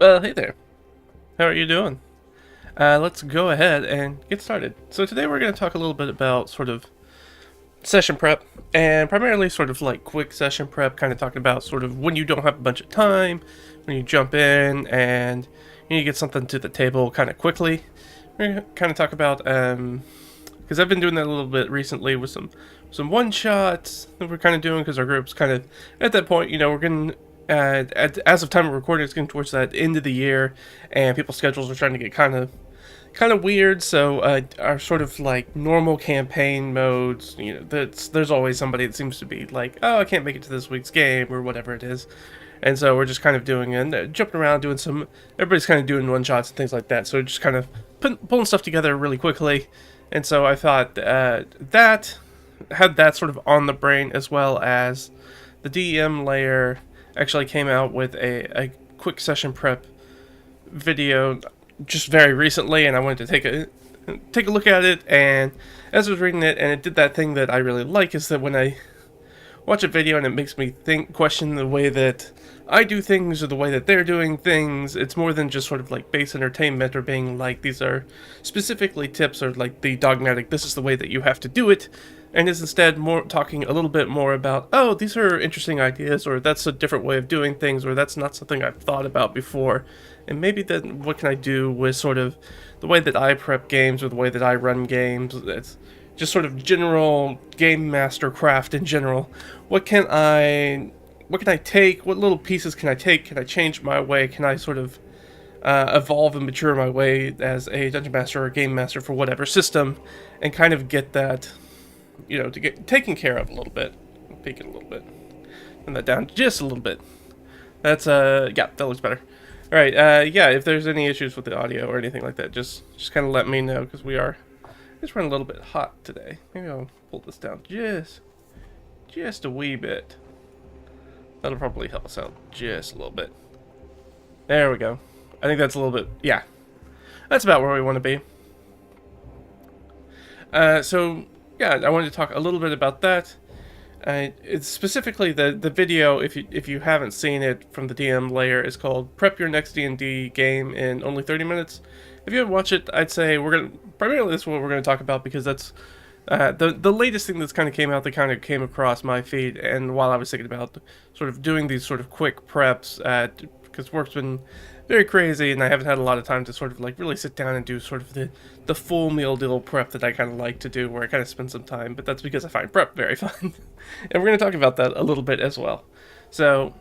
Well, hey there. How are you doing? Let's go ahead and get started. So today we're going to talk a little bit about sort of session prep, and primarily sort of like quick session prep, kind of talking about sort of when you don't have a bunch of time, when you jump in and you need to get something to the table kind of quickly. We're going to kind of talk about, because I've been doing that a little bit recently with some one shots that we're kind of doing because our group's kind of at that point. We're getting as of time of recording, it's getting towards that end of the year, and people's schedules are starting to get kind of weird. So our sort of like normal campaign modes, there's always somebody that seems to be like, oh, I can't make it to this week's game or whatever it is, and so we're just kind of doing and jumping around, doing some. Everybody's kind of doing one shots and things like that. So just kind of pulling stuff together really quickly, and so I thought that had that sort of on the brain, as well as the DM layer actually came out with a quick session prep video just very recently, and I wanted to take a look at it. And as I was reading it, and it did that thing that I really like, is that when I watch a video and it makes me question the way that I do things or the way that they're doing things, it's more than just sort of like base entertainment or being like these are specifically tips or like the dogmatic, this is the way that you have to do it, and is instead more talking a little bit more about, oh, these are interesting ideas, or that's a different way of doing things, or that's not something I've thought about before, and maybe then what can I do with sort of the way that I prep games or the way that I run games. It's just sort of general game master craft in general. What can I take? What little pieces can I take? Can I change my way? Can I sort of evolve and mature my way as a dungeon master or game master for whatever system, and kind of get that, to get taken care of a little bit. Peek it a little bit. Turn that down just a little bit. That's yeah, that looks better. All right, yeah. If there's any issues with the audio or anything like that, just kind of let me know, because we are just running a little bit hot today. Maybe I'll pull this down just a wee bit. That'll probably help us out just a little bit. There we go. I think that's a little bit, yeah. That's about where we want to be. So yeah, I wanted to talk a little bit about that. It's specifically the video, if you haven't seen it from the DM layer, is called "Prep Your Next D&D Game in Only 30 Minutes." If you haven't watched it, I'd say primarily that's what we're gonna talk about, because that's the latest thing that's kind of came out, that kind of came across my feed, and while I was thinking about sort of doing these sort of quick preps, because work's been very crazy, and I haven't had a lot of time to sort of like really sit down and do sort of the full meal deal prep that I kind of like to do, where I kind of spend some time, but that's because I find prep very fun. And we're going to talk about that a little bit as well. So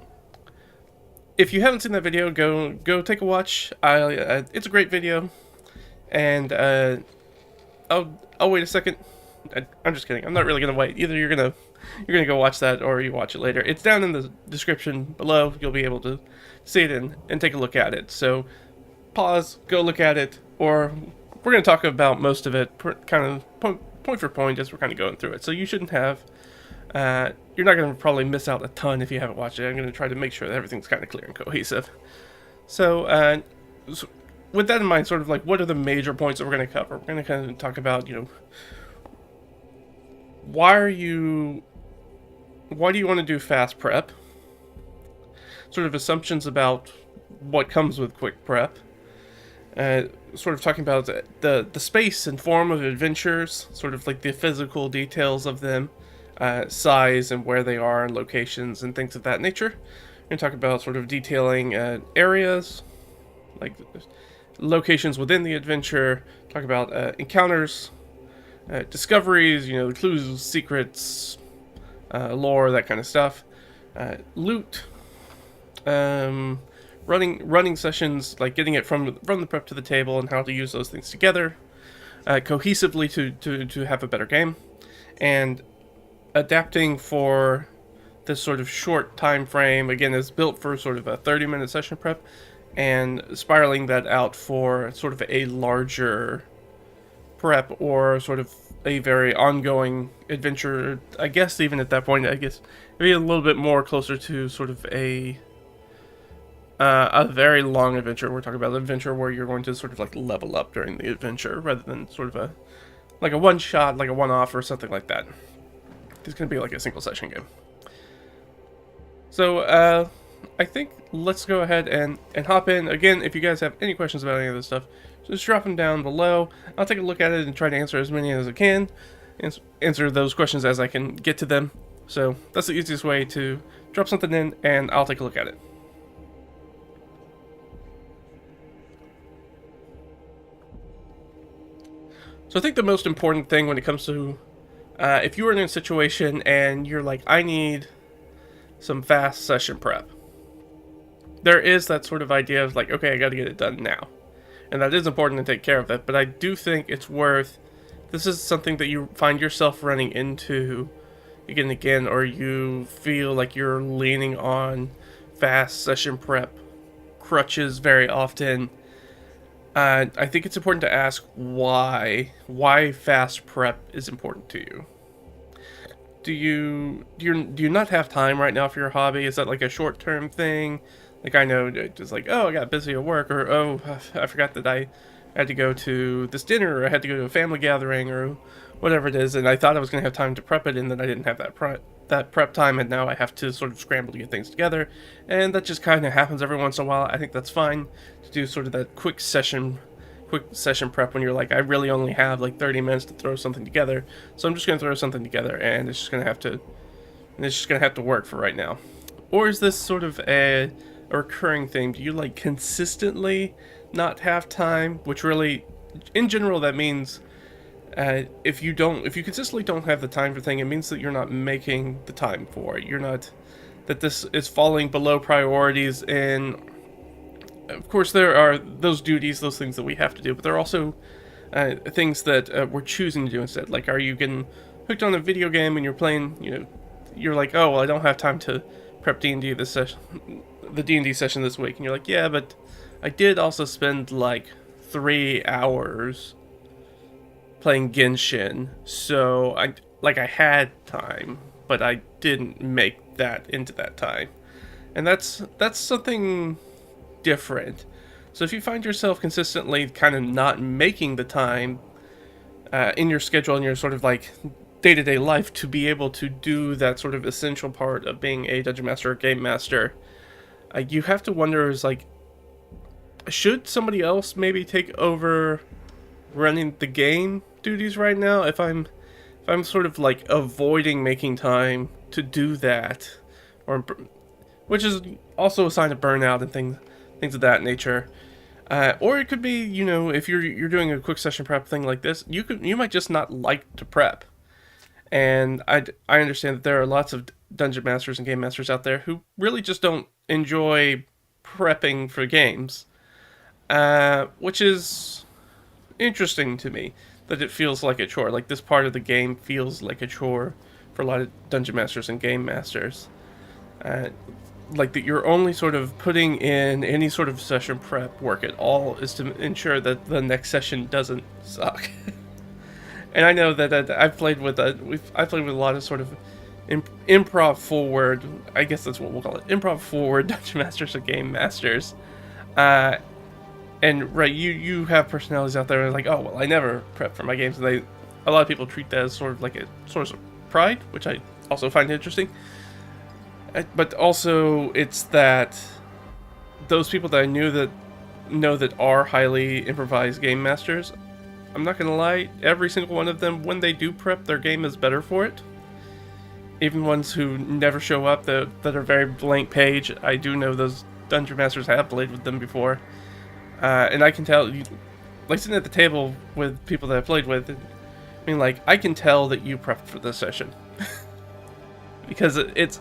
if you haven't seen that video, go take a watch. It's a great video, and I'll wait a second. I'm just kidding. I'm not really gonna wait. Either you're gonna go watch that, or you watch it later. It's down in the description below. You'll be able to see it and take a look at it. So pause, go look at it, or we're gonna talk about most of it, kind of point for point as we're kind of going through it. So you shouldn't have. You're not gonna probably miss out a ton if you haven't watched it. I'm gonna try to make sure that everything's kind of clear and cohesive. So, with that in mind, sort of like, what are the major points that we're going to cover? We're going to kind of talk about, why do you want to do fast prep? Sort of assumptions about what comes with quick prep. Sort of talking about the space and form of adventures, sort of like the physical details of them, size and where they are and locations and things of that nature. We're going to talk about sort of detailing areas, like locations within the adventure, talk about encounters, discoveries, clues, secrets, lore, that kind of stuff, loot, running sessions, like getting it from the prep to the table, and how to use those things together cohesively to have a better game, and adapting for this sort of short time frame. Again, is built for sort of a 30-minute session prep, and spiraling that out for sort of a larger prep, or sort of a very ongoing adventure. I guess even at that point, maybe a little bit more closer to sort of a very long adventure. We're talking about an adventure where you're going to sort of like level up during the adventure, rather than sort of a one shot, like a one-off or something like that. It's going to be like a single session game. So I think let's go ahead and hop in. Again, if you guys have any questions about any of this stuff, just drop them down below. I'll take a look at it and try to answer as many as I can. Answer those questions as I can get to them. So that's the easiest way to drop something in, and I'll take a look at it. So I think the most important thing when it comes to if you are in a situation and you're like, I need some fast session prep, there is that sort of idea of like, okay, I got to get it done now. And that is important to take care of it, but I do think it's worth, this is something that you find yourself running into again and again, or you feel like you're leaning on fast session prep crutches very often. I think it's important to ask why fast prep is important to you. Do you not have time right now for your hobby? Is that like a short-term thing? Like, I know it's like, oh, I got busy at work, or oh, I forgot that I had to go to this dinner, or I had to go to a family gathering, or whatever it is, and I thought I was going to have time to prep it, and then I didn't have that prep time, and now I have to sort of scramble to get things together, and that just kind of happens every once in a while. I think that's fine to do sort of that quick session prep when you're like, I really only have like 30 minutes to throw something together, so I'm just going to throw something together, and it's just going to have to work for right now. Or is this sort of a recurring thing? Do you like consistently not have time? Which really, in general, that means if you consistently don't have the time for thing, it means that you're not making the time for it. That this is falling below priorities. And of course, there are those duties, those things that we have to do, but there are also things that we're choosing to do instead. Like, are you getting hooked on a video game and you're playing? You're like, oh, well, I don't have time to prep D&D this session, the D&D session this week, and you're like, yeah, but I did also spend like 3 hours playing Genshin, so I had time, but I didn't make that into that time, and that's something different. So if you find yourself consistently kind of not making the time in your schedule and your sort of like day-to-day life to be able to do that sort of essential part of being a dungeon master or game master, you have to wonder, is like, should somebody else maybe take over running the game duties right now if I'm sort of like avoiding making time to do that, or which is also a sign of burnout and things of that nature. Or it could be, if you're doing a quick session prep thing like this, you might just not like to prep. And I understand that there are lots of dungeon masters and game masters out there who really just don't enjoy prepping for games, which is interesting to me, that it feels like a chore. Like, this part of the game feels like a chore for a lot of dungeon masters and game masters. Like, that you're only sort of putting in any sort of session prep work at all is to ensure that the next session doesn't suck. And I know that I've played with a lot of sort of improv forward, I guess that's what we'll call it, improv forward dungeon masters or game masters. And right, you have personalities out there like, oh, well, I never prep for my games, and a lot of people treat that as sort of like a source of pride, which I also find interesting. But also, it's that those people that I know that are highly improvised game masters, I'm not gonna lie, every single one of them, when they do prep, their game is better for it. Even ones who never show up, that are very blank page, I do know those dungeon masters have played with them before. And I can tell, like, sitting at the table with people that I've played with, I mean, like, I can tell that you prepped for this session. Because it's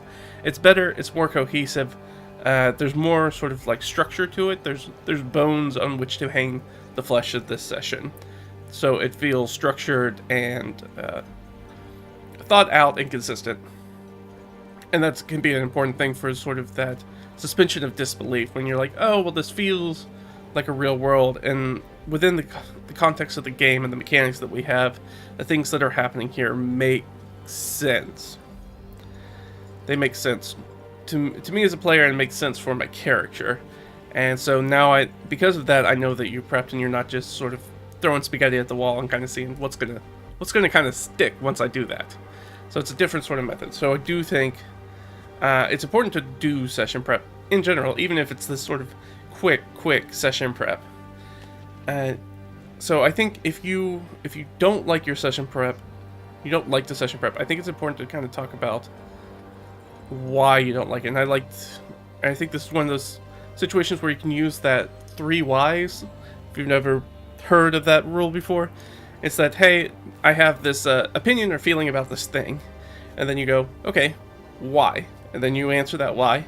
better, it's more cohesive, there's more sort of like structure to it, there's bones on which to hang the flesh of this session. So it feels structured and thought out and consistent. And that can be an important thing for sort of that suspension of disbelief when you're like, oh, well, this feels like a real world, and within the context of the game and the mechanics that we have, the things that are happening here make sense. They make sense to me as a player, and make sense for my character. And so now because of that, I know that you prepped and you're not just sort of throwing spaghetti at the wall and kind of seeing what's gonna kind of stick once I do that. So it's a different sort of method. So I do think it's important to do session prep in general, even if it's this sort of quick session prep. So I think if you don't like your session prep, you don't like the session prep, I think it's important to kind of talk about why you don't like it. And I think this is one of those situations where you can use that 3 whys. If you've never heard of that rule before, it's that, hey, I have this opinion or feeling about this thing, and then you go, okay, why? And then you answer that why,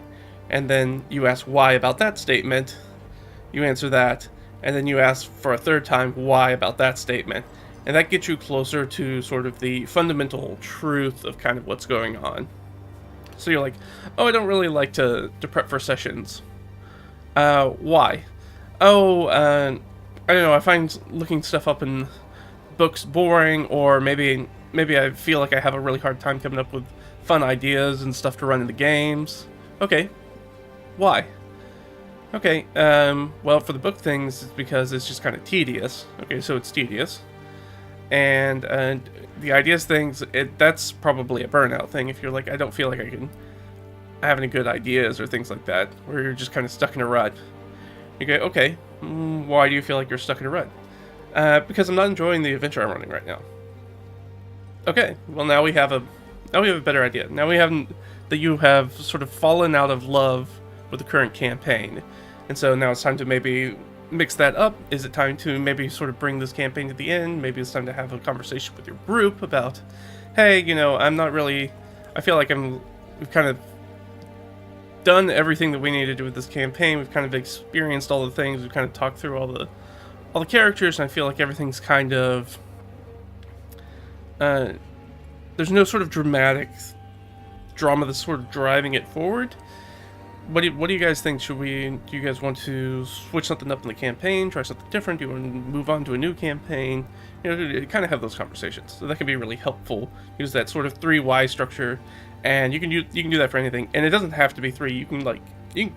and then you ask why about that statement, you answer that, and then you ask for a third time why about that statement. And that gets you closer to sort of the fundamental truth of kind of what's going on. So you're like, oh, I don't really like to prep for sessions. Why? Oh, I don't know, I find looking stuff up in books boring, or maybe I feel like I have a really hard time coming up with fun ideas and stuff to run into games. Okay, why? Okay, well, for the book things, it's because it's just kind of tedious. Okay, so it's tedious. And the ideas things, that's probably a burnout thing. If you're like, I don't feel like I have any good ideas or things like that, where you're just kind of stuck in a rut. You go, okay, why do you feel like you're stuck in a rut? Because I'm not enjoying the adventure I'm running right now. Okay, well, now we have a better idea. Now we have that you have sort of fallen out of love with the current campaign, and so now it's time to maybe mix that up. Is it time to maybe sort of bring this campaign to the end? Maybe it's time to have a conversation with your group about, hey, you know, I feel like we've kind of done everything that we need to do with this campaign. We've kind of experienced all the things. We've kind of talked through all the characters, and I feel like everything's kind of there's no sort of dramatic drama that's sort of driving it forward. What do you guys think? Do you guys want to switch something up in the campaign, try something different? Do you want to move on to a new campaign? You know, kind of have those conversations. So that can be really helpful. Use that sort of 3 why structure, and you can do that for anything. And it doesn't have to be 3. You can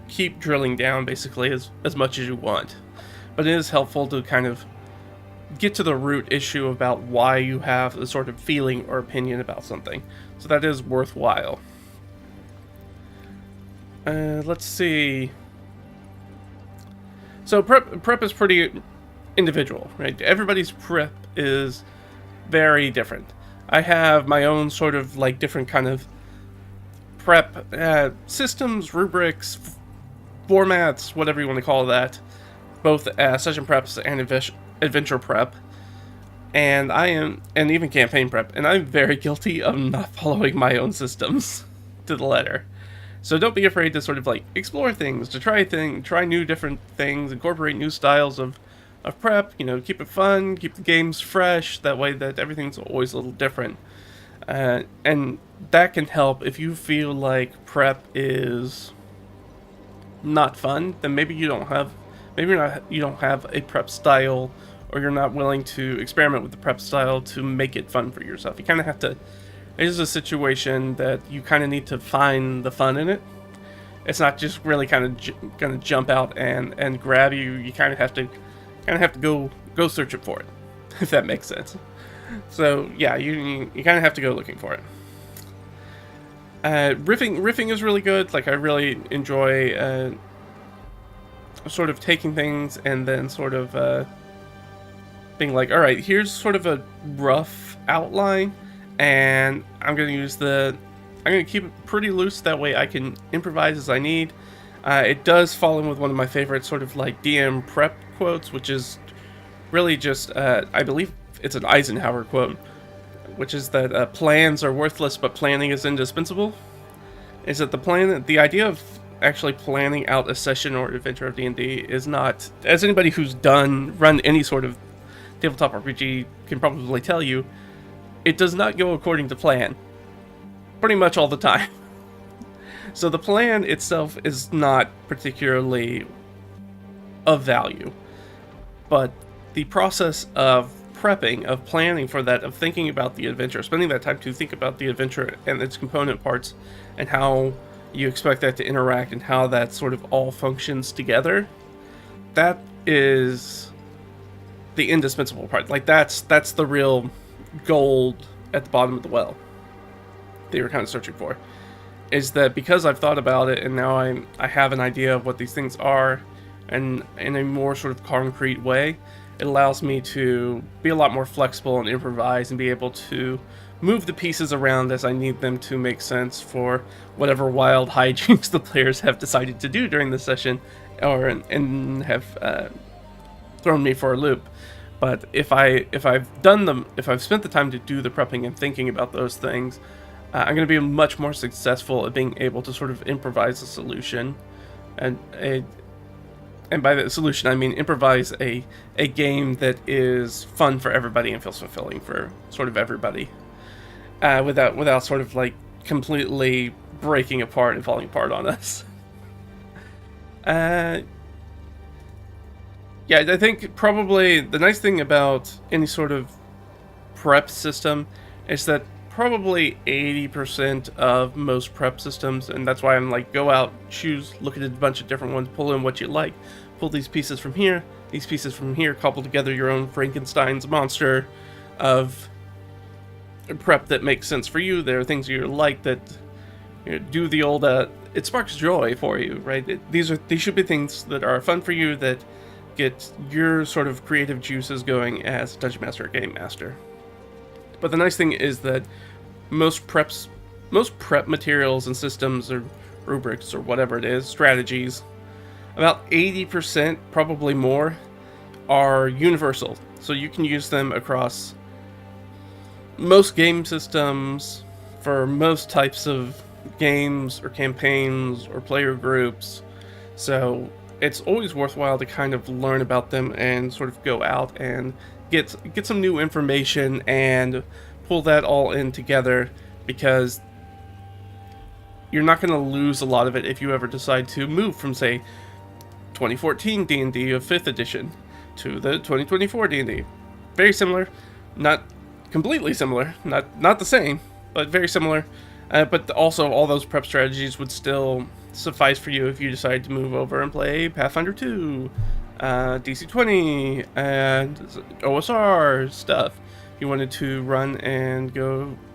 keep drilling down basically as much as you want. But it is helpful to kind of get to the root issue about why you have a sort of feeling or opinion about something. So that is worthwhile. Let's see. So prep is pretty individual, right? Everybody's prep is very different. I have my own sort of like different kind of prep systems, rubrics, formats, whatever you want to call that. Both session preps and adventure prep, and even campaign prep, and I'm very guilty of not following my own systems to the letter. So don't be afraid to sort of like explore things, to try new different things, incorporate new styles of prep. You know, keep it fun, keep the games fresh. That way, that everything's always a little different, and that can help if you feel like prep is not fun. Then maybe you don't have a prep style, or you're not willing to experiment with the prep style to make it fun for yourself. You kind of have to. It is a situation that you kind of need to find the fun in it. It's not just really kind of going to jump out and grab you. You kind of have to go search it for it, if that makes sense. So yeah, you kind of have to go looking for it. Riffing is really good. Like, I really enjoy sort of taking things and then sort of being like, all right, here's sort of a rough outline, and I'm going to keep it pretty loose. That way I can improvise as I need. It does fall in with one of my favorite sort of like DM prep quotes, which is really just, I believe it's an Eisenhower quote, which is that plans are worthless, but planning is indispensable. Is that the idea of actually planning out a session or adventure of D&D is not, as anybody who's run any sort of tabletop RPG can probably tell you, it does not go according to plan pretty much all the time. So the plan itself is not particularly of value, but the process of prepping, of planning for that, of thinking about the adventure, spending that time to think about the adventure and its component parts and how you expect that to interact and how that sort of all functions together, that is the indispensable part. Like, that's the real gold at the bottom of the well that you're kind of searching for. is that because I've thought about it and now I have an idea of what these things are, and in a more sort of concrete way, it allows me to be a lot more flexible and improvise and be able to move the pieces around as I need them to make sense for whatever wild hijinks the players have decided to do during the session, or and have thrown me for a loop. But if I've spent the time to do the prepping and thinking about those things, I'm going to be much more successful at being able to sort of improvise a solution, and by the solution I mean improvise a game that is fun for everybody and feels fulfilling for sort of everybody, without sort of like completely breaking apart and falling apart on us. Yeah, I think probably the nice thing about any sort of prep system is that probably 80% of most prep systems, and that's why I'm like, go out, choose, look at a bunch of different ones, pull in what you like, pull these pieces from here, couple together your own Frankenstein's monster of prep that makes sense for you. There are things you like that, you know, do the old, it sparks joy for you, right? These should be things that are fun for you, that get your sort of creative juices going as a Dungeon Master or Game Master. But the nice thing is that most prep materials and systems or rubrics or whatever it is, strategies, about 80%, probably more, are universal. So you can use them across most game systems, for most types of games or campaigns or player groups. So it's always worthwhile to kind of learn about them and sort of go out and get some new information and pull that all in together, because you're not going to lose a lot of it if you ever decide to move from, say, 2014 D&D of 5th edition to the 2024 D&D. Very similar, not completely similar, not the same, but very similar. But also all those prep strategies would still suffice for you if you decide to move over and play Pathfinder 2, DC 20, and OSR stuff. If you wanted to run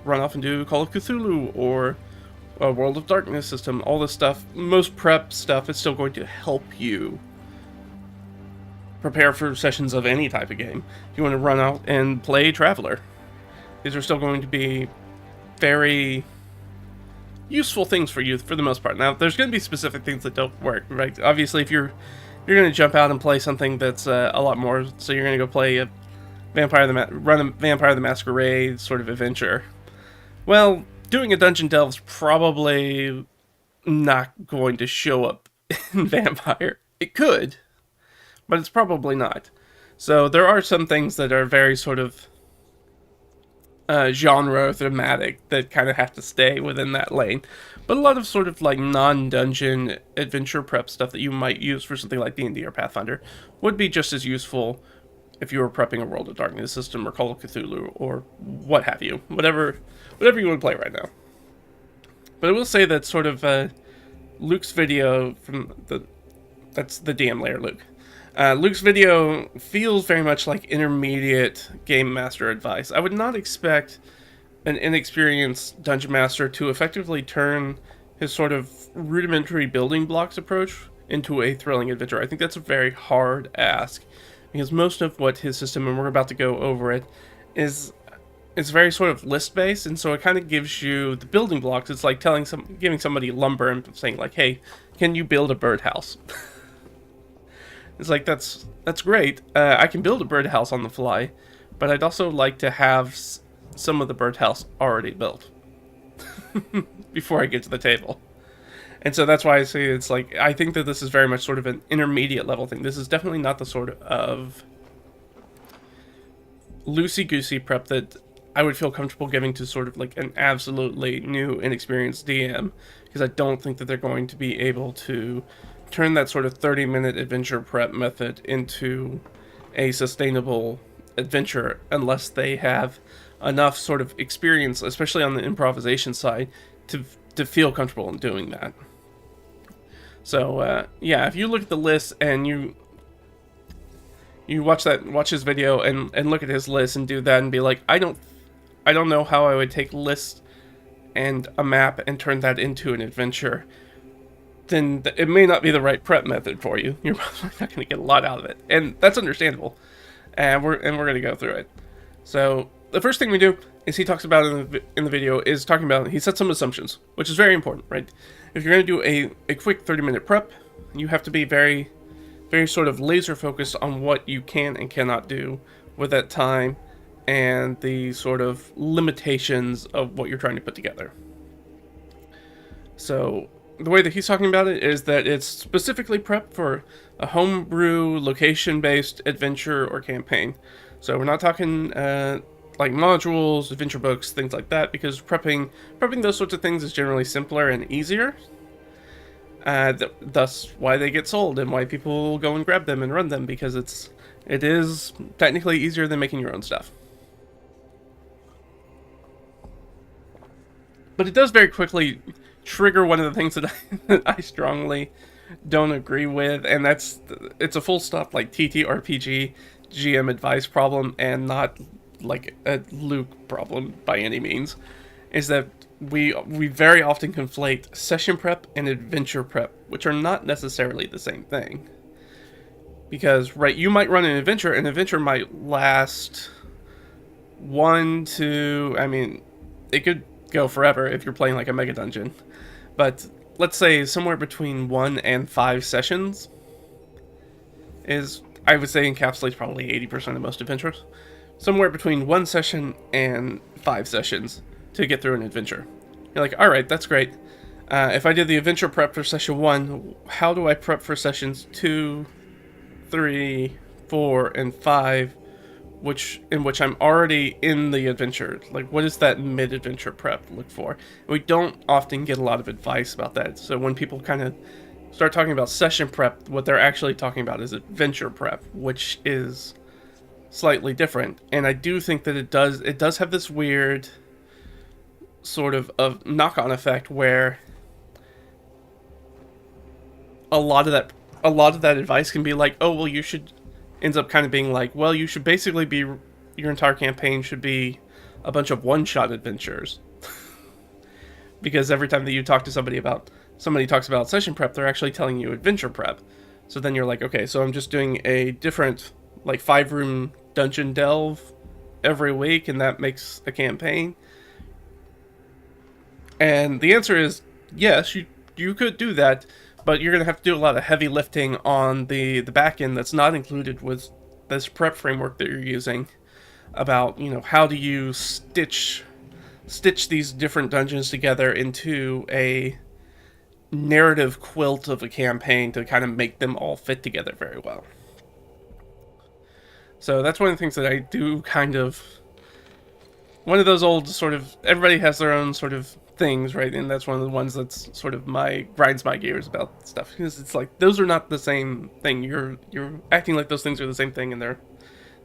off and do Call of Cthulhu or a World of Darkness system, all this stuff, most prep stuff is still going to help you prepare for sessions of any type of game. If you want to run out and play Traveler, these are still going to be very useful things for you for the most part. Now, there's going to be specific things that don't work, right? Obviously, if you're going to jump out and play something that's a lot more, so you're going to go play a Vampire the Masquerade sort of adventure. Well, doing a Dungeon Delve's probably not going to show up in Vampire. It could, but it's probably not. So there are some things that are very sort of genre thematic that kind of have to stay within that lane. But a lot of sort of like non-dungeon adventure prep stuff that you might use for something like D&D or Pathfinder would be just as useful if you were prepping a World of Darkness system or Call of Cthulhu or what have you. Whatever you want to play right now. But I will say that sort of Luke's video that's the DM layer, Luke. Luke's video feels very much like intermediate game master advice. I would not expect an inexperienced dungeon master to effectively turn his sort of rudimentary building blocks approach into a thrilling adventure. I think that's a very hard ask, because most of what his system, and we're about to go over it, is very sort of list based, and so it kind of gives you the building blocks. It's like giving somebody lumber and saying like, "Hey, can you build a birdhouse?" It's like, that's great. I can build a birdhouse on the fly, but I'd also like to have some of the birdhouse already built before I get to the table. And so that's why I say it's like, I think that this is very much sort of an intermediate level thing. This is definitely not the sort of loosey-goosey prep that I would feel comfortable giving to sort of like an absolutely new, inexperienced DM, because I don't think that they're going to be able to turn that sort of 30-minute adventure prep method into a sustainable adventure unless they have enough sort of experience, especially on the improvisation side, to feel comfortable in doing that. So yeah, if you look at the list and you watch his video and look at his list and do that and be like, I don't know how I would take lists and a map and turn that into an adventure, then it may not be the right prep method for you. You're probably not going to get a lot out of it, and that's understandable. And we're going to go through it. So the first thing we do is he talks about in the video is talking about, he sets some assumptions, which is very important, right? If you're going to do a quick 30-minute prep, you have to be very, very sort of laser focused on what you can and cannot do with that time and the sort of limitations of what you're trying to put together. So the way that he's talking about it is that it's specifically prepped for a homebrew, location-based adventure or campaign. So we're not talking like modules, adventure books, things like that, because prepping those sorts of things is generally simpler and easier. Thus why they get sold and why people go and grab them and run them, because it is technically easier than making your own stuff. But it does very quickly trigger one of the things that I strongly don't agree with, and it's a full stop like TTRPG GM advice problem, and not like a Luke problem by any means, is that we very often conflate session prep and adventure prep, which are not necessarily the same thing. Because, right, you might run an adventure might last it could go forever if you're playing like a mega dungeon. But let's say somewhere between 1 and 5 sessions is, I would say, encapsulates probably 80% of most adventures. Somewhere between 1 session and 5 sessions to get through an adventure. You're like, alright, that's great. If I did the adventure prep for session 1, how do I prep for sessions 2, 3, 4, and 5, in which I'm already in the adventure? Like, what does that mid-adventure prep look for? We don't often get a lot of advice about that. So when people kind of start talking about session prep, what they're actually talking about is adventure prep, which is slightly different. And I do think that it does have this weird sort of knock-on effect where a lot of that advice can be like, oh, well, you should, ends up kind of being like, well, you should basically be, your entire campaign should be a bunch of one-shot adventures. Because every time that you talk to somebody talks about session prep, they're actually telling you adventure prep. So then you're like, okay, so I'm just doing a different, like, 5-room dungeon delve every week, and that makes a campaign. And the answer is, yes, you could do that, but you're going to have to do a lot of heavy lifting on the back end that's not included with this prep framework that you're using, about, how do you stitch these different dungeons together into a narrative quilt of a campaign to kind of make them all fit together very well. So that's one of the things that I do kind of, one of those old sort of, everybody has their own sort of things, right? And that's one of the ones that's sort of grinds my gears about stuff, because it's like, those are not the same thing. You're acting like those things are the same thing, and they're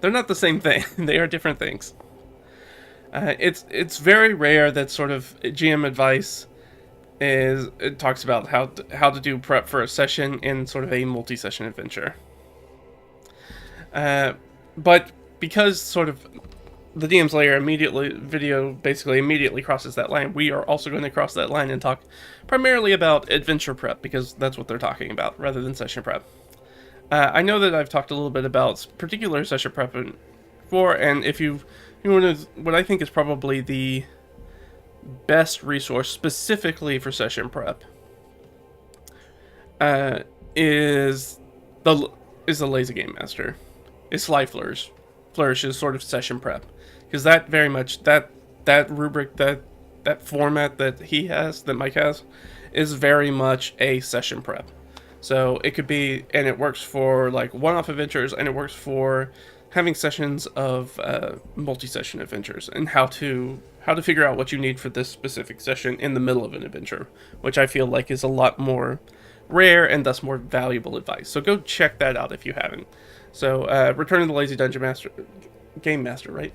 not the same thing. They are different things. It's very rare that sort of GM advice it talks about how to do prep for a session in sort of a multi-session adventure. But because sort of the DM's Lair basically immediately crosses that line, we are also going to cross that line and talk primarily about adventure prep, because that's what they're talking about, rather than session prep. I know that I've talked a little bit about particular session prep before, and if you want to, what I think is probably the best resource specifically for session prep is the Lazy Game Master. Is Sly Flourish. Flourish's sort of session prep. Because that very much, that rubric, that format that Mike has, is very much a session prep. So it could be, and it works for like one-off adventures, and it works for having sessions of multi-session adventures, and how to figure out what you need for this specific session in the middle of an adventure, which I feel like is a lot more rare and thus more valuable advice. So go check that out if you haven't. So Return of the Lazy Dungeon Master, Game Master, right?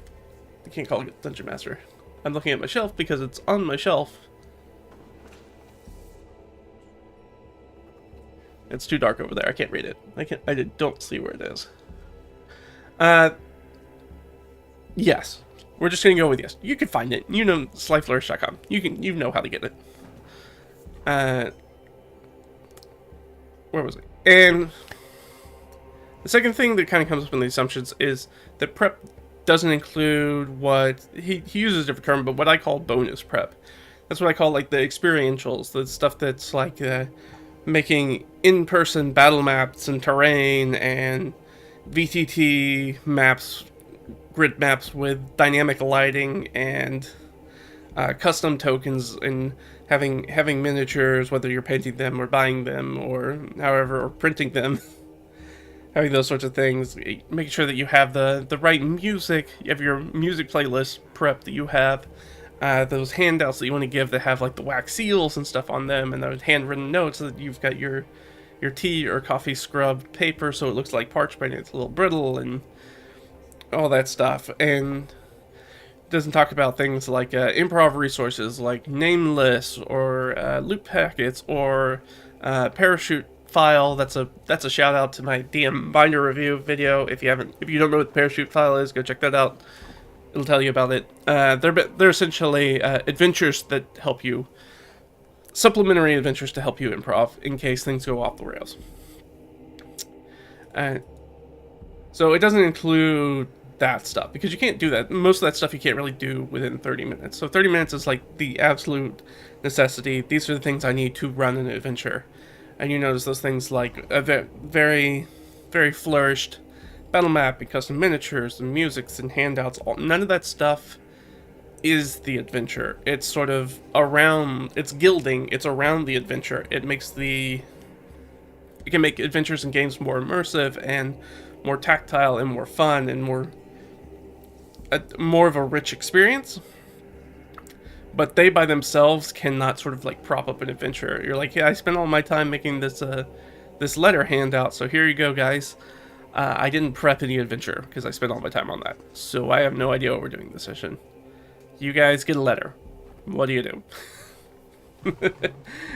I can't call it Dungeon Master. I'm looking at my shelf because it's on my shelf. It's too dark over there. I can't read it. Don't see where it is. Yes. We're just gonna go with yes. You can find it. You know, slyflourish.com. You know how to get it. Where was it? And the second thing that kind of comes up in the assumptions is that prep doesn't include what he uses a different term, but what I call bonus prep. That's what I call like the experientials, the stuff that's like making in-person battle maps and terrain and VTT maps, grid maps with dynamic lighting and custom tokens, and having miniatures, whether you're painting them or buying them or however, or printing them. Having those sorts of things, making sure that you have the right music, you have your music playlist prep, that you have those handouts that you want to give that have like the wax seals and stuff on them, and those handwritten notes, so that you've got your tea or coffee scrubbed paper so it looks like parchment, it's a little brittle, and all that stuff. And it doesn't talk about things like improv resources like name lists or loot packets or parachute file. That's a shout out to my DM binder review video. If you don't know what the parachute file is, go check that out. It'll tell you about it. They're essentially adventures that help you, supplementary adventures to help you improv in case things go off the rails. So it doesn't include that stuff because you can't do that. Most of that stuff you can't really do within 30 minutes. So 30 minutes is like the absolute necessity. These are the things I need to run an adventure. And you notice those things like a very, very flourished battle map and custom miniatures and musics and handouts. None of that stuff is the adventure. It's sort of around, it's gilding, it's around the adventure. It can make adventures and games more immersive and more tactile and more fun and more of a rich experience. But they by themselves cannot sort of like prop up an adventure. You're like, yeah, I spent all my time making this letter handout, so here you go, guys. I didn't prep any adventure because I spent all my time on that. So I have no idea what we're doing this session. You guys get a letter. What do you do?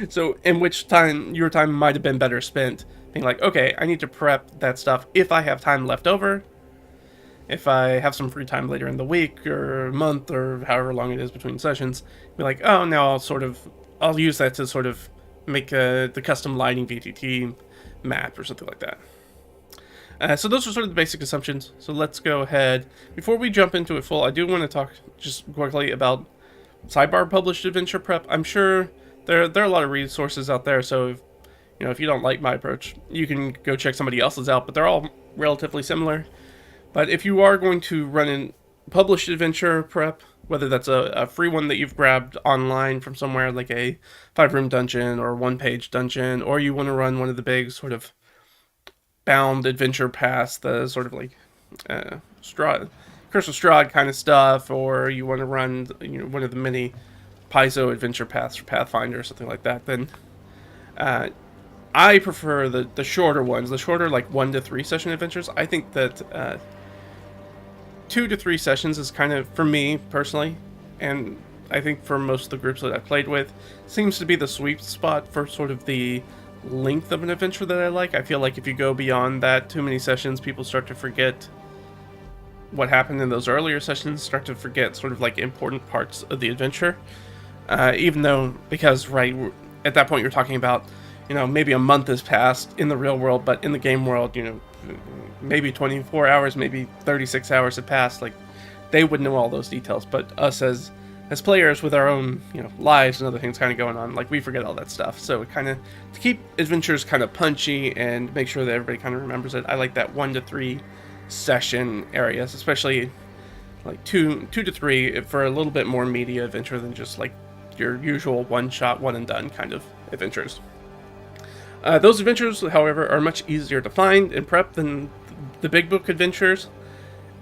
So in which time, your time might have been better spent being like, okay, I need to prep that stuff if I have time left over. If I have some free time later in the week or month or however long it is between sessions, be like, oh, now I'll use that to sort of make the custom lighting VTT map or something like that. So those are sort of the basic assumptions. So let's go ahead. Before we jump into it full, I do want to talk just quickly about sidebar published adventure prep. I'm sure there are a lot of resources out there, so if you don't like my approach, you can go check somebody else's out, but they're all relatively similar. But if you are going to run in published adventure prep, whether that's a free one that you've grabbed online from somewhere, like a 5-room dungeon or 1-page dungeon, or you want to run one of the big sort of bound adventure paths, the sort of like Curse of Strahd kind of stuff, or you want to run one of the mini Paizo adventure paths for Pathfinder or something like that, then I prefer the shorter ones, the shorter like 1 to 3 session adventures. I think that 2 to 3 sessions is kind of, for me personally, and I think for most of the groups that I've played with, seems to be the sweet spot for sort of the length of an adventure that I like. I feel like if you go beyond that, too many sessions, people start to forget what happened in those earlier sessions, start to forget sort of like important parts of the adventure. Even though, because right at that point you're talking about, maybe a month has passed in the real world, but in the game world, maybe 24 hours, maybe 36 hours have passed. Like, they would know all those details, but us as players with our own, lives and other things kind of going on, like, we forget all that stuff. So kind of, to keep adventures kind of punchy and make sure that everybody kind of remembers it, I like that 1 to 3 session areas, especially like 2 to 3 for a little bit more media adventure than just like your usual one-shot, one-and-done kind of adventures. Those adventures, however, are much easier to find and prep than the big book adventures,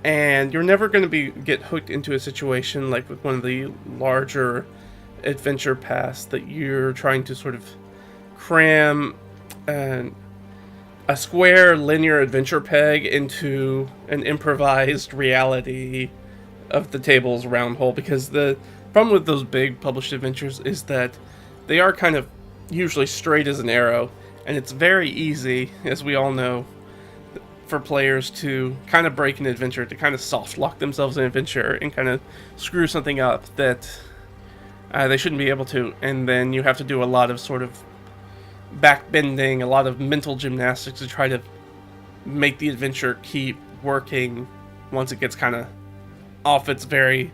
and you're never going to get hooked into a situation like with one of the larger adventure paths that you're trying to sort of cram a square linear adventure peg into an improvised reality of the table's round hole, because the problem with those big published adventures is that they are kind of usually straight as an arrow. And it's very easy, as we all know, for players to kind of break an adventure, to kind of soft lock themselves in an adventure and kind of screw something up that they shouldn't be able to, and then you have to do a lot of sort of backbending, a lot of mental gymnastics to try to make the adventure keep working once it gets kind of off its very,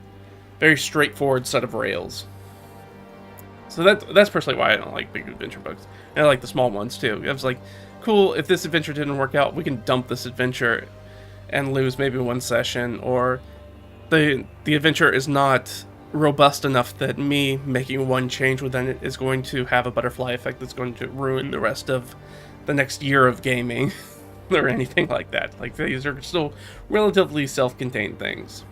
very straightforward set of rails. So that's personally why I don't like big adventure books. And I like the small ones too. I was like, cool, if this adventure didn't work out, we can dump this adventure and lose maybe one session, or the adventure is not robust enough that me making one change within it is going to have a butterfly effect that's going to ruin the rest of the next year of gaming or anything like that. Like, these are still relatively self-contained things.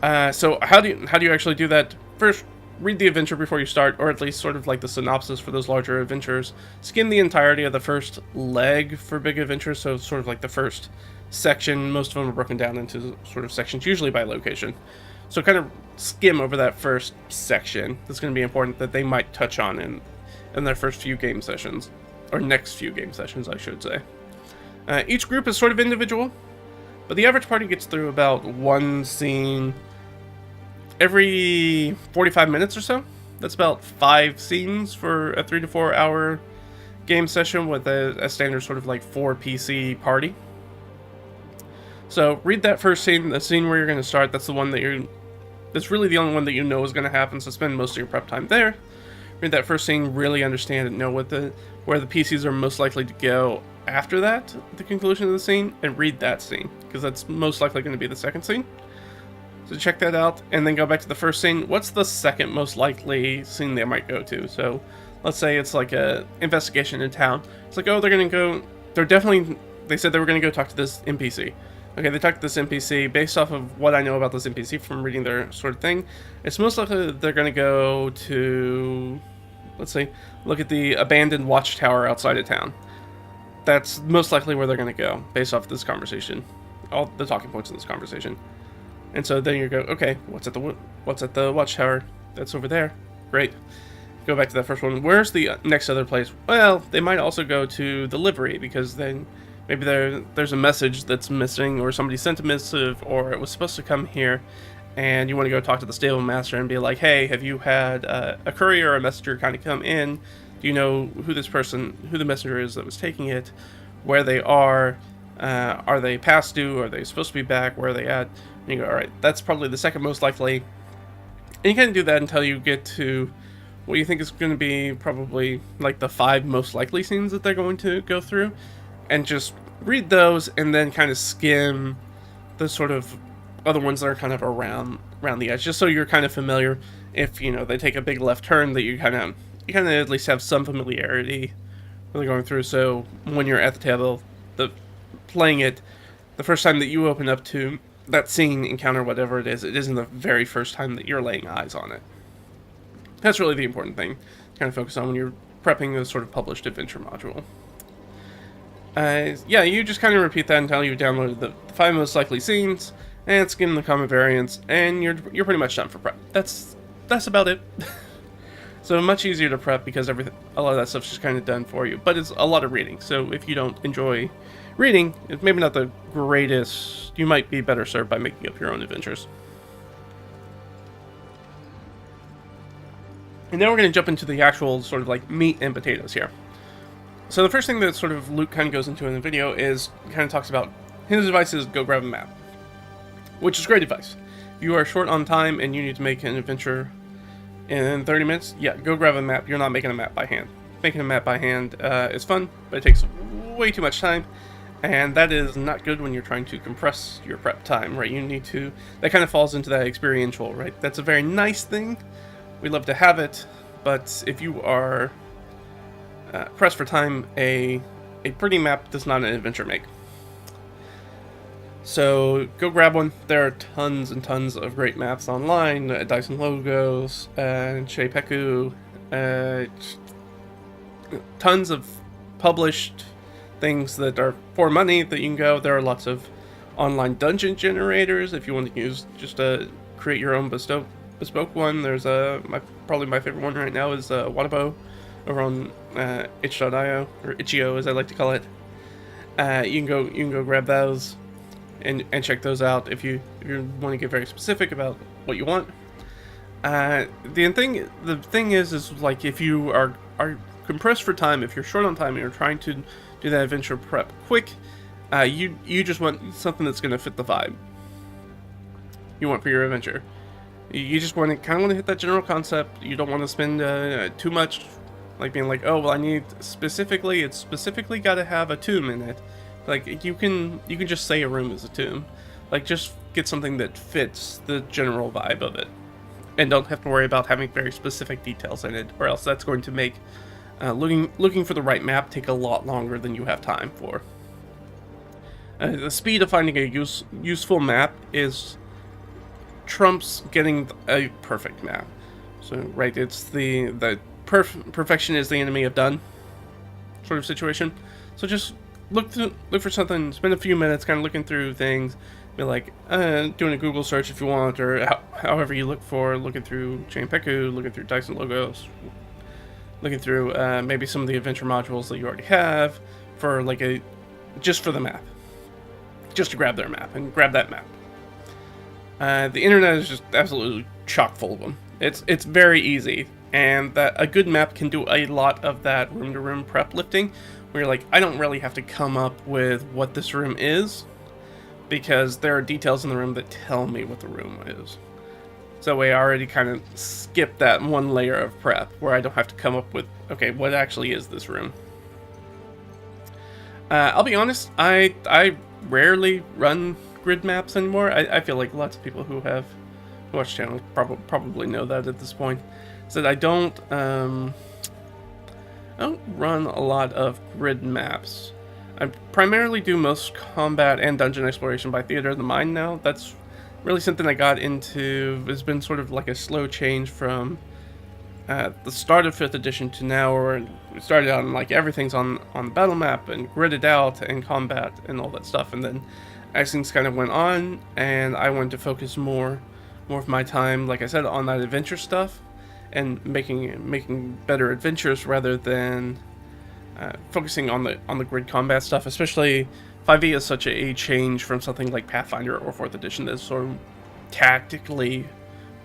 So how do you actually do that? First, read the adventure before you start, or at least sort of like the synopsis for those larger adventures. Skim the entirety of the first leg for big adventures, so sort of like the first section. Most of them are broken down into sort of sections, usually by location. So kind of skim over that first section. That's going to be important that they might touch on in their first few game sessions, or next few game sessions, I should say. Each group is sort of individual, but the average party gets through about one scene every 45 minutes or so. That's about 5 scenes for a 3 to 4 hour game session with a standard sort of like 4 PC party. So read that first scene, the scene where you're going to start. That's the one that's really the only one that you know is going to happen, so spend most of your prep time there. Read that first scene, really understand and know where the PCs are most likely to go after that, the conclusion of the scene, and read that scene, because that's most likely going to be the second scene. So check that out, and then go back to the first scene. What's the second most likely scene they might go to? So let's say it's like a investigation in town. It's like, oh, they said they were going to go talk to this NPC. Okay, they talked to this NPC. Based off of what I know about this NPC from reading their sort of thing, it's most likely that they're going to go to, let's see, look at the abandoned watchtower outside of town. That's most likely where they're going to go, based off this conversation. All the talking points in this conversation. And so then you go, okay, what's at the watchtower? That's over there. Great. Go back to that first one. Where's the next other place? Well, they might also go to the livery, because then maybe there's a message that's missing, or somebody sent a missive, or it was supposed to come here, and you want to go talk to the stable master and be like, hey, have you had a courier or a messenger kind of come in? Do you know who the messenger is that was taking it, where they are they past due, are they supposed to be back, where are they at? And you go, alright, that's probably the second most likely. And you kind of do that until you get to what you think is going to be probably like the 5 most likely scenes that they're going to go through, and just read those, and then kind of skim the sort of other ones that are kind of around the edge, just so you're kind of familiar. If they take a big left turn, that you kind of at least have some familiarity with going through. So when you're at the table, playing it, the first time that you open up to that scene, encounter, whatever it isn't the very first time that you're laying eyes on it. That's really the important thing to kind of focus on when you're prepping a sort of published adventure module. Yeah, you just kind of repeat that until you've downloaded the 5 most likely scenes, and skim the common variants, and you're pretty much done for prep. That's about it. So much easier to prep, because a lot of that stuff's just kind of done for you. But it's a lot of reading, so if you don't enjoy reading, it's maybe not the greatest. You might be better served by making up your own adventures. And now we're going to jump into the actual sort of like meat and potatoes here. So the first thing that sort of Luke kind of goes into in the video is kind of talks about his advice is go grab a map, which is great advice. If you are short on time and you need to make an adventure in 30 minutes, yeah, go grab a map. You're not making a map by hand. Making a map by hand is fun, but it takes way too much time, and that is not good when you're trying to compress your prep time, right? That kind of falls into that experiential, right? That's a very nice thing. We love to have it, but if you are pressed for time, a pretty map does not an adventure make. So go grab one. There are tons and tons of great maps online. Dyson Logos, Sheipeku, tons of published things that are for money that you can go. There are lots of online dungeon generators if you want to use just create your own bespoke one. There's probably my favorite one right now is Watabo over on itch.io, or itch.io as I like to call it. You can go grab those and check those out if you want to get very specific about what you want. The thing is like if you are compressed for time, if you're short on time and you're trying to do that adventure prep quick, you just want something that's going to fit the vibe you want for your adventure. You just want to hit that general concept. You don't want to spend too much, like being like, oh well, it's specifically got to have a tomb in it. Like you can just say a room is a tomb. Like just get something that fits the general vibe of it, and don't have to worry about having very specific details in it, or else that's going to make looking for the right map take a lot longer than you have time for. The speed of finding a useful map is trumps getting a perfect map. So right, it's the perfection is the enemy of done sort of situation. So just look for something, spend a few minutes kind of looking through things, be like doing a Google search if you want, or however you looking through Chainpeku, looking through Dice and Logos, looking through maybe some of the adventure modules that you already have for just for the map, just to grab their map and grab that map. The internet is just absolutely chock full of them. It's very easy, and that a good map can do a lot of that room-to-room prep lifting, where you're like, I don't really have to come up with what this room is, because there are details in the room that tell me what the room is. So we already kind of skip that one layer of prep, where I don't have to come up with, okay, what actually is this room? I'll be honest, I rarely run grid maps anymore. I feel like lots of people who watch channels probably know that at this point. So I don't run a lot of grid maps. I primarily do most combat and dungeon exploration by Theater of the Mind now. That's really something I got into. It's been sort of like a slow change from the start of 5th edition to now, where we started out and like everything's on the battle map and gridded out and combat and all that stuff, and then as things kind of went on, and I wanted to focus more of my time, like I said, on that adventure stuff and making better adventures rather than focusing on the grid combat stuff. Especially 5e is such a change from something like Pathfinder or 4th edition that's sort of tactically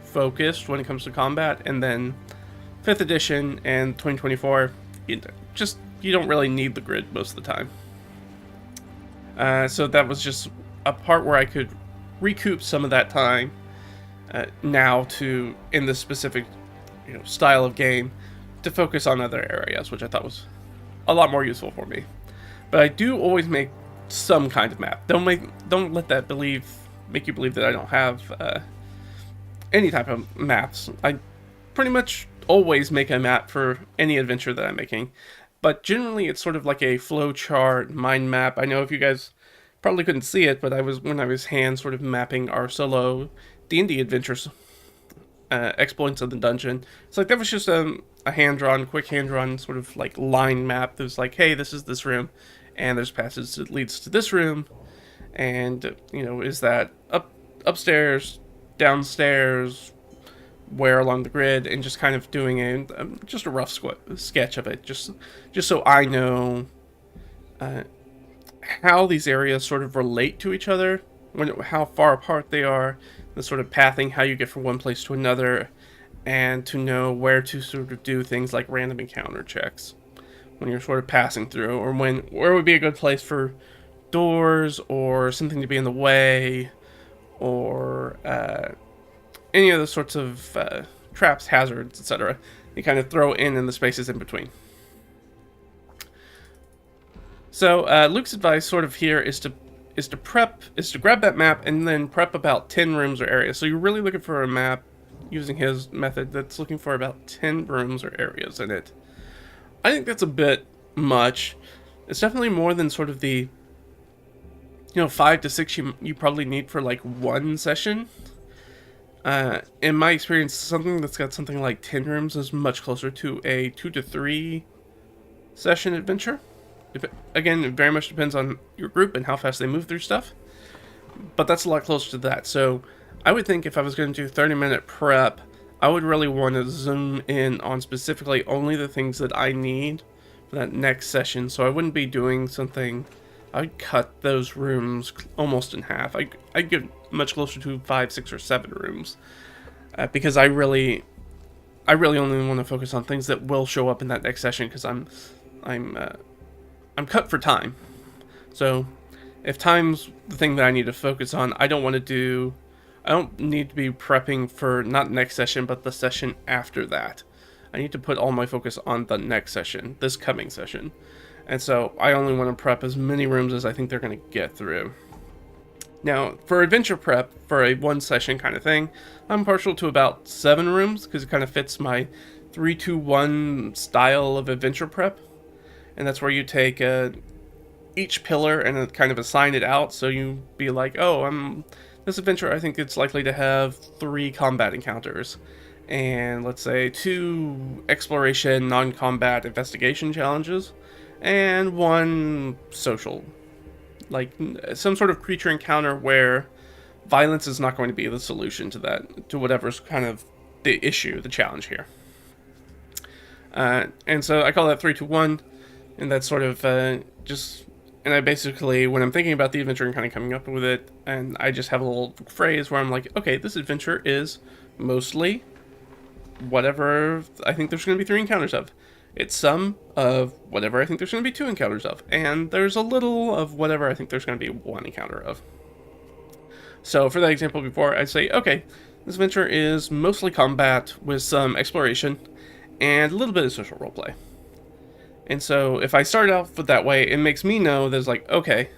focused when it comes to combat, and then 5th edition and 2024, you don't really need the grid most of the time. So that was just a part where I could recoup some of that time now in this specific style of game, to focus on other areas, which I thought was a lot more useful for me. But I do always make some kind of map. Don't let that make you believe that I don't have any type of maps. I pretty much always make a map for any adventure that I'm making. But generally, it's sort of like a flowchart mind map. I know if you guys probably couldn't see it, but when I was hand sort of mapping our solo D&D adventures, exploits of the dungeon. It's like that was just a quick hand-drawn sort of like line map that was like, hey, this is this room, and there's passage that leads to this room, and is that upstairs, downstairs, where along the grid, and just kind of doing just a rough sketch of it, just so I know how these areas sort of relate to each other, how far apart they are, the sort of pathing, how you get from one place to another, and to know where to sort of do things like random encounter checks when you're sort of passing through, or where would be a good place for doors or something to be in the way, or any of those sorts of traps, hazards, etc. You kind of throw in the spaces in between. So Luke's advice sort of here is to grab that map and then prep about 10 rooms or areas. So you're really looking for a map using his method that's looking for about 10 rooms or areas in it. I think that's a bit much. It's definitely more than sort of the 5 to 6 you probably need for like one session. In my experience, something that's got something like 10 rooms is much closer to a 2 to 3 session adventure. Again, it very much depends on your group and how fast they move through stuff, but that's a lot closer to that. So I would think if I was going to do 30-minute prep, I would really want to zoom in on specifically only the things that I need for that next session. So I wouldn't be doing something I'd cut those rooms almost in half. I'd get much closer to 5, 6, or 7 rooms, because I really only want to focus on things that will show up in that next session, because I'm cut for time. So if time's the thing that I need to focus on, I don't need to be prepping for not next session, but the session after that. I need to put all my focus on the next session, this coming session. And so I only want to prep as many rooms as I think they're going to get through. Now, for adventure prep, for a one session kind of thing, I'm partial to about 7 rooms, because it kind of fits my 3-2-1 style of adventure prep. And that's where you take each pillar and kind of assign it out, so you be like, oh, this adventure, I think it's likely to have 3 combat encounters, and let's say 2 exploration, non-combat investigation challenges, and 1 social, like some sort of creature encounter where violence is not going to be the solution to that, to whatever's kind of the issue, the challenge here. And so I call that 3-2-1, and that's sort of and I basically, when I'm thinking about the adventure and kind of coming up with it, and I just have a little phrase where I'm like, okay, this adventure is mostly whatever I think there's going to be 3 encounters of. It's some of whatever I think there's going to be 2 encounters of. And there's a little of whatever I think there's going to be 1 encounter of. So for that example before, I'd say, okay, this adventure is mostly combat with some exploration and a little bit of social roleplay. And so if I start out with that way, it makes me know there's like, okay,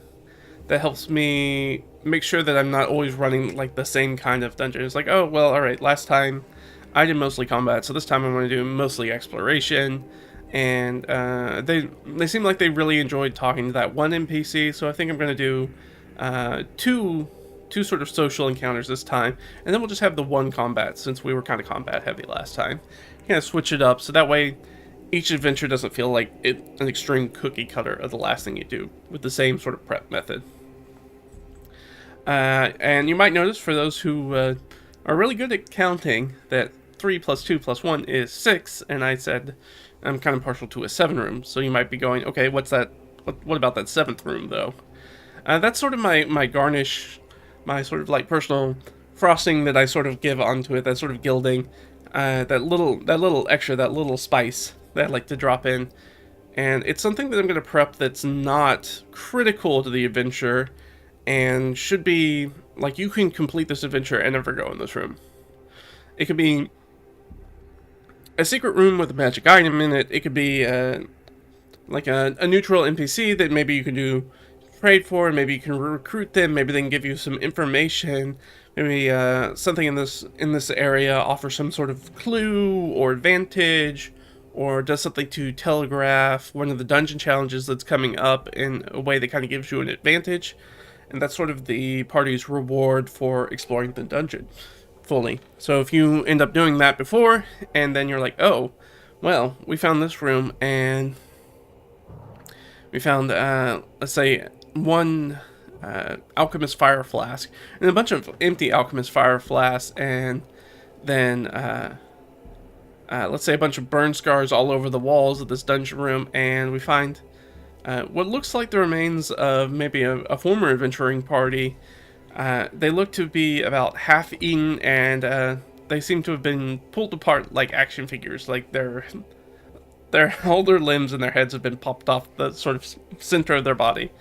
that helps me make sure that I'm not always running like the same kind of dungeon. It's like, oh, well, all right, last time I did mostly combat, so this time I'm going to do mostly exploration. And they seem like they really enjoyed talking to that one NPC, so I think I'm going to do two sort of social encounters this time, and then we'll just have the 1 combat, since we were kind of combat heavy last time. Kind of switch it up, so that way each adventure doesn't feel like an extreme cookie cutter of the last thing you do, with the same sort of prep method. And you might notice, for those who are really good at counting, that 3 plus 2 plus 1 is 6, and I said I'm kind of partial to a 7 room, so you might be going, okay, what's that? What about that 7th room, though? That's sort of my garnish, my sort of like personal frosting that I sort of give onto it, that sort of gilding, that little extra, that little spice that I like to drop in. And it's something that I'm going to prep that's not critical to the adventure, and should be, like, you can complete this adventure and never go in this room. It could be a secret room with a magic item in it. It could be like a neutral NPC that maybe you can do trade for, and maybe you can recruit them, maybe they can give you some information, maybe something in this area offers some sort of clue or advantage, or does something to telegraph one of the dungeon challenges that's coming up in a way that kind of gives you an advantage. And that's sort of the party's reward for exploring the dungeon fully. So if you end up doing that before, and then you're like, oh, well, we found this room, and we found, let's say, 1 alchemist fire flask, and a bunch of empty alchemist fire flasks, and then, let's say a bunch of burn scars all over the walls of this dungeon room, and we find what looks like the remains of maybe a former adventuring party. They look to be about half eaten, and they seem to have been pulled apart like action figures. Like all their limbs and their heads have been popped off the sort of center of their body.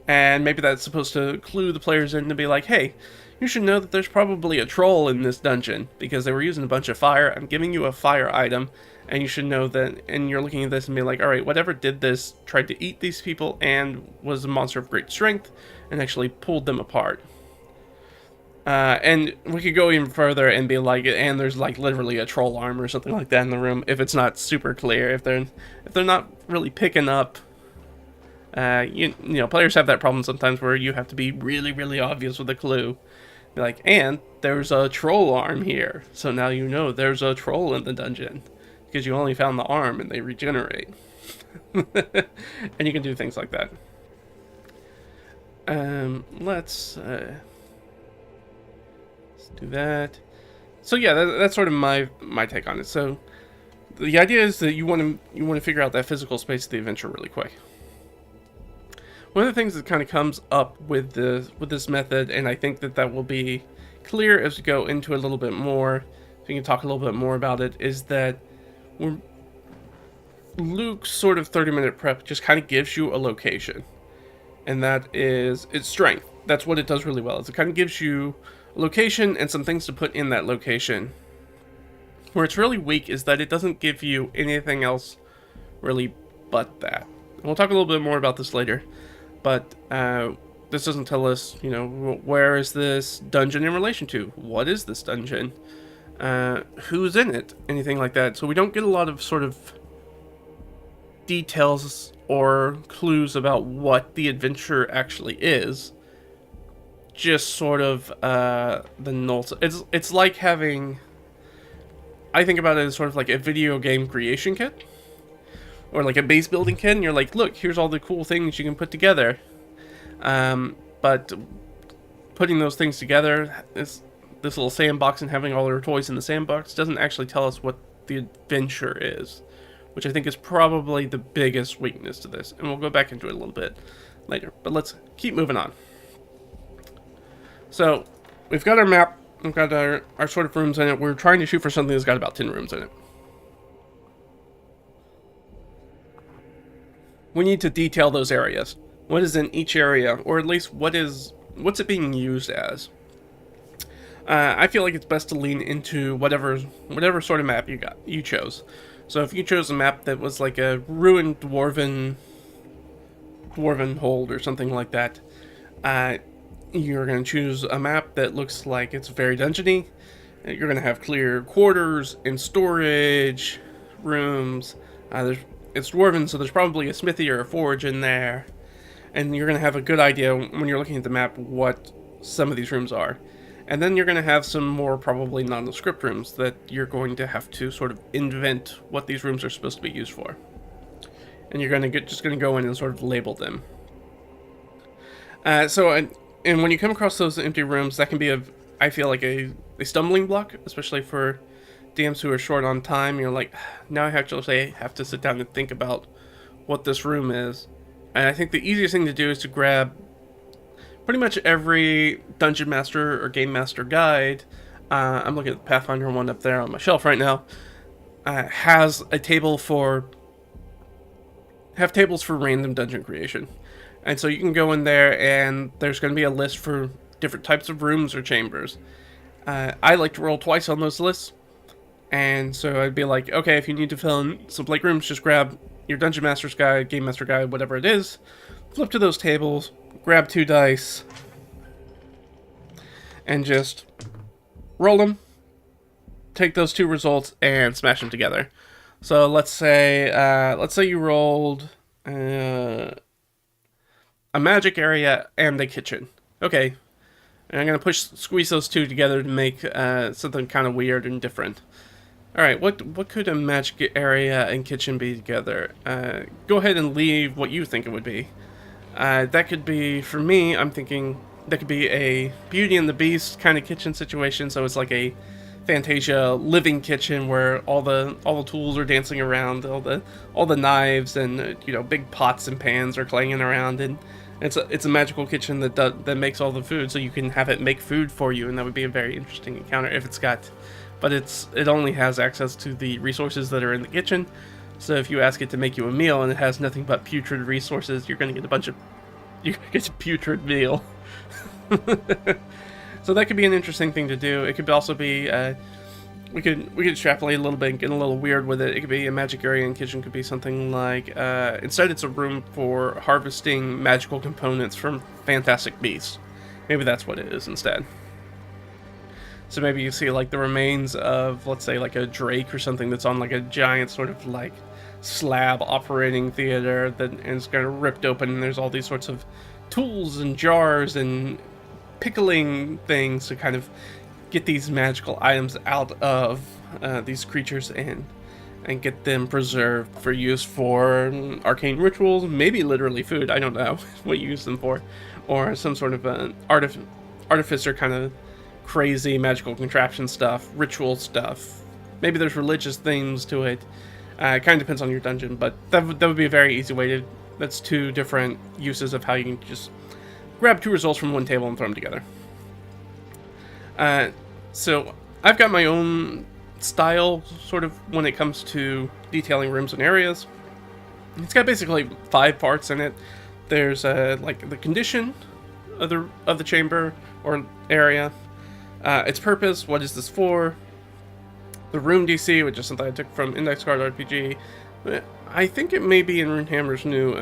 And maybe that's supposed to clue the players in to be like, hey, you should know that there's probably a troll in this dungeon, because they were using a bunch of fire. I'm giving you a fire item, and you should know that. And you're looking at this and be like, all right, whatever did this tried to eat these people and was a monster of great strength and actually pulled them apart. And we could go even further and be like, and there's like literally a troll arm or something like that in the room, if it's not super clear, if they're not really picking up. You know, players have that problem sometimes where you have to be really, really obvious with a clue. Be like, and there's a troll arm here, so now you know there's a troll in the dungeon, because you only found the arm and they regenerate. And you can do things like that. Let's do that. So yeah, that's sort of my take on it. So the idea is that you want to figure out that physical space of the adventure really quick. One of the things that kind of comes up with this method, and I think that will be clear as we go into it a little bit more, so we can talk a little bit more about it, is that Luke's sort of 30-minute prep just kind of gives you a location, and that is its strength. That's what it does really well, is it kind of gives you a location and some things to put in that location. Where it's really weak is that it doesn't give you anything else really but that. And we'll talk a little bit more about this later, but this doesn't tell us, you know, where is this dungeon in relation to? What is this dungeon? Who's in it? Anything like that. So we don't get a lot of sort of details or clues about what the adventure actually is. Just sort of the null. It's like having, I think about it as sort of like a video game creation kit, or like a base building kit, and you're like, look, here's all the cool things you can put together. But putting those things together, this little sandbox and having all our toys in the sandbox doesn't actually tell us what the adventure is, which I think is probably the biggest weakness to this. And we'll go back into it a little bit later, but let's keep moving on. So we've got our map, we've got our sort of rooms in it. We're trying to shoot for something that's got about 10 rooms in it. We need to detail those areas. What is in each area, or at least what's it being used as? I feel like it's best to lean into whatever sort of map you chose. So if you chose a map that was like a ruined dwarven hold or something like that, you're going to choose a map that looks like it's very dungeony. You're going to have clear quarters and storage rooms. It's dwarven, so there's probably a smithy or a forge in there. And you're going to have a good idea when you're looking at the map what some of these rooms are. And then you're going to have some more probably nondescript rooms that you're going to have to sort of invent what these rooms are supposed to be used for. And you're going to just going to go in and sort of label them. And when you come across those empty rooms, that can be I feel like a stumbling block, especially for DMs who are short on time. You're like, now I actually have to sit down and think about what this room is. And I think the easiest thing to do is to grab pretty much every Dungeon Master or Game Master guide. I'm looking at the Pathfinder one up there on my shelf right now. Has a table tables for random dungeon creation. And so you can go in there and there's going to be a list for different types of rooms or chambers. I like to roll twice on those lists. And so I'd be like, okay, if you need to fill in some blank rooms, just grab your Dungeon Master's Guide, Game Master Guide, whatever it is. Flip to those tables, grab 2 dice, and just roll them. Take those 2 results and smash them together. So let's say you rolled a magic area and a kitchen. Okay, and I'm gonna squeeze those 2 together to make something kind of weird and different. All right, what could a magic area and kitchen be together? Go ahead and leave what you think it would be. That could be, for me, I'm thinking that could be a Beauty and the Beast kind of kitchen situation. So it's like a Fantasia living kitchen where all the tools are dancing around, all the knives and big pots and pans are clanging around, and it's a magical kitchen that makes all the food, so you can have it make food for you, and that would be a very interesting encounter if it's got. But it only has access to the resources that are in the kitchen. So if you ask it to make you a meal and it has nothing but putrid resources, you're going to get a putrid meal. So that could be an interesting thing to do. It could also be we could extrapolate a little bit and get a little weird with it. It could be a magic area and kitchen could be something like instead it's a room for harvesting magical components from fantastic beasts. Maybe that's what it is instead. So maybe you see like the remains of, let's say, like a drake or something that's on like a giant sort of like slab operating theater that is kind of ripped open, and there's all these sorts of tools and jars and pickling things to kind of get these magical items out of these creatures and get them preserved for use for arcane rituals, maybe literally food, I don't know what you use them for, or some sort of artificer kind of crazy magical contraption stuff, ritual stuff. Maybe there's religious themes to it. It kind of depends on your dungeon, but that would be a very easy way That's two different uses of how you can just grab two results from one table and throw them together. So I've got my own style, sort of, when it comes to detailing rooms and areas. It's got basically 5 parts in it. There's like the condition of the chamber or area, its purpose, what is this for, the room DC, which is something I took from Index Card RPG. I think it may be in Runehammer's new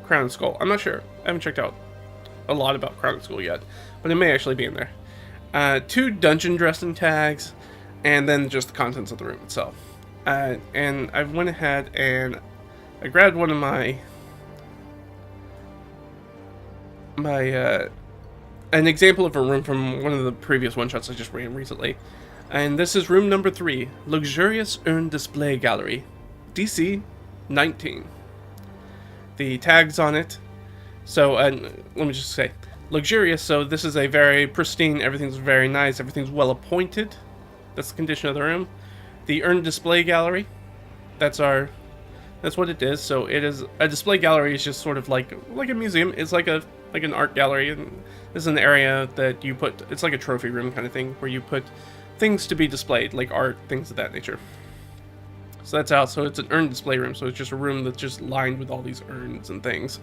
Crown and Skull. I'm not sure. I haven't checked out a lot about Crown and Skull yet, but it may actually be in there. 2 dungeon dressing tags, and then just the contents of the room itself. And I went ahead and I grabbed one of my an example of a room from one of the previous one-shots I just ran recently. And this is room number 3, Luxurious Urn Display Gallery, DC 19. The tags on it, so let me just say, luxurious, so this is a very pristine, everything's very nice, everything's well appointed. That's the condition of the room. The Urn Display Gallery, that's what it is. So it is a display gallery, is just sort of like a museum. It's like an art gallery, and this is an area that you put, it's like a trophy room kind of thing, where you put things to be displayed, like art, things of that nature. So that's out. So it's an urn display room, so it's just a room that's just lined with all these urns and things.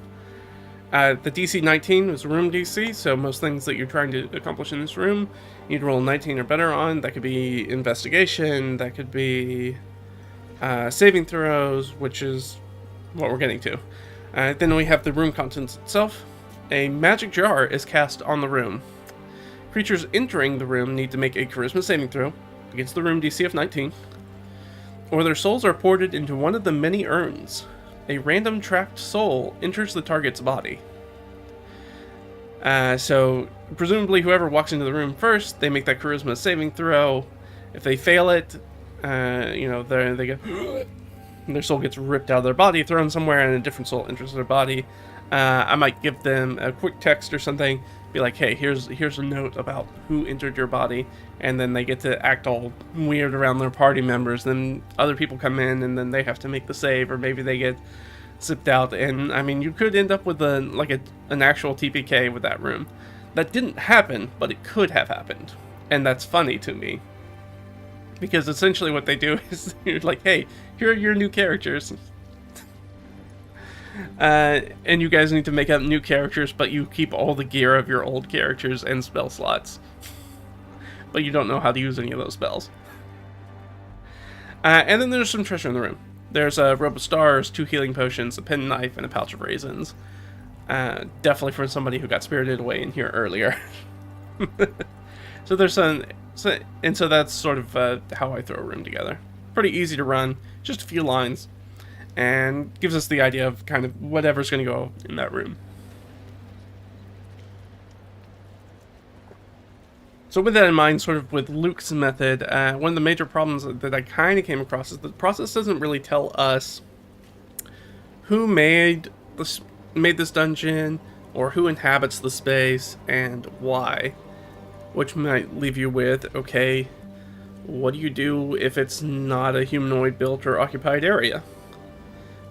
The DC 19 was room DC, so most things that you're trying to accomplish in this room, you need to roll 19 or better on. That could be investigation, that could be saving throws, which is what we're getting to. Then we have the room contents itself. A magic jar is cast on the room. Creatures entering the room need to make a charisma saving throw against the room DC of 19, or their souls are ported into one of the many urns. A random trapped soul enters the target's body. So presumably whoever walks into the room first, they make that charisma saving throw. If they fail it, they get their soul gets ripped out of their body, thrown somewhere, and a different soul enters their body. I might give them a quick text or something, be like, hey, here's a note about who entered your body, and then they get to act all weird around their party members. Then other people come in, and then they have to make the save, or maybe they get zipped out. And I mean, you could end up with an actual TPK with that room. That didn't happen, but it could have happened, and that's funny to me, because essentially what they do is you're like, hey, here are your new characters. And you guys need to make up new characters, but you keep all the gear of your old characters and spell slots. But you don't know how to use any of those spells. And then there's some treasure in the room. There's a robe of stars, 2 healing potions, a penknife, and a pouch of raisins. Definitely for somebody who got spirited away in here earlier. So there's some... So that's sort of how I throw a room together. Pretty easy to run, just a few lines, and gives us the idea of kind of whatever's going to go in that room. So with that in mind, sort of with Luke's method, one of the major problems that I kind of came across is the process doesn't really tell us who made this dungeon, or who inhabits the space, and why. Which might leave you with, okay, what do you do if it's not a humanoid built or occupied area?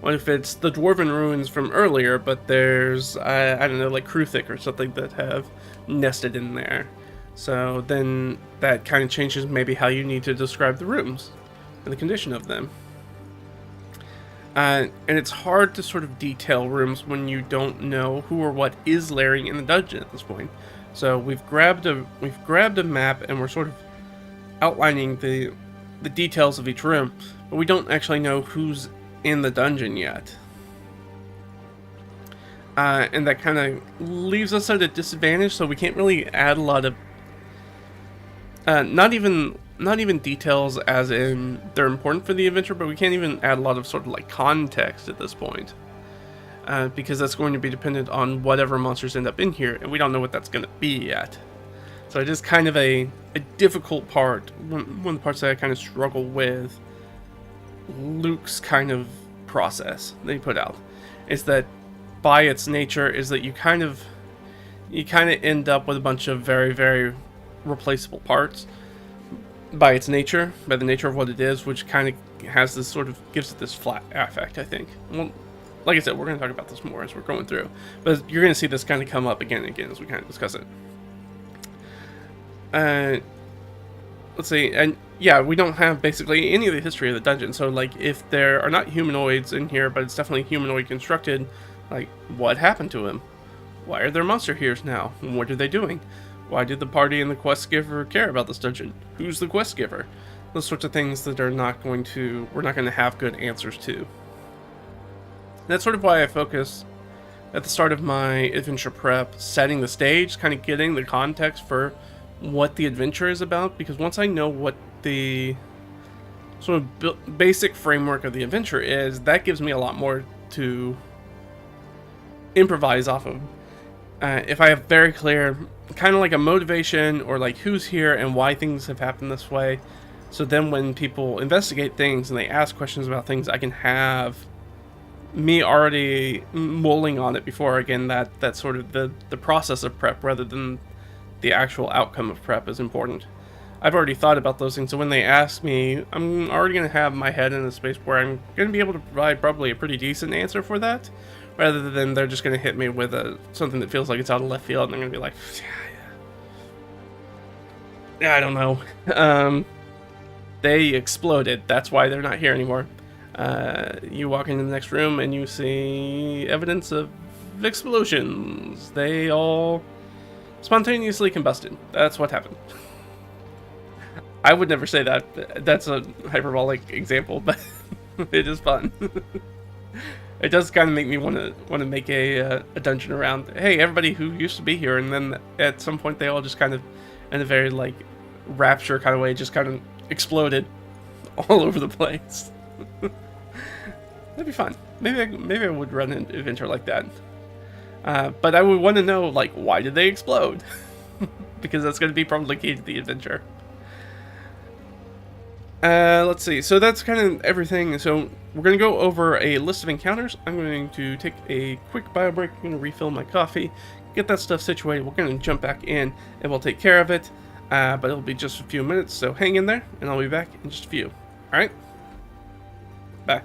What if it's the dwarven ruins from earlier, but there's, I don't know, like Kruthic or something that have nested in there? So then that kind of changes maybe how you need to describe the rooms and the condition of them. And it's hard to sort of detail rooms when you don't know who or what is lairing in the dungeon at this point. So we've grabbed a map, and we're sort of outlining the details of each room, but we don't actually know who's in the dungeon yet. And that kind of leaves us at a disadvantage, so we can't really add a lot of not even details as in they're important for the adventure, but we can't even add a lot of sort of like context at this point. Because that's going to be dependent on whatever monsters end up in here, and we don't know what that's going to be yet. So it is kind of a difficult part, one of the parts that I kind of struggle with Luke's kind of process that he put out, is that by its nature is that you kind of end up with a bunch of very, very replaceable parts by its nature, by the nature of what it is, which kind of has this sort of, gives it this flat affect, I think. Well, like I said, we're going to talk about this more as we're going through. But you're going to see this kind of come up again and again as we kind of discuss it. Let's see, and yeah, we don't have basically any of the history of the dungeon. So like, if there are not humanoids in here, but it's definitely humanoid constructed, like, what happened to him? Why are there monster here's now? What are they doing? Why did the party and the quest giver care about this dungeon? Who's the quest giver? Those sorts of things that we're not going to have good answers to. And that's sort of why I focus at the start of my adventure prep, setting the stage, kind of getting the context for what the adventure is about, because once I know what the sort of basic framework of the adventure is, that gives me a lot more to improvise off of. If I have very clear, kind of like a motivation, or like who's here and why things have happened this way, so then when people investigate things and they ask questions about things, I can have me already mulling on it before. Again, that's sort of the process of prep rather than the actual outcome of prep is important. I've already thought about those things, so when they ask me, I'm already going to have my head in a space where I'm going to be able to provide probably a pretty decent answer for that, rather than they're just going to hit me with something that feels like it's out of left field, and they're going to be like, yeah, I don't know. They exploded, that's why they're not here anymore. You walk into the next room and you see evidence of explosions. They all spontaneously combusted. That's what happened. I would never say that. That's a hyperbolic example, but it is fun. It does kind of make me want to make a dungeon around, hey, everybody who used to be here, and then at some point they all just kind of, in a very like rapture kind of way, just kind of exploded all over the place. That'd be fun. Maybe I would run an adventure like that. But I would want to know, like, why did they explode? Because that's going to be probably key to the adventure. Let's see. So that's kind of everything. So we're going to go over a list of encounters. I'm going to take a quick bio break. I'm going to refill my coffee, get that stuff situated. We're going to jump back in and we'll take care of it. But it'll be just a few minutes, so hang in there, and I'll be back in just a few. Alright? Bye.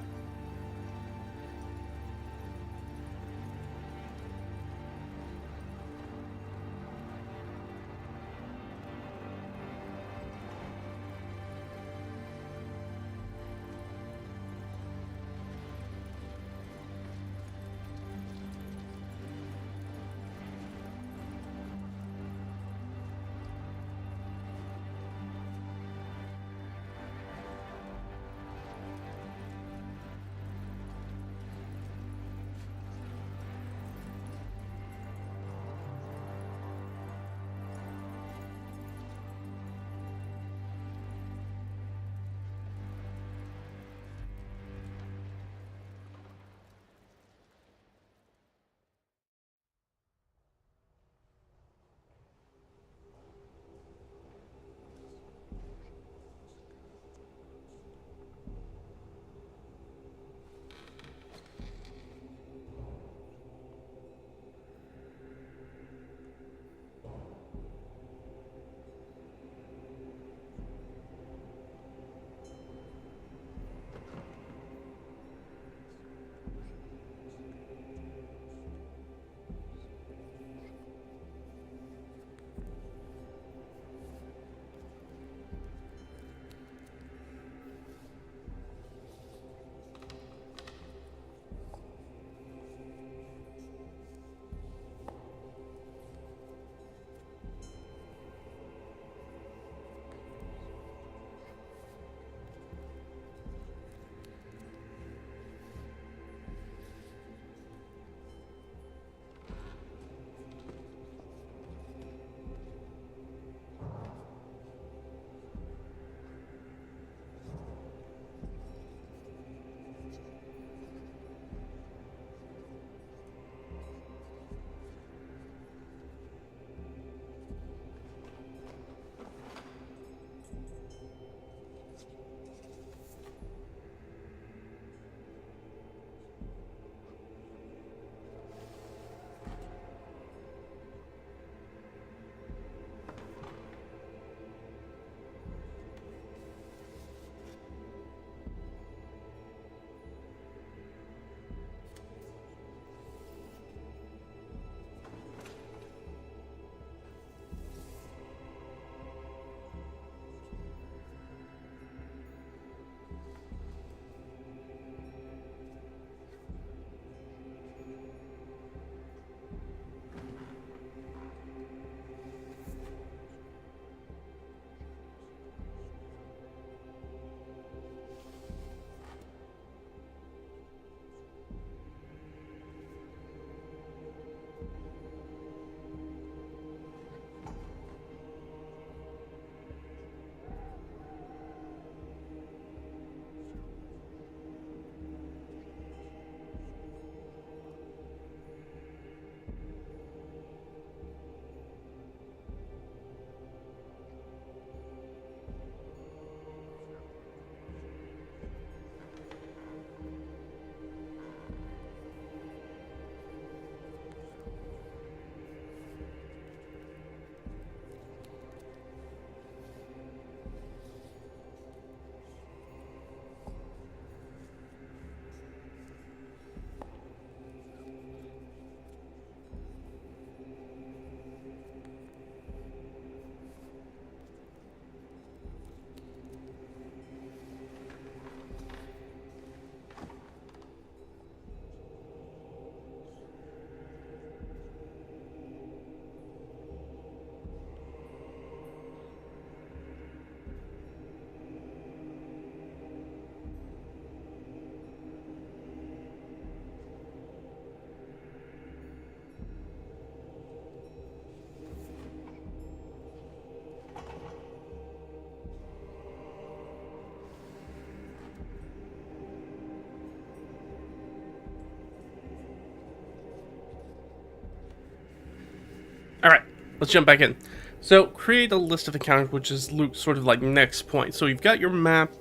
let's jump back in. So create a list of encounters, which is Luke's sort of like next point. So you've got your map,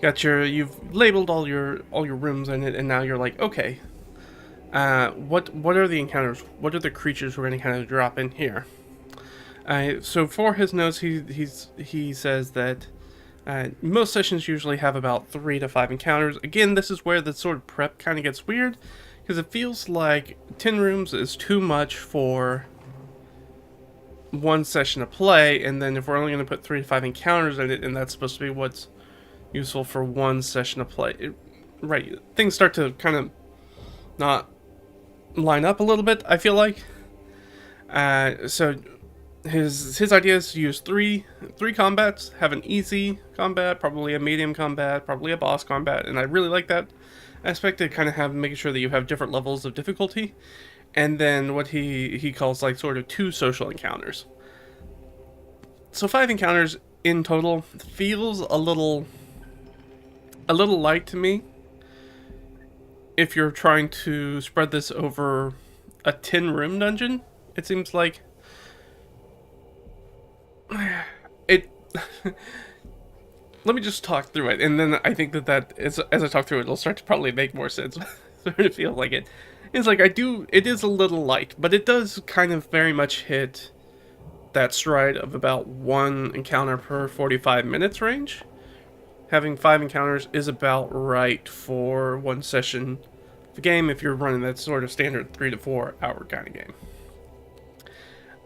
you've labeled all your rooms in it, and now you're like, okay, what are the encounters? What are the creatures we're going to kind of drop in here? So for his notes, he says that most sessions usually have about 3 to 5 encounters. Again, this is where the sort of prep kind of gets weird, because it feels like 10 rooms is too much for one session of play, and then if we're only going to put 3 to 5 encounters in it, and that's supposed to be what's useful for one session of play, right, things start to kind of not line up a little bit, I feel like. So his idea is to use three combats, have an easy combat, probably a medium combat, probably a boss combat, and I really like that aspect to kind of have making sure that you have different levels of difficulty. And then what he calls like sort of 2 social encounters. So 5 encounters in total feels a little light to me if you're trying to spread this over a 10 room dungeon. It seems like it let me just talk through it, and then I think that is, as I talk through it, it'll start to probably make more sense. Sort of feel like it. It's like it is a little light, but it does kind of very much hit that stride of about 1 encounter per 45 minutes range. Having 5 encounters is about right for one session of the game if you're running that sort of standard 3 to 4 hour kind of game.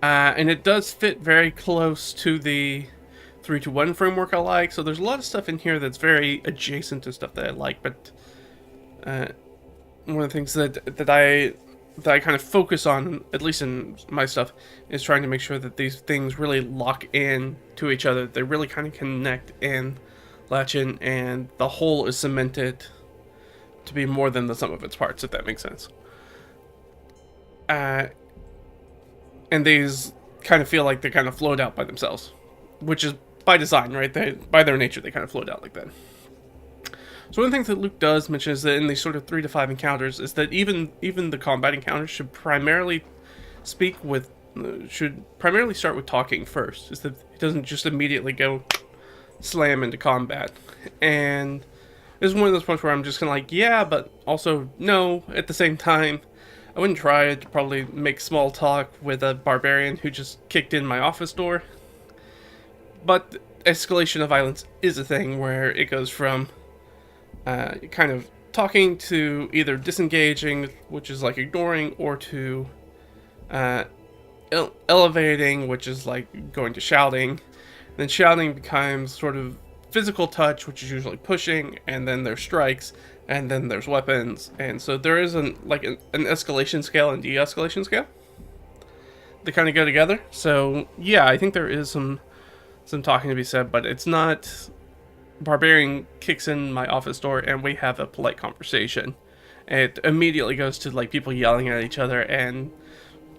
And it does fit very close to the 3 to 1 framework I like, so there's a lot of stuff in here that's very adjacent to stuff that I like, but one of the things that I kind of focus on, at least in my stuff, is trying to make sure that these things really lock in to each other. They really kind of connect and latch in, and the whole is cemented to be more than the sum of its parts, if that makes sense. And these kind of feel like they kind of float out by themselves, which is by design, right? By their nature, they kind of float out like that. So one of the things that Luke does mention is that in these sort of 3 to 5 encounters is that even the combat encounters should primarily start with talking first. Is that it doesn't just immediately go slam into combat. And this is one of those points where I'm just kind of like, yeah, but also no at the same time. I wouldn't try to probably make small talk with a barbarian who just kicked in my office door. But escalation of violence is a thing where it goes from kind of talking to either disengaging, which is like ignoring, or to elevating, which is like going to shouting. Then shouting becomes sort of physical touch, which is usually pushing, and then there's strikes, and then there's weapons. And so there is an escalation scale and de-escalation scale. They kind of go together. So yeah, I think there is some talking to be said, but it's not barbarian kicks in my office door and we have a polite conversation. It immediately goes to like people yelling at each other and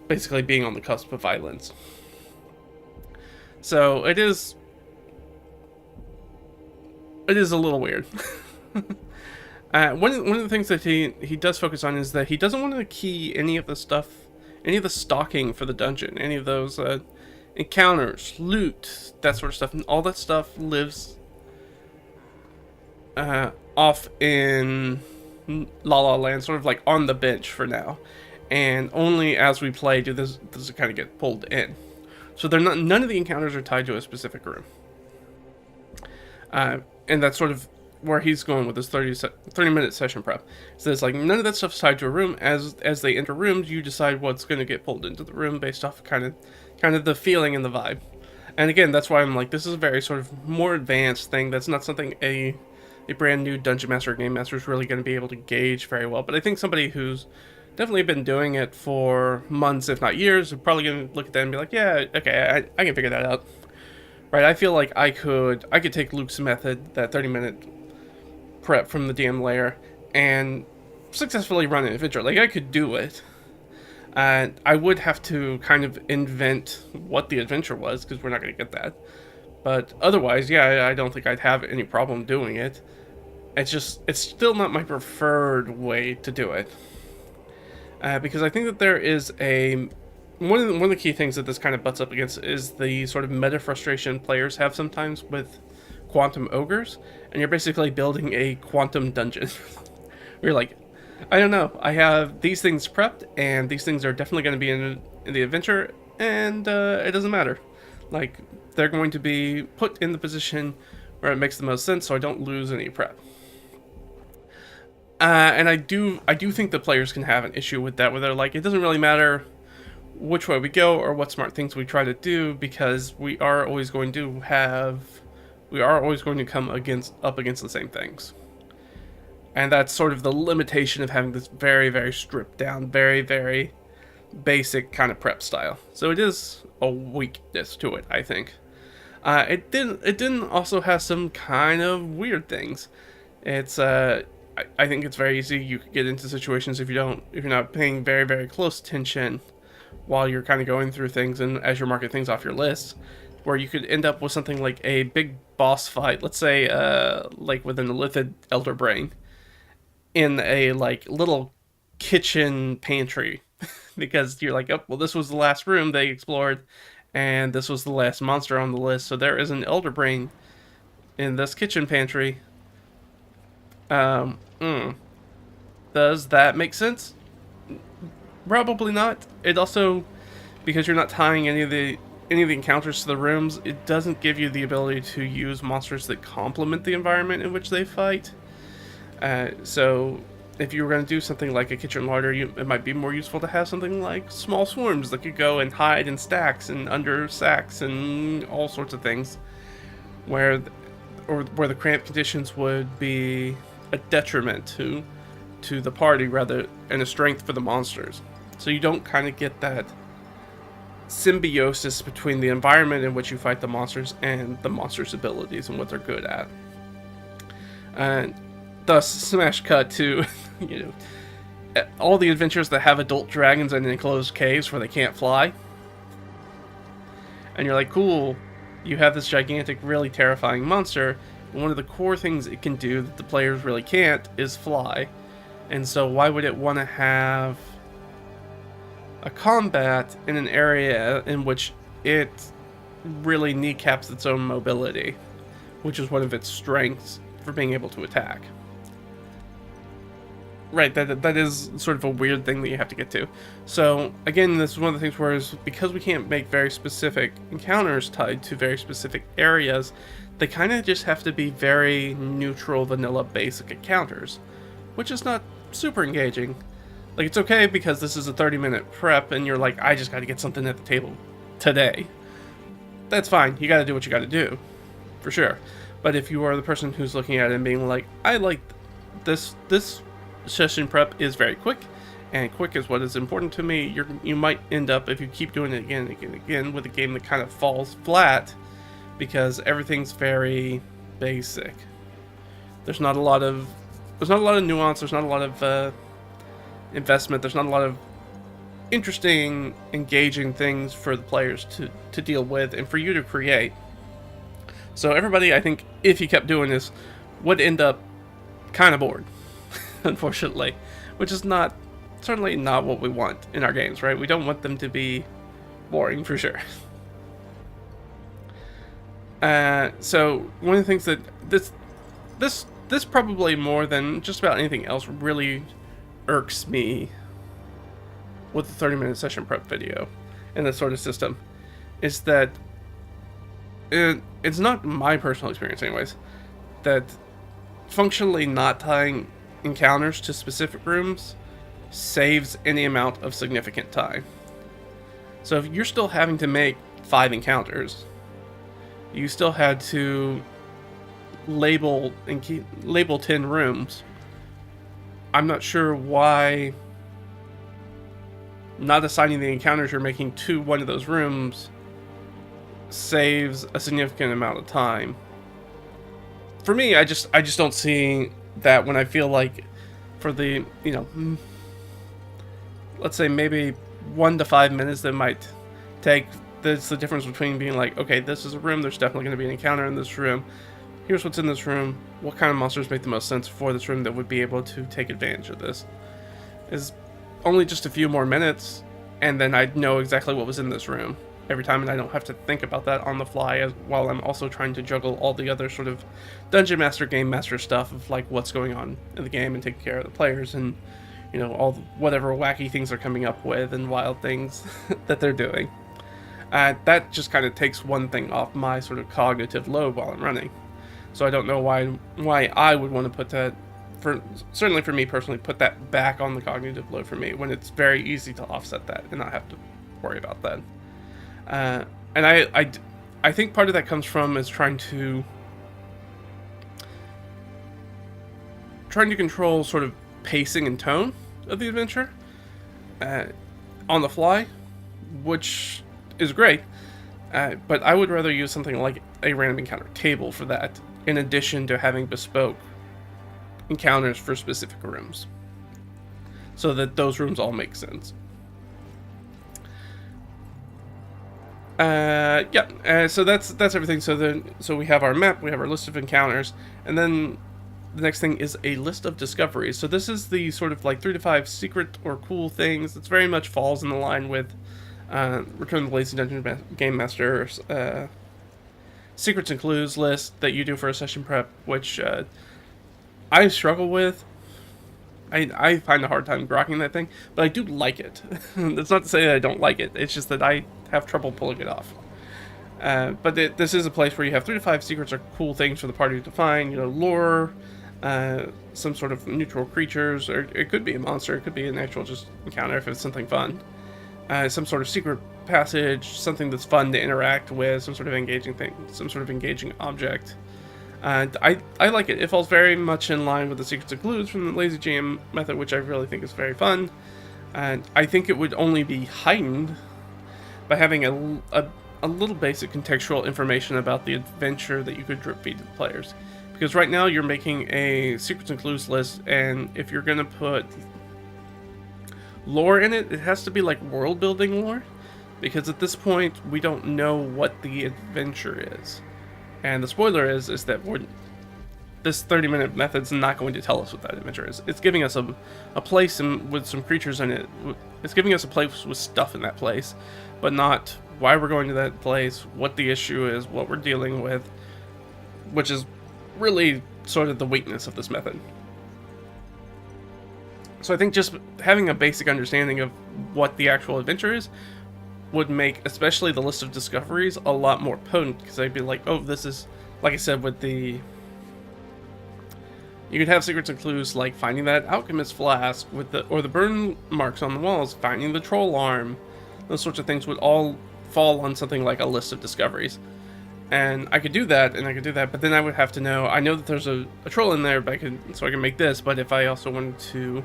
basically being on the cusp of violence. So it is a little weird. One of the things that he does focus on is that he doesn't want to key any of the stocking for the dungeon, any of those encounters, loot, that sort of stuff, and all that stuff lives off in La La Land, sort of like on the bench for now, and only as we play does it kind of get pulled in. So none of the encounters are tied to a specific room, and that's sort of where he's going with this 30-minute session prep. So it's like none of that stuff's tied to a room. As they enter rooms, you decide what's going to get pulled into the room based off kind of the feeling and the vibe. And again, that's why I'm like, this is a very sort of more advanced thing. That's not something a brand new dungeon master or game master is really going to be able to gauge very well. But I think somebody who's definitely been doing it for months, if not years, are probably going to look at that and be like, yeah, okay, I can figure that out. Right? I feel like I could take Luke's method, that 30-minute prep from the DM layer, and successfully run an adventure. Like, I could do it. I would have to kind of invent what the adventure was, because we're not going to get that. But otherwise, yeah, I don't think I'd have any problem doing it. It's still not my preferred way to do it. Because I think that there is a one of the key things that this kind of butts up against is the sort of meta frustration players have sometimes with quantum ogres, and you're basically building a quantum dungeon. You're like, I don't know, I have these things prepped, and these things are definitely going to be in the adventure, and it doesn't matter. Like, they're going to be put in the position where it makes the most sense, so I don't lose any prep. And I do think the players can have an issue with that, where they're like, it doesn't really matter which way we go or what smart things we try to do, because we are always going to come up against the same things. And that's sort of the limitation of having this very, very stripped down, very, very basic kind of prep style. So it is a weakness to it, I think. It didn't also have some kind of weird things. It's I think it's very easy. You could get into situations if you're not paying very, very close attention while you're kind of going through things and as you're marking things off your list, where you could end up with something like a big boss fight, let's say like with an Illithid Elder Brain, in a like little kitchen pantry. Because you're like, oh, well, this was the last room they explored, and this was the last monster on the list, so there is an Elder Brain in this kitchen pantry. Does that make sense? Probably not. It also, because you're not tying any of the encounters to the rooms, it doesn't give you the ability to use monsters that complement the environment in which they fight. So if you were going to do something like a kitchen larder, it might be more useful to have something like small swarms that could go and hide in stacks and under sacks and all sorts of things, where the cramped conditions would be a detriment to the party rather and a strength for the monsters. So you don't kind of get that symbiosis between the environment in which you fight the monsters and the monsters' abilities and what they're good at. And thus, smash cut to, all the adventures that have adult dragons in enclosed caves where they can't fly. And you're like, cool, you have this gigantic, really terrifying monster. One of the core things it can do that the players really can't is fly. And so why would it want to have a combat in an area in which it really kneecaps its own mobility, which is one of its strengths for being able to attack? Right, that is sort of a weird thing that you have to get to. So, again, this is one of the things where, because we can't make very specific encounters tied to very specific areas, they kind of just have to be very neutral, vanilla, basic encounters, which is not super engaging. Like, it's okay because this is a 30-minute prep, and you're like, I just gotta get something at the table today. That's fine, you gotta do what you gotta do, for sure. But if you are the person who's looking at it and being like, I like this session prep is very quick, and quick is what is important to me, you might end up, if you keep doing it again and again and again, with a game that kind of falls flat because everything's very basic. There's not a lot of nuance, there's not a lot of investment, there's not a lot of interesting, engaging things for the players to deal with and for you to create. So everybody, I think, if you kept doing this, would end up kind of bored. Unfortunately, which is certainly not what we want in our games, right? We don't want them to be boring, for sure. So one of the things that this probably more than just about anything else really irks me with the 30-minute session prep video and this sort of system is that it's not my personal experience anyways, that functionally not tying encounters to specific rooms saves any amount of significant time. So if you're still having to make 5 encounters, you still had to label 10 rooms. I'm not sure why not assigning the encounters you're making to one of those rooms saves a significant amount of time. For me, I just don't see that when I feel like for the, let's say maybe 1 to 5 minutes that might take, that's the difference between being like, okay, this is a room, there's definitely going to be an encounter in this room, here's what's in this room, what kind of monsters make the most sense for this room that would be able to take advantage of this, is only just a few more minutes, and then I'd know exactly what was in this room every time, and I don't have to think about that on the fly while I'm also trying to juggle all the other sort of dungeon master, game master stuff of like what's going on in the game and taking care of the players and all whatever wacky things they're coming up with and wild things that they're doing. That just kind of takes one thing off my sort of cognitive load while I'm running. So I don't know why I would want to put that, certainly for me personally, put that back on the cognitive load for me when it's very easy to offset that and not have to worry about that. And I think part of that comes from is trying to control sort of pacing and tone of the adventure on the fly, which is great. But I would rather use something like a random encounter table for that, in addition to having bespoke encounters for specific rooms, so that those rooms all make sense. So that's everything. So we have our map, we have our list of encounters, and then the next thing is a list of discoveries. So this is the sort of like 3 to 5 secret or cool things. That's very much falls in the line with Return of the Lazy Dungeon Game Master's secrets and clues list that you do for a session prep, which I struggle with. I find a hard time grokking that thing, but I do like it. That's not to say that I don't like it. It's just that I have trouble pulling it off. But this is a place where you have 3 to 5 secrets or cool things for the party to find. Lore, some sort of neutral creatures, or it could be a monster. It could be an actual just encounter if it's something fun. Some sort of secret passage, something that's fun to interact with, some sort of engaging thing, some sort of engaging object. I like it. It falls very much in line with the secrets and clues from the Lazy GM method, which I really think is very fun. And I think it would only be heightened by having a little basic contextual information about the adventure that you could drip feed to the players. Because right now you're making a secrets and clues list, and if you're going to put lore in it, it has to be like world building lore. Because at this point, we don't know what the adventure is. And the spoiler is that this 30-minute method's not going to tell us what that adventure is. It's giving us a place with some creatures in it. It's giving us a place with stuff in that place, but not why we're going to that place, what the issue is, what we're dealing with, which is really sort of the weakness of this method. So I think just having a basic understanding of what the actual adventure is would make, especially the list of discoveries, a lot more potent, because I'd be like, oh, this is, like I said, with the... You could have secrets and clues like finding that alchemist flask, or the burn marks on the walls, finding the troll arm. Those sorts of things would all fall on something like a list of discoveries. And I could do that, but then I would have to know, I know that there's a troll in there, but so I can make this, but if I also wanted to...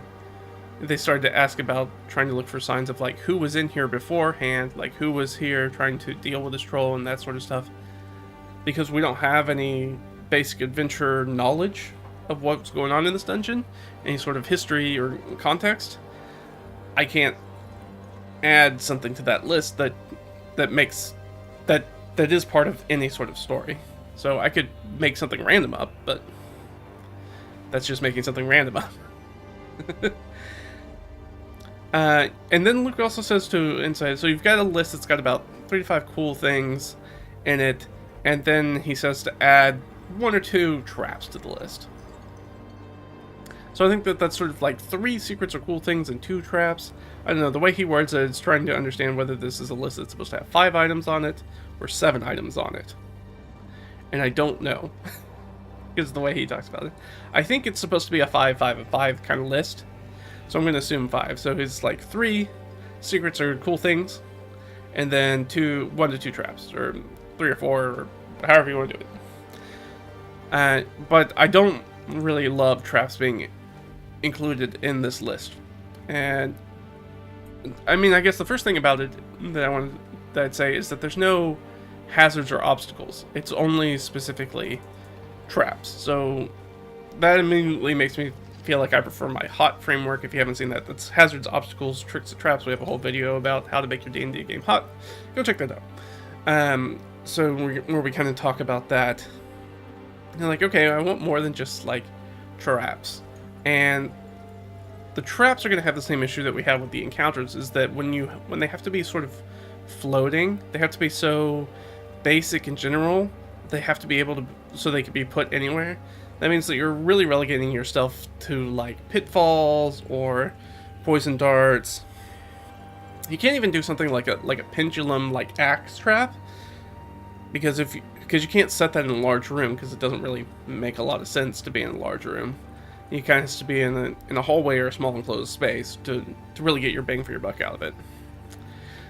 They started to ask about trying to look for signs of like who was in here beforehand, like who was here trying to deal with this troll and that sort of stuff. Because we don't have any basic adventure knowledge of what's going on in this dungeon, any sort of history or context, I can't add something to that list that is part of any sort of story. So I could make something random up, but that's just making something random up. And then Luke also says to inside, so you've got a list that's got about 3 to 5 cool things in it, and then he says to add 1 or 2 traps to the list. So I think that's sort of like 3 secrets or cool things and 2 traps. I don't know, the way he words it, it's trying to understand whether this is a list that's supposed to have 5 items on it or 7 items on it. And I don't know, because the way he talks about it. I think it's supposed to be a 5-5-5 kind of list. So I'm going to assume 5. So it's like 3 secrets or cool things, and then 1 to 2 traps, or 3 or 4, or however you want to do it. But I don't really love traps being included in this list. And I mean, I guess the first thing about it that I'd say is that there's no hazards or obstacles. It's only specifically traps. So that immediately makes me feel like I prefer my hot framework. If you haven't seen that, that's hazards, obstacles, tricks, and traps. We have a whole video about how to make your D&D game hot. Go check that out. So where we kind of talk about that. You're like, okay, I want more than just like traps. And the traps are going to have the same issue that we have with the encounters, is that when they have to be sort of floating, they have to be so basic in general, they have to be able to, so they can be put anywhere. That means that you're really relegating yourself to like pitfalls or poison darts. You can't even do something like a pendulum like axe trap, because you can't set that in a large room, because it doesn't really make a lot of sense to be in a large room. You kind of has to be in a hallway or a small enclosed space to really get your bang for your buck out of it.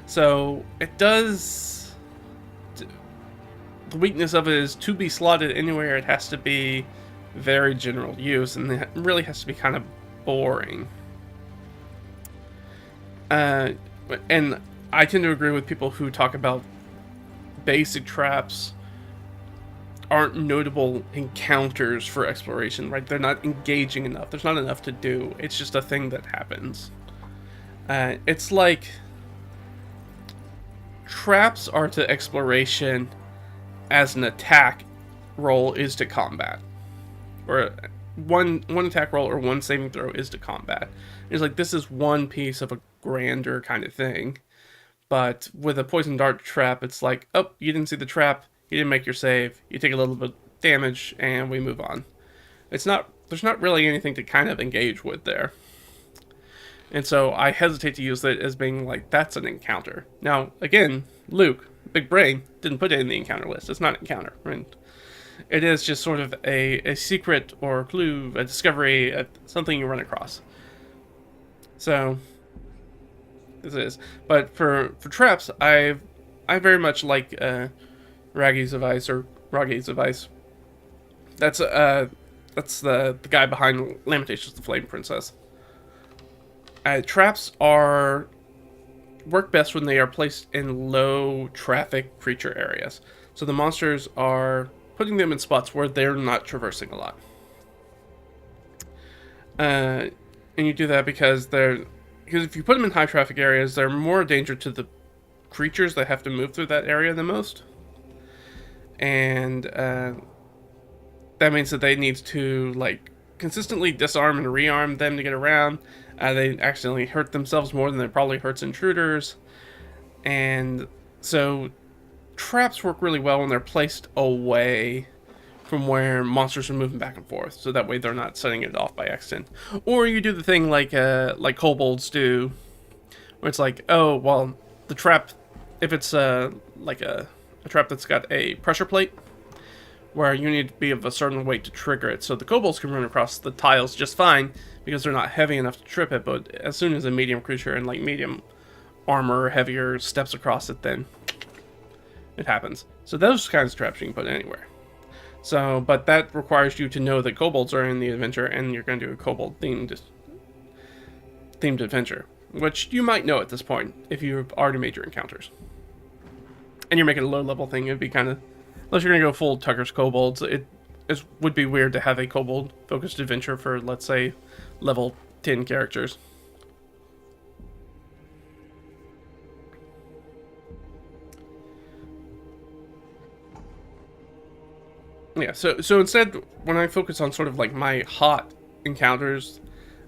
So it does. The weakness of it is, to be slotted anywhere, it has to be very general use, and it really has to be kind of boring. And I tend to agree with people who talk about basic traps aren't notable encounters for exploration, right? They're not engaging enough. There's not enough to do. It's just a thing that happens. It's like traps are to exploration as an attack roll is to combat, or one attack roll or one saving throw is to combat. It's like, this is one piece of a grander kind of thing. But with a poison dart trap, it's like, oh, you didn't see the trap, you didn't make your save, you take a little bit of damage, and we move on. There's not really anything to kind of engage with there. And so I hesitate to use that as being like, that's an encounter. Now, again, Luke, big brain, didn't put it in the encounter list. It's not an encounter, right? It is just sort of a secret or a clue, a discovery, something you run across. So this is. But for traps, I very much like Raggy's advice, or Raggy's advice. That's the guy behind Lamentations of the Flame Princess. Traps work best when they are placed in low traffic creature areas. So the monsters are putting them in spots where they're not traversing a lot. And you do that because if you put them in high traffic areas, they're more a danger to the creatures that have to move through that area the most. And that means that they need to like consistently disarm and rearm them to get around. They accidentally hurt themselves more than it probably hurts intruders. And so traps work really well when they're placed away from where monsters are moving back and forth, so that way they're not setting it off by accident. Or you do the thing like kobolds do, where it's like, oh, well, the trap, if it's like a trap that's got a pressure plate, where you need to be of a certain weight to trigger it, so the kobolds can run across the tiles just fine, because they're not heavy enough to trip it, but as soon as a medium creature and like medium armor or heavier steps across it, then it happens. So those kinds of traps you can put anywhere. So, but that requires you to know that kobolds are in the adventure, and you're going to do a kobold themed adventure, which you might know at this point if you've already made your encounters. And you're making a low level thing, it'd be kind of, unless you're going to go full Tucker's kobolds, it would be weird to have a kobold focused adventure for, let's say, level 10 characters. Yeah, so instead, when I focus on sort of like my hot encounters,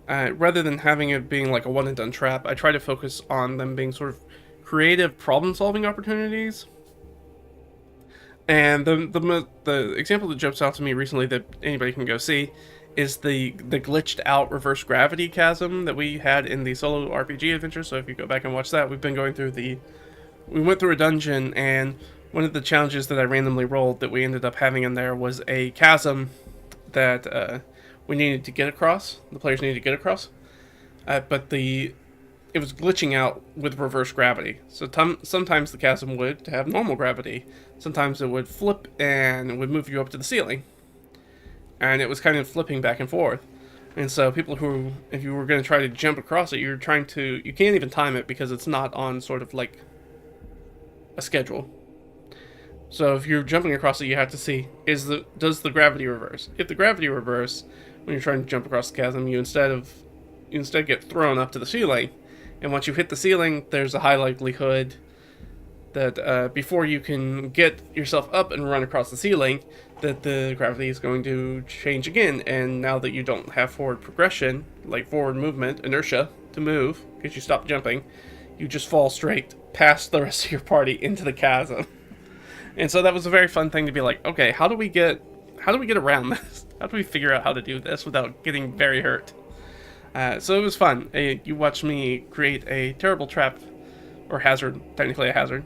rather than having it being like a one and done trap, I try to focus on them being sort of creative problem solving opportunities. And the example that jumps out to me recently that anybody can go see is the glitched out reverse gravity chasm that we had in the solo RPG adventure. So if you go back and watch that, we went through a dungeon, and one of the challenges that I randomly rolled that we ended up having in there was a chasm that we needed to get across. The players needed to get across, but it was glitching out with reverse gravity. So sometimes the chasm would have normal gravity. Sometimes it would flip and it would move you up to the ceiling. And it was kind of flipping back and forth. And so people who, if you were going to try to jump across it, you can't even time it because it's not on sort of like a schedule. So if you're jumping across it, you have to see, does the gravity reverse? If the gravity reverse, when you're trying to jump across the chasm, you instead get thrown up to the ceiling. And once you hit the ceiling, there's a high likelihood that before you can get yourself up and run across the ceiling, that the gravity is going to change again. And now that you don't have forward progression, like forward movement, inertia to move, because you stop jumping, you just fall straight past the rest of your party into the chasm. And so that was a very fun thing to be like, okay, how do we get around this? How do we figure out how to do this without getting very hurt? So it was fun. You watched me create a terrible trap, or hazard, technically a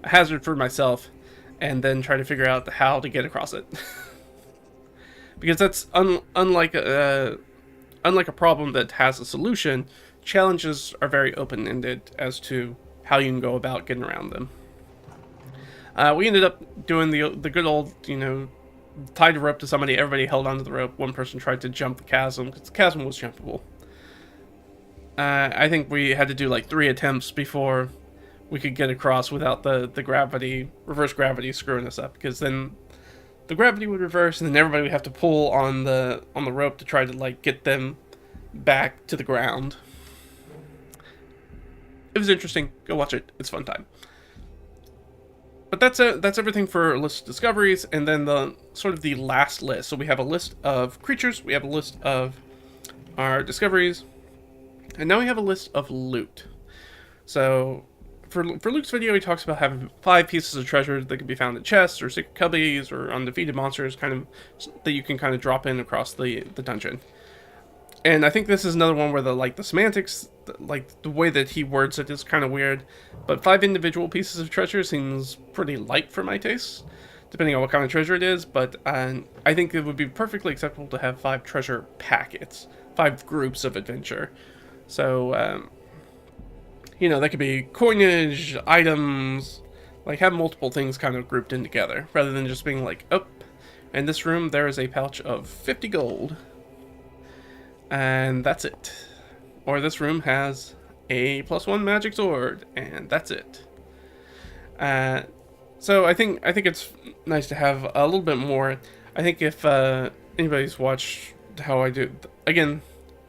hazard for myself, and then try to figure out how to get across it. Because that's unlike a problem that has a solution. Challenges are very open-ended as to how you can go about getting around them. We ended up doing the good old, tied a rope to somebody, everybody held onto the rope, one person tried to jump the chasm, because the chasm was jumpable. I think we had to do like 3 attempts before we could get across without the reverse gravity screwing us up, because then the gravity would reverse and then everybody would have to pull on the rope to try to like get them back to the ground. It was interesting. Go watch it. It's a fun time. But that's everything for list discoveries, and then the sort of the last list. So we have a list of creatures, we have a list of our discoveries, and now we have a list of loot. So for Luke's video, he talks about having 5 pieces of treasure that can be found in chests or secret cubbies or undefeated monsters, kind of that you can kind of drop in across the dungeon. And I think this is another one where the semantics, like the way that he words it is kind of weird. But 5 individual pieces of treasure seems pretty light for my taste, depending on what kind of treasure it is. But I think it would be perfectly acceptable to have 5 treasure packets, 5 groups of adventure. So, that could be coinage, items, like have multiple things kind of grouped in together, rather than just being like, oh, in this room there is a pouch of 50 gold. And that's it. Or this room has a +1 magic sword, and that's it. So I think it's nice to have a little bit more. I think if anybody's watched how I do, again,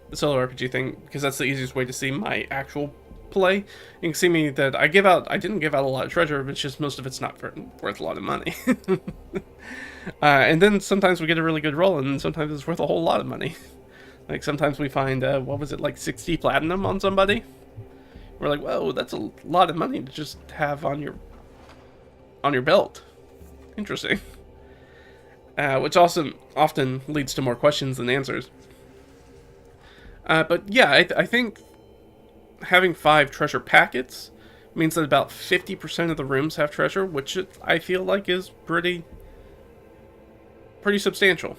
the solo RPG thing, because that's the easiest way to see my actual play. You can see me that I didn't give out a lot of treasure, but it's just most of it's not worth a lot of money. And then sometimes we get a really good roll, and sometimes it's worth a whole lot of money. Like, sometimes we find, like 60 platinum on somebody? We're like, whoa, that's a lot of money to just have on your belt. Interesting. Which also often leads to more questions than answers. But yeah, I think having 5 treasure packets means that about 50% of the rooms have treasure, which I feel like is pretty substantial.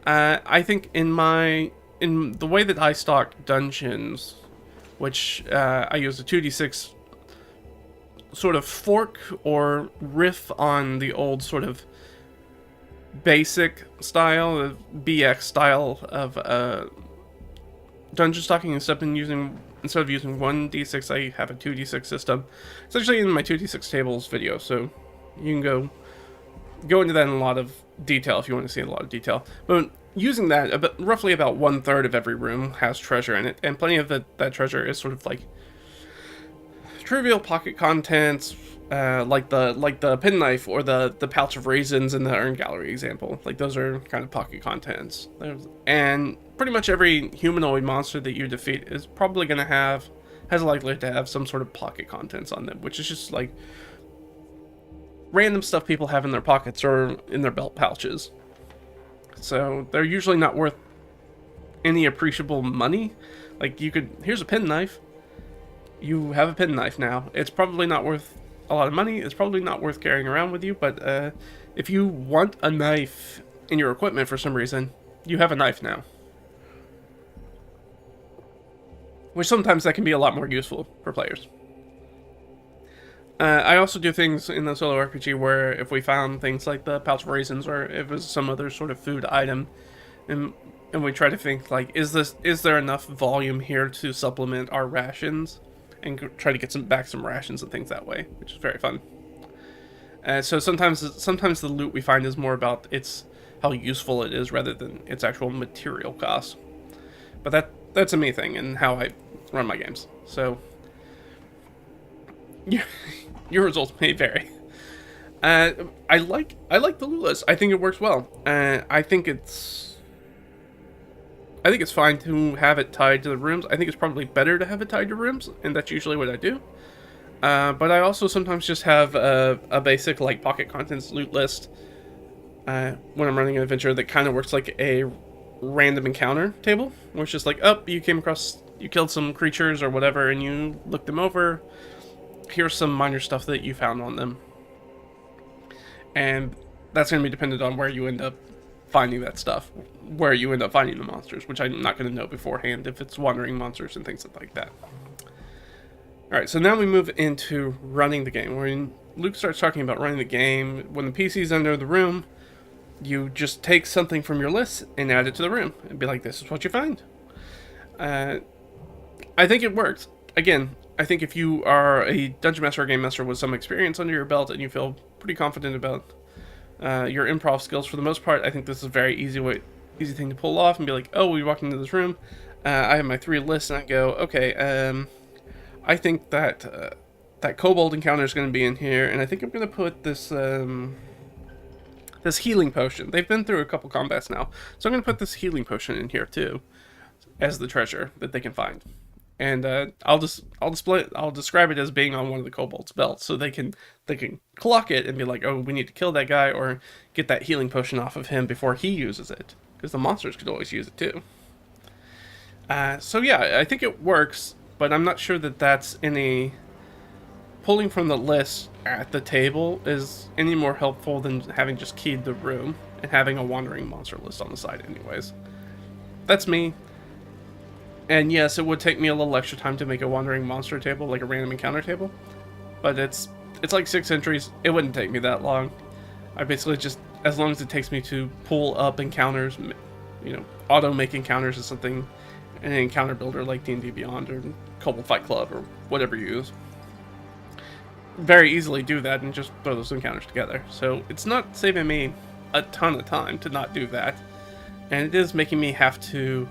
I think in the way that I stock dungeons, which I use a 2d6 sort of fork or riff on the old sort of basic style, the BX style of dungeon stocking, instead of using 1d6, I have a 2d6 system. It's actually in my 2d6 tables video, so you can go into that in a lot of detail if you want to see a lot of detail. But using that, roughly about 1/3 of every room has treasure in it, and plenty of that treasure is sort of like trivial pocket contents, like the penknife or the pouch of raisins in the urn gallery example. Like, those are kind of pocket contents. And pretty much every humanoid monster that you defeat is probably going to has a likelihood to have some sort of pocket contents on them, which is just like random stuff people have in their pockets or in their belt pouches. So they're usually not worth any appreciable money. Like, here's a penknife. You have a penknife now. It's probably not worth a lot of money. It's probably not worth carrying around with you, but if you want a knife in your equipment for some reason, you have a knife now. Which sometimes that can be a lot more useful for players. I also do things in the solo RPG where if we found things like the pouch of raisins, or if it was some other sort of food item, and we try to think like, is there enough volume here to supplement our rations, and try to get some rations and things that way, which is very fun. So sometimes the loot we find is more about how useful it is rather than its actual material cost. But that's a me thing and how I run my games. So your results may vary. I like the loot list. I think it works well. I think it's fine to have it tied to the rooms. I think it's probably better to have it tied to rooms, and that's usually what I do. But I also sometimes just have a basic like pocket contents loot list when I'm running an adventure that kind of works like a random encounter table, where it's just like, oh, you killed some creatures or whatever, and you looked them over. Here's some minor stuff that you found on them. And that's going to be dependent on where you end up finding that stuff, where you end up finding the monsters, which I'm not going to know beforehand if it's wandering monsters and things like that. Alright, so now we move into running the game. When Luke starts talking about running the game, when the PC's under the room, you just take something from your list and add it to the room and be like, this is what you find. I think it works. Again, I think if you are a Dungeon Master or Game Master with some experience under your belt and you feel pretty confident about your improv skills, for the most part, I think this is a very easy thing to pull off and be like, oh, we walked into this room, I have my 3 lists, and I go, okay, I think that that kobold encounter is going to be in here, and I think I'm going to put this this healing potion. They've been through a couple combats now, so I'm going to put this healing potion in here too, as the treasure that they can find. And I'll describe it as being on one of the kobolds' belts, so they can clock it and be like, oh, we need to kill that guy or get that healing potion off of him before he uses it, because the monsters could always use it too. So yeah, I think it works, but I'm not sure that that's any pulling from the list at the table is any more helpful than having just keyed the room and having a wandering monster list on the side anyways. That's me. And yes, it would take me a little extra time to make a wandering monster table, like a random encounter table. But it's like 6 entries. It wouldn't take me that long. I basically just, as long as it takes me to pull up encounters, auto-make encounters or something, an encounter builder like D&D Beyond or Kobold Fight Club or whatever you use. Very easily do that and just throw those encounters together. So it's not saving me a ton of time to not do that. And it is making me have to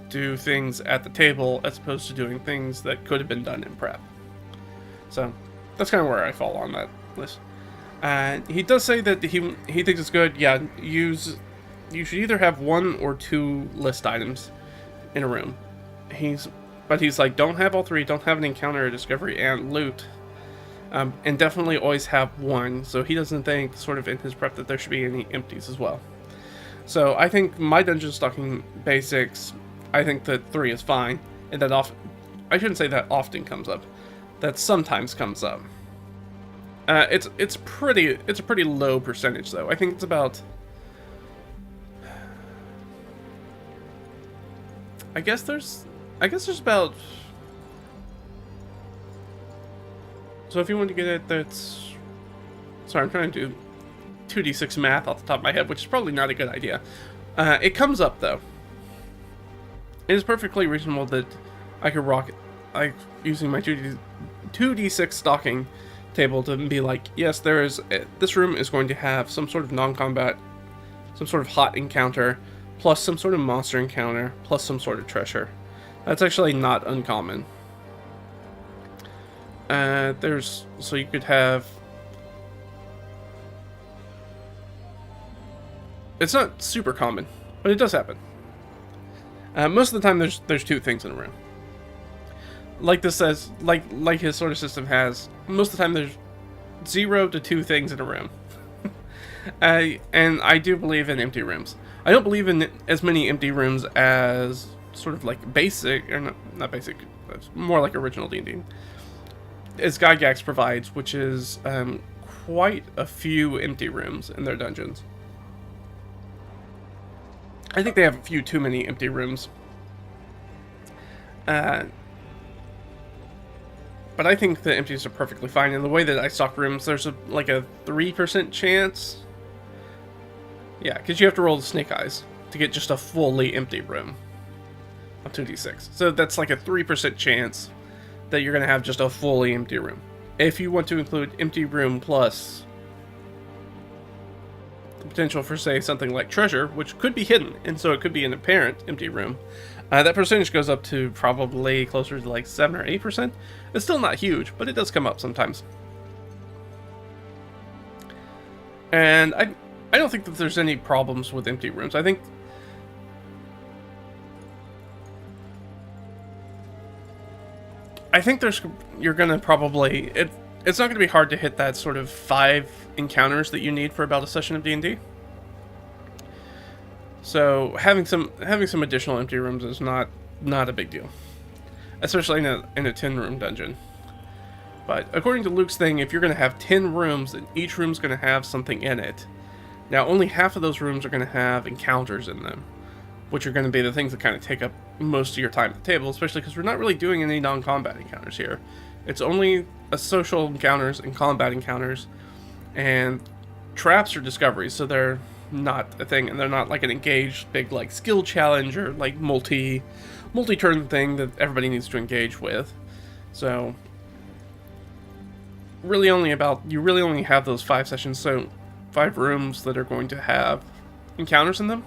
do things at the table as opposed to doing things that could have been done in prep. So that's kind of where I fall on that list. He does say that he thinks it's good. Yeah, you should either have 1 or 2 list items in a room. He's like, don't have all 3, don't have an encounter or discovery and loot. And definitely always have 1, so he doesn't think sort of in his prep that there should be any empties as well. So I think my dungeon stocking basics, I think that 3 is fine, and that I shouldn't say that often comes up, that sometimes comes up. It's a pretty low percentage though. I think it's about, I guess there's about, so if you want to get it, that's, sorry, I'm trying to do 2d6 math off the top of my head, which is probably not a good idea. It comes up though. It is perfectly reasonable that I could rock it, using my 2d6 stocking table to be like, yes, this room is going to have some sort of non-combat, some sort of hot encounter, plus some sort of monster encounter, plus some sort of treasure. That's actually not uncommon. So you could have, it's not super common, but it does happen. Most of the time there's 2 things in a room. Like this says, like his sort of system has, most of the time there's 0 to 2 things in a room. And I do believe in empty rooms. I don't believe in as many empty rooms as sort of like basic, or not basic, more like original D&D, as Gygax provides, which is quite a few empty rooms in their dungeons. I think they have a few too many empty rooms. But I think the empties are perfectly fine. And the way that I stock rooms, there's like a 3% chance. Yeah, because you have to roll the snake eyes to get just a fully empty room of 2d6. So that's like a 3% chance that you're going to have just a fully empty room. If you want to include empty room plus the potential for, say, something like treasure, which could be hidden, and so it could be an apparent empty room, that percentage goes up to probably closer to like 7 or 8%. It's still not huge, but it does come up sometimes. And I don't think that there's any problems with empty rooms. I think you're gonna probably it's not gonna be hard to hit that sort of 5 encounters that you need for about a session of D&D. So having some additional empty rooms is not a big deal, especially in a 10-room dungeon. But according to Luke's thing, if you're going to have 10 rooms, then each room's going to have something in it. Now, only half of those rooms are going to have encounters in them, which are going to be the things that kind of take up most of your time at the table, especially because we're not really doing any non-combat encounters here. It's only social encounters and combat encounters, and traps are discoveries, so they're not a thing, and they're not like an engaged big like skill challenge or like multi-turn thing that everybody needs to engage with. So you really only have those 5 sessions, so 5 rooms that are going to have encounters in them,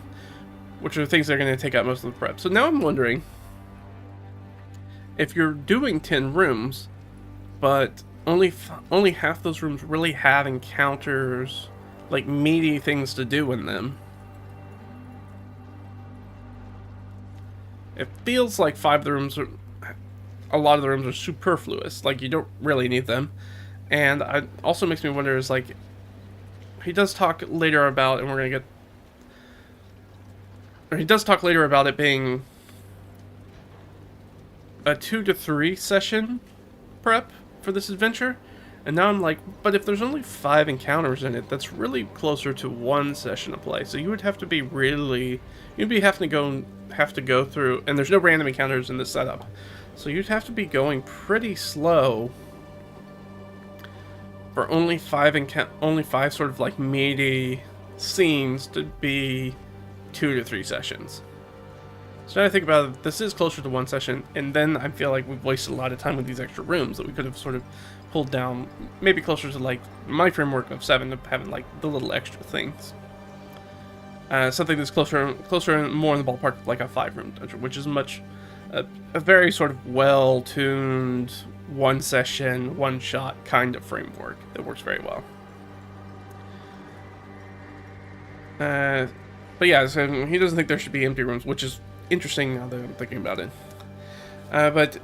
which are the things that are going to take out most of the prep. So now I'm wondering, if you're doing 10 rooms, but only half those rooms really have encounters, like meaty things to do in them, it feels like a lot of the rooms are superfluous, like you don't really need them. And it also makes me wonder, is like, he does talk later about, he does talk later about it being a 2 to 3 session prep for this adventure. And now I'm like, but if there's only 5 encounters in it, that's really closer to 1 session of play. So you would have to be have to go through, and there's no random encounters in this setup. So you'd have to be going pretty slow for only 5 sort of like meaty scenes to be 2 to 3 sessions. So now I think about it, this is closer to 1 session, and then I feel like we've wasted a lot of time with these extra rooms that we could have sort of pulled down, maybe closer to like my framework of 7, of having like the little extra things. Something that's closer and more in the ballpark of like a 5-room dungeon, which is a very sort of well-tuned 1 session, 1-shot kind of framework that works very well. But yeah, so he doesn't think there should be empty rooms, which is interesting now that I'm thinking about it. But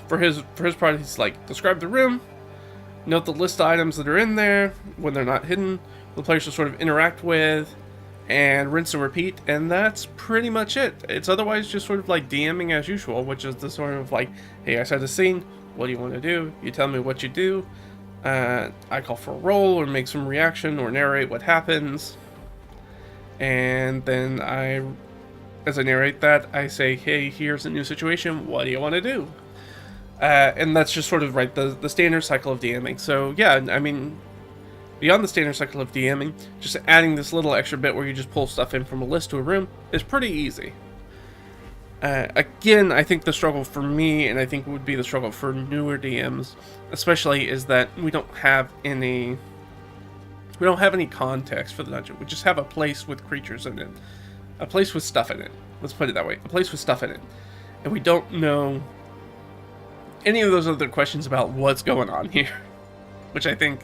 for his part, he's like, describe the room, note the list of items that are in there when they're not hidden, the players to sort of interact with, and rinse and repeat, and that's pretty much it. It's otherwise just sort of like DMing as usual, which is the sort of like, hey, I set a scene, what do you want to do? You tell me what you do, I call for a roll, or make some reaction, or narrate what happens, and then as I narrate that, I say, hey, here's a new situation, what do you want to do? And that's just sort of the standard cycle of DMing. So yeah, I mean, beyond the standard cycle of DMing, just adding this little extra bit where you just pull stuff in from a list to a room is pretty easy. Again, I think the struggle for me, and I think would be the struggle for newer DMs, especially, is that we don't have any context for the dungeon. We just have a place with creatures in it. A place with stuff in it. Let's put it that way. A place with stuff in it. And we don't know any of those other questions about what's going on here. Which I think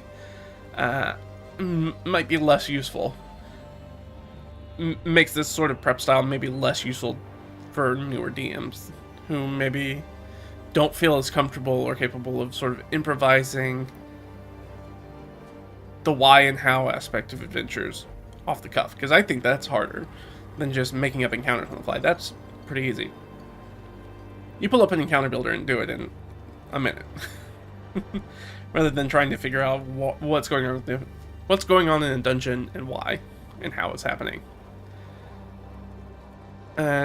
might be less useful. Makes this sort of prep style maybe less useful for newer DMs who maybe don't feel as comfortable or capable of sort of improvising the why and how aspect of adventures off the cuff. Because I think that's harder than just making up encounters on the fly. That's pretty easy. You pull up an encounter builder and do it in a minute. Rather than trying to figure out what's going on in a dungeon and why and how it's happening.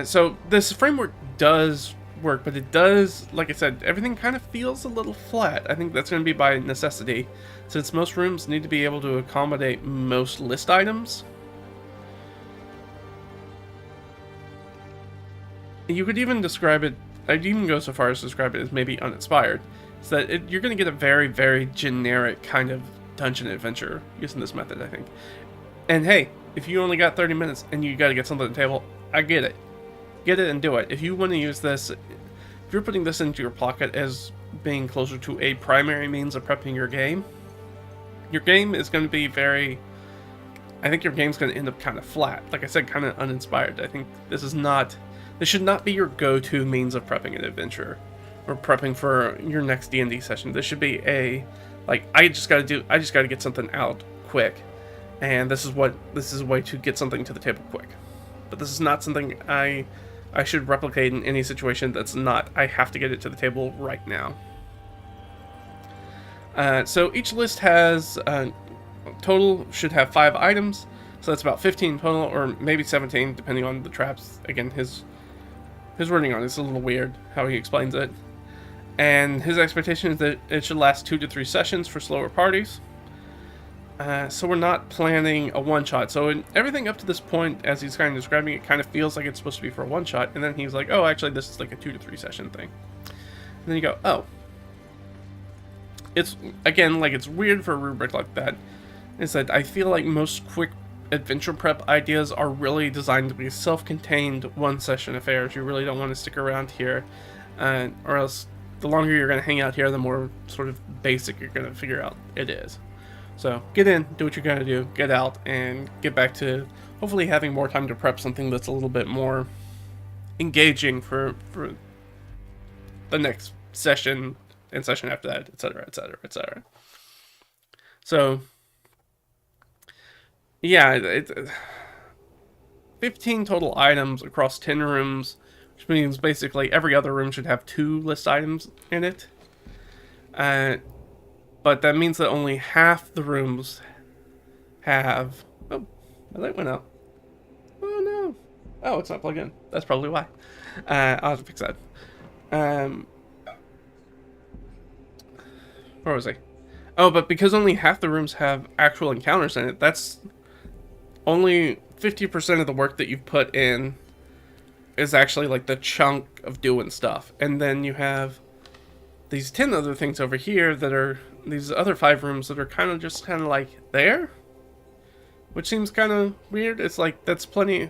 So this framework does work, but it does, like I said, everything kind of feels a little flat. I think that's going to be by necessity, since most rooms need to be able to accommodate most list items. You could even describe it, I'd even go so far as to describe it as maybe uninspired. So that you're going to get a very, very generic kind of dungeon adventure using this method, I think. And hey, if you only got 30 minutes and you got to get something on the table, I get it. Get it and do it. If you want to use this, if you're putting this into your pocket as being closer to a primary means of prepping your game, your game is going to be very... I think your game's going to end up kind of flat. Like I said, kind of uninspired. I think this should not be your go-to means of prepping an adventure or prepping for your next D&D session. This should be I just got to get something out quick, and this is a way to get something to the table quick. But this is not something I should replicate in any situation that's not I have to get it to the table right now. So each list has total should have 5 items, so that's about 15 total, or maybe 17 depending on the traps. Again, his wording on it's a little weird how he explains it, and his expectation is that it should last 2 to 3 sessions for slower parties. So we're not planning a one-shot. So everything up to this point, as he's kind of describing it, kind of feels like it's supposed to be for a one-shot, and then he's like, oh, actually this is like a 2 to 3 session thing. And then you go, oh. It's, again, like, it's weird for a rubric like that, is that I feel like most quick adventure prep ideas are really designed to be self-contained one-session affairs. You really don't want to stick around here, or else the longer you're going to hang out here, the more sort of basic you're going to figure out it is. So get in, do what you're going to do, get out, and get back to hopefully having more time to prep something that's a little bit more engaging for the next session and session after that, etc., etc., etc. So, yeah, 15 total items across 10 rooms, which means basically every other room should have 2 list items in it. But that means that only half the rooms have... Oh, my light went out. Oh, no. Oh, it's not plugged in. That's probably why. I'll have to fix that. Where was I? Oh, but because only half the rooms have actual encounters in it, that's only 50% of the work that you've put in is actually like the chunk of doing stuff. And then you have these 10 other things over here that are these other 5 rooms that are kind of like there, which seems kind of weird. It's like that's plenty.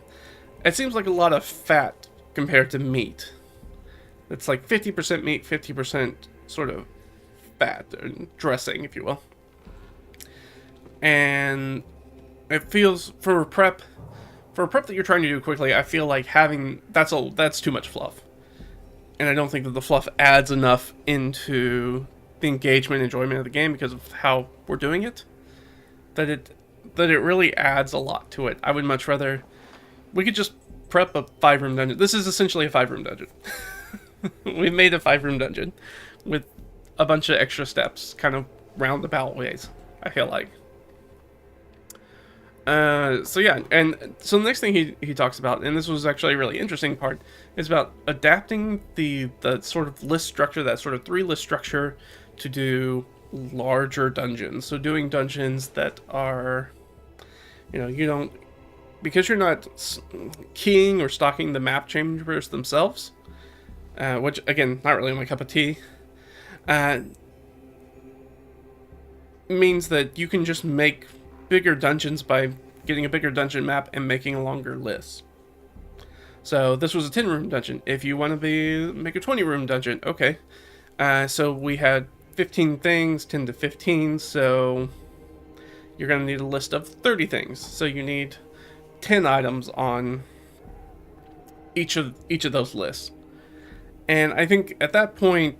It seems like a lot of fat compared to meat. It's like 50% meat, 50% sort of fat, or dressing, if you will. And it feels for a prep that you're trying to do quickly, I feel like having that's too much fluff. And I don't think that the fluff adds enough into the engagement, enjoyment of the game because of how we're doing it. That it really adds a lot to it. I would much rather we could just prep a 5-room dungeon. This is essentially a 5-room dungeon. We made a 5-room dungeon with a bunch of extra steps, kind of roundabout ways, I feel like. So yeah, and so the next thing he talks about, and this was actually a really interesting part, is about adapting the sort of list structure, that sort of 3-list structure, to do larger dungeons. So doing dungeons that are, you don't, because you're not keying or stocking the map chambers themselves, which again, not really my cup of tea, means that you can just make bigger dungeons by getting a bigger dungeon map and making a longer list. So this was a 10-room dungeon. If you want to make a 20-room dungeon, okay. So we had 15 things, 10 to 15, so you're going to need a list of 30 things. So you need 10 items on each of those lists. And I think at that point,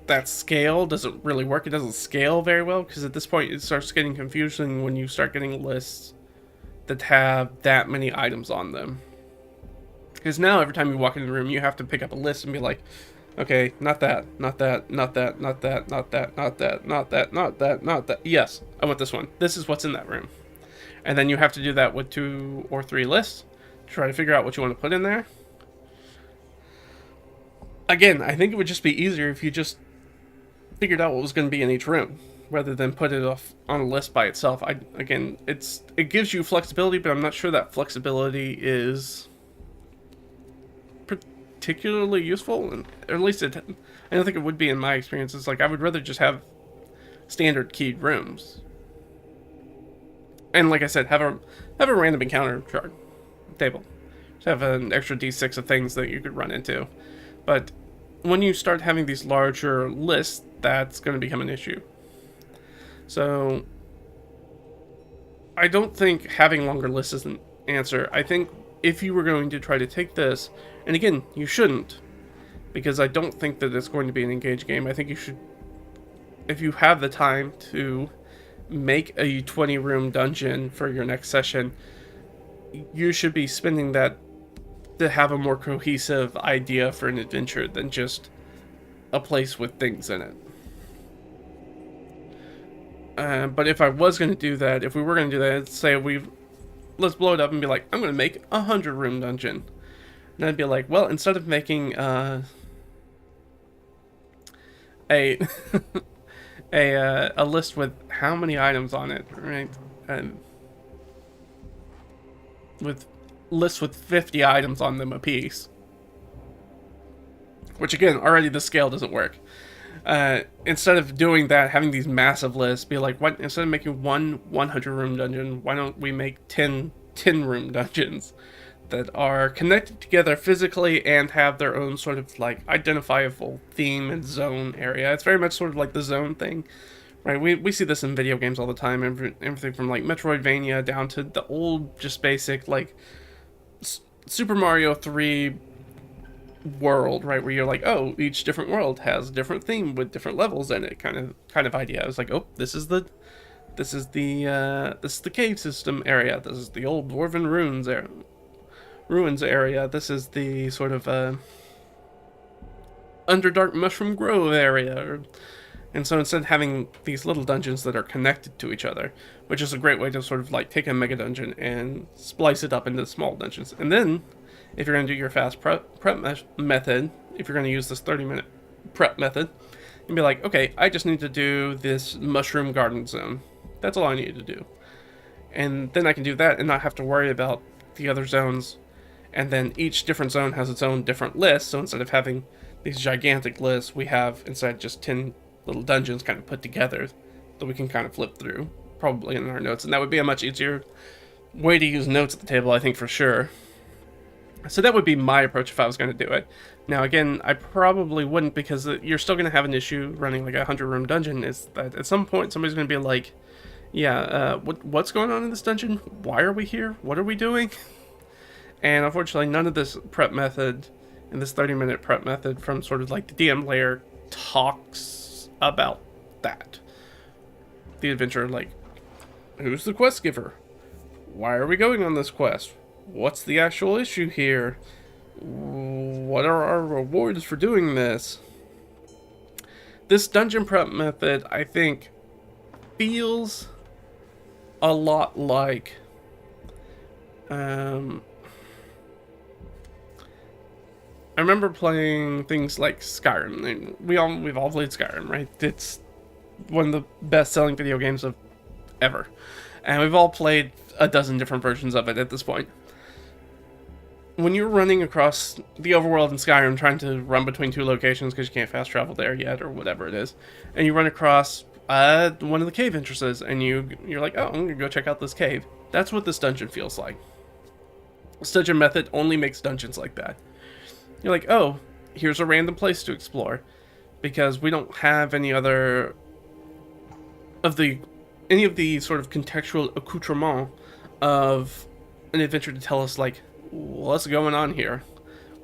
that scale doesn't really work. It doesn't scale very well, because at this point it starts getting confusing when you start getting lists that have that many items on them. Because now every time you walk into the room, you have to pick up a list and be like, okay, not that, not that, not that, not that, not that, not that, not that, not that, not that. Yes, I want this one. This is what's in that room. And then you have to do that with 2 or 3 lists to try to figure out what you want to put in there. Again, I think it would just be easier if you just figured out what was going to be in each room, rather than put it off on a list by itself. It gives you flexibility, but I'm not sure that flexibility is particularly useful, or at least I don't think it would be in my experience. It's like I would rather just have standard keyed rooms, and like I said, have a random encounter chart table, just have an extra d6 of things that you could run into. But when you start having these larger lists, that's going to become an issue. So I don't think having longer lists is an answer. I think if you were going to try to take this, and again, you shouldn't, because I don't think that it's going to be an engaged game. I think you should, if you have the time to make a 20-room dungeon for your next session, you should be spending that to have a more cohesive idea for an adventure than just a place with things in it. But if I was going to do that, if we were going to do that, say let's blow it up and be like, I'm going to make a 100-room dungeon. And I'd be like, well, instead of making a a list with how many items on it, right? With lists with 50 items on them apiece. Which again, already the scale doesn't work. Instead of doing that, having these massive lists, be like, what? Instead of making one 100-room dungeon, why don't we make 10 10-room dungeons that are connected together physically and have their own sort of like identifiable theme and zone area. It's very much sort of like the zone thing, right? We see this in video games all the time. Everything from like Metroidvania down to the old, just basic like Super Mario 3 world, right? Where you're like, oh, each different world has a different theme with different levels in it, kind of idea. I was like, oh, this is the cave system area. This is the old dwarven ruins area. This is the sort of Underdark Mushroom Grove area. And so instead of having these little dungeons that are connected to each other, which is a great way to sort of like take a mega dungeon and splice it up into small dungeons. And then, if you're going to do your fast prep method, if you're going to use this 30-minute prep method, you'd be like, okay, I just need to do this mushroom garden zone. That's all I need to do. And then I can do that and not have to worry about the other zones. And then each different zone has its own different list. So instead of having these gigantic lists, we have instead just 10 little dungeons kind of put together that we can kind of flip through, probably in our notes. And that would be a much easier way to use notes at the table, I think, for sure. So that would be my approach if I was going to do it. Now, again, I probably wouldn't, because you're still going to have an issue running like a 100-room dungeon. Is that at some point somebody's going to be like, yeah, what's going on in this dungeon? Why are we here? What are we doing? And unfortunately, none of this prep method, and this 30-minute prep method from sort of like the DM layer, talks about that. The adventurer, like, who's the quest giver? Why are we going on this quest? What's the actual issue here? What are our rewards for doing this? This dungeon prep method, I think, feels a lot like I remember playing things like Skyrim. And we've all played Skyrim, right? It's one of the best-selling video games of ever, and we've all played a dozen different versions of it at this point. When you're running across the overworld in Skyrim, trying to run between two locations because you can't fast travel there yet, or whatever it is, and you run across one of the cave entrances, and you're like, oh, I'm gonna go check out this cave. That's what this dungeon feels like. This dungeon method only makes dungeons like that. You're like, oh, here's a random place to explore, because we don't have any of the sort of contextual accoutrement of an adventure to tell us like what's going on here.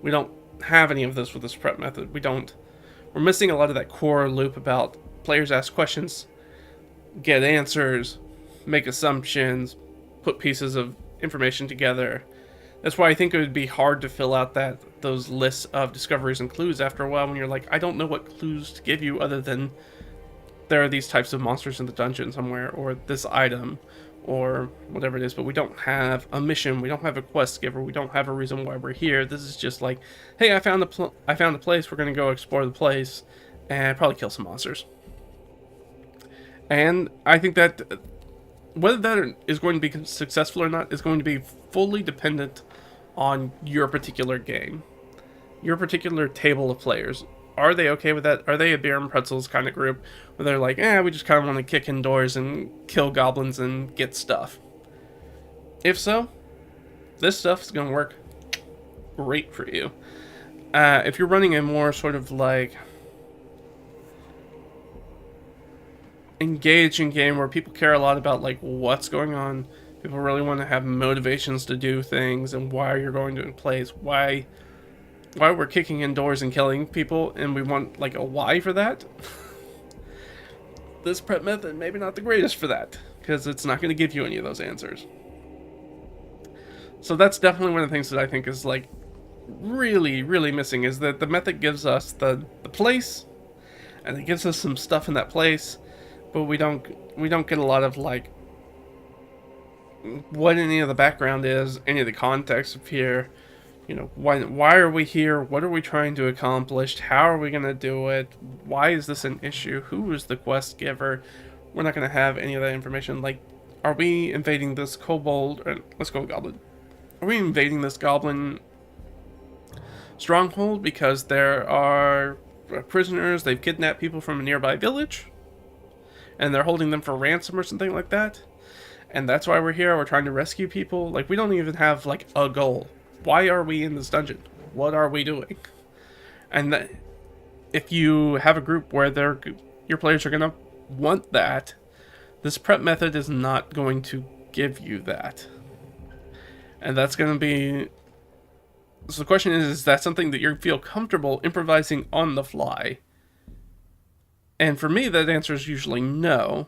We don't have any of this with this prep method. We're missing a lot of that core loop about players ask questions, get answers, make assumptions, put pieces of information together. That's why I think it would be hard to fill out those lists of discoveries and clues after a while when you're like, I don't know what clues to give you other than there are these types of monsters in the dungeon somewhere, or this item, or whatever it is, but we don't have a mission, we don't have a quest giver, we don't have a reason why we're here. This is just like, hey, I found a place, we're going to go explore the place, and probably kill some monsters. And I think that whether that is going to be successful or not is going to be fully dependent on your particular game, your particular table of players. Are they okay with that? Are they a beer and pretzels kind of group where they're like, we just kind of want to kick indoors and kill goblins and get stuff? If so, this stuff is going to work great for you. If you're running a more sort of like engaging game where people care a lot about like what's going on, People really want to have motivations to do things and why you're going to in place, why we're kicking in doors and killing people, and we want like a why for that. This prep method maybe not the greatest for that, because it's not going to give you any of those answers. So that's definitely one of the things that I think is like really, really missing, is that the method gives us the place, and it gives us some stuff in that place, but we don't get a lot of like what any of the background is, any of the context of here. You know, why are we here? What are we trying to accomplish? How are we going to do it? Why is this an issue? Who is the quest giver? We're not going to have any of that information. Like, are we invading this kobold? Or, let's go goblin. Are we invading this goblin stronghold because there are prisoners? They've kidnapped people from a nearby village, and they're holding them for ransom or something like that. And that's why we're here. We're trying to rescue people. Like, we don't even have like a goal. Why are we in this dungeon? What are we doing? And if you have a group where your players are going to want that, this prep method is not going to give you that. And that's going to be... So the question is that something that you feel comfortable improvising on the fly? And for me, that answer is usually no.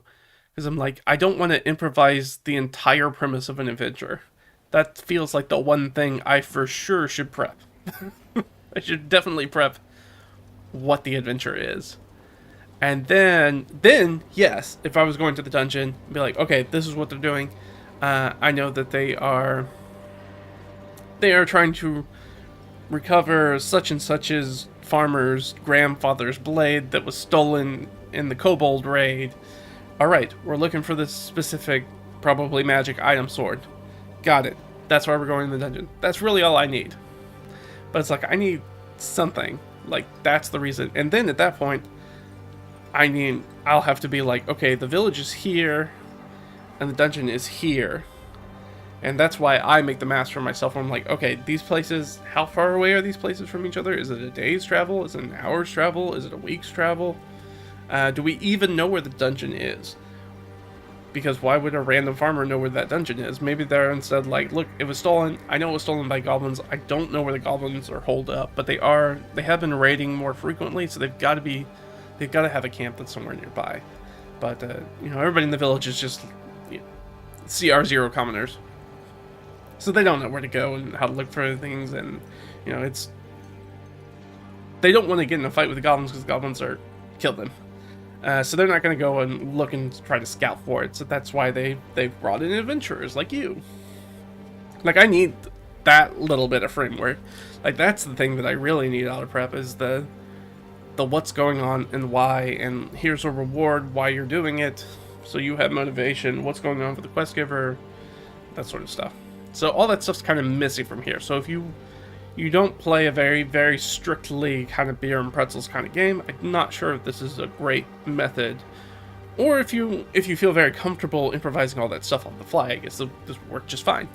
Because I'm like, I don't want to improvise the entire premise of an adventure. That feels like the one thing I for sure should prep. I should definitely prep what the adventure is. And then yes, if I was going to the dungeon, be like, okay, this is what they're doing. I know that they are trying to recover such and such's farmer's grandfather's blade that was stolen in the kobold raid. Alright, we're looking for this specific, probably magic item sword. Got it. That's why we're going to the dungeon. That's really all I need. But it's like, I need something. Like, that's the reason. And then at that point, I'll have to be like, okay, the village is here, and the dungeon is here. And that's why I make the maps for myself. Where I'm like, okay, these places, how far away are these places from each other? Is it a day's travel? Is it an hour's travel? Is it a week's travel? Do we even know where the dungeon is? Because why would a random farmer know where that dungeon is? Maybe they're instead like, look, it was stolen. I know it was stolen by goblins. I don't know where the goblins are holed up, but they have been raiding more frequently, so they've got to have a camp that's somewhere nearby. But everybody in the village is just CR0 commoners, so they don't know where to go and how to look for things, and they don't want to get in a fight with the goblins because the goblins are kill them. So they're not going to go and look and try to scout for it. So that's why they've brought in adventurers like you. Like, I need that little bit of framework. Like, that's the thing that I really need out of prep, is the what's going on and why, and here's a reward, why you're doing it, so you have motivation, what's going on for the quest giver, that sort of stuff. So all that stuff's kind of missing from here. So if you don't play a very, very strictly kind of beer and pretzels kind of game, I'm not sure if this is a great method. Or if you feel very comfortable improvising all that stuff on the fly, I guess this would work just fine.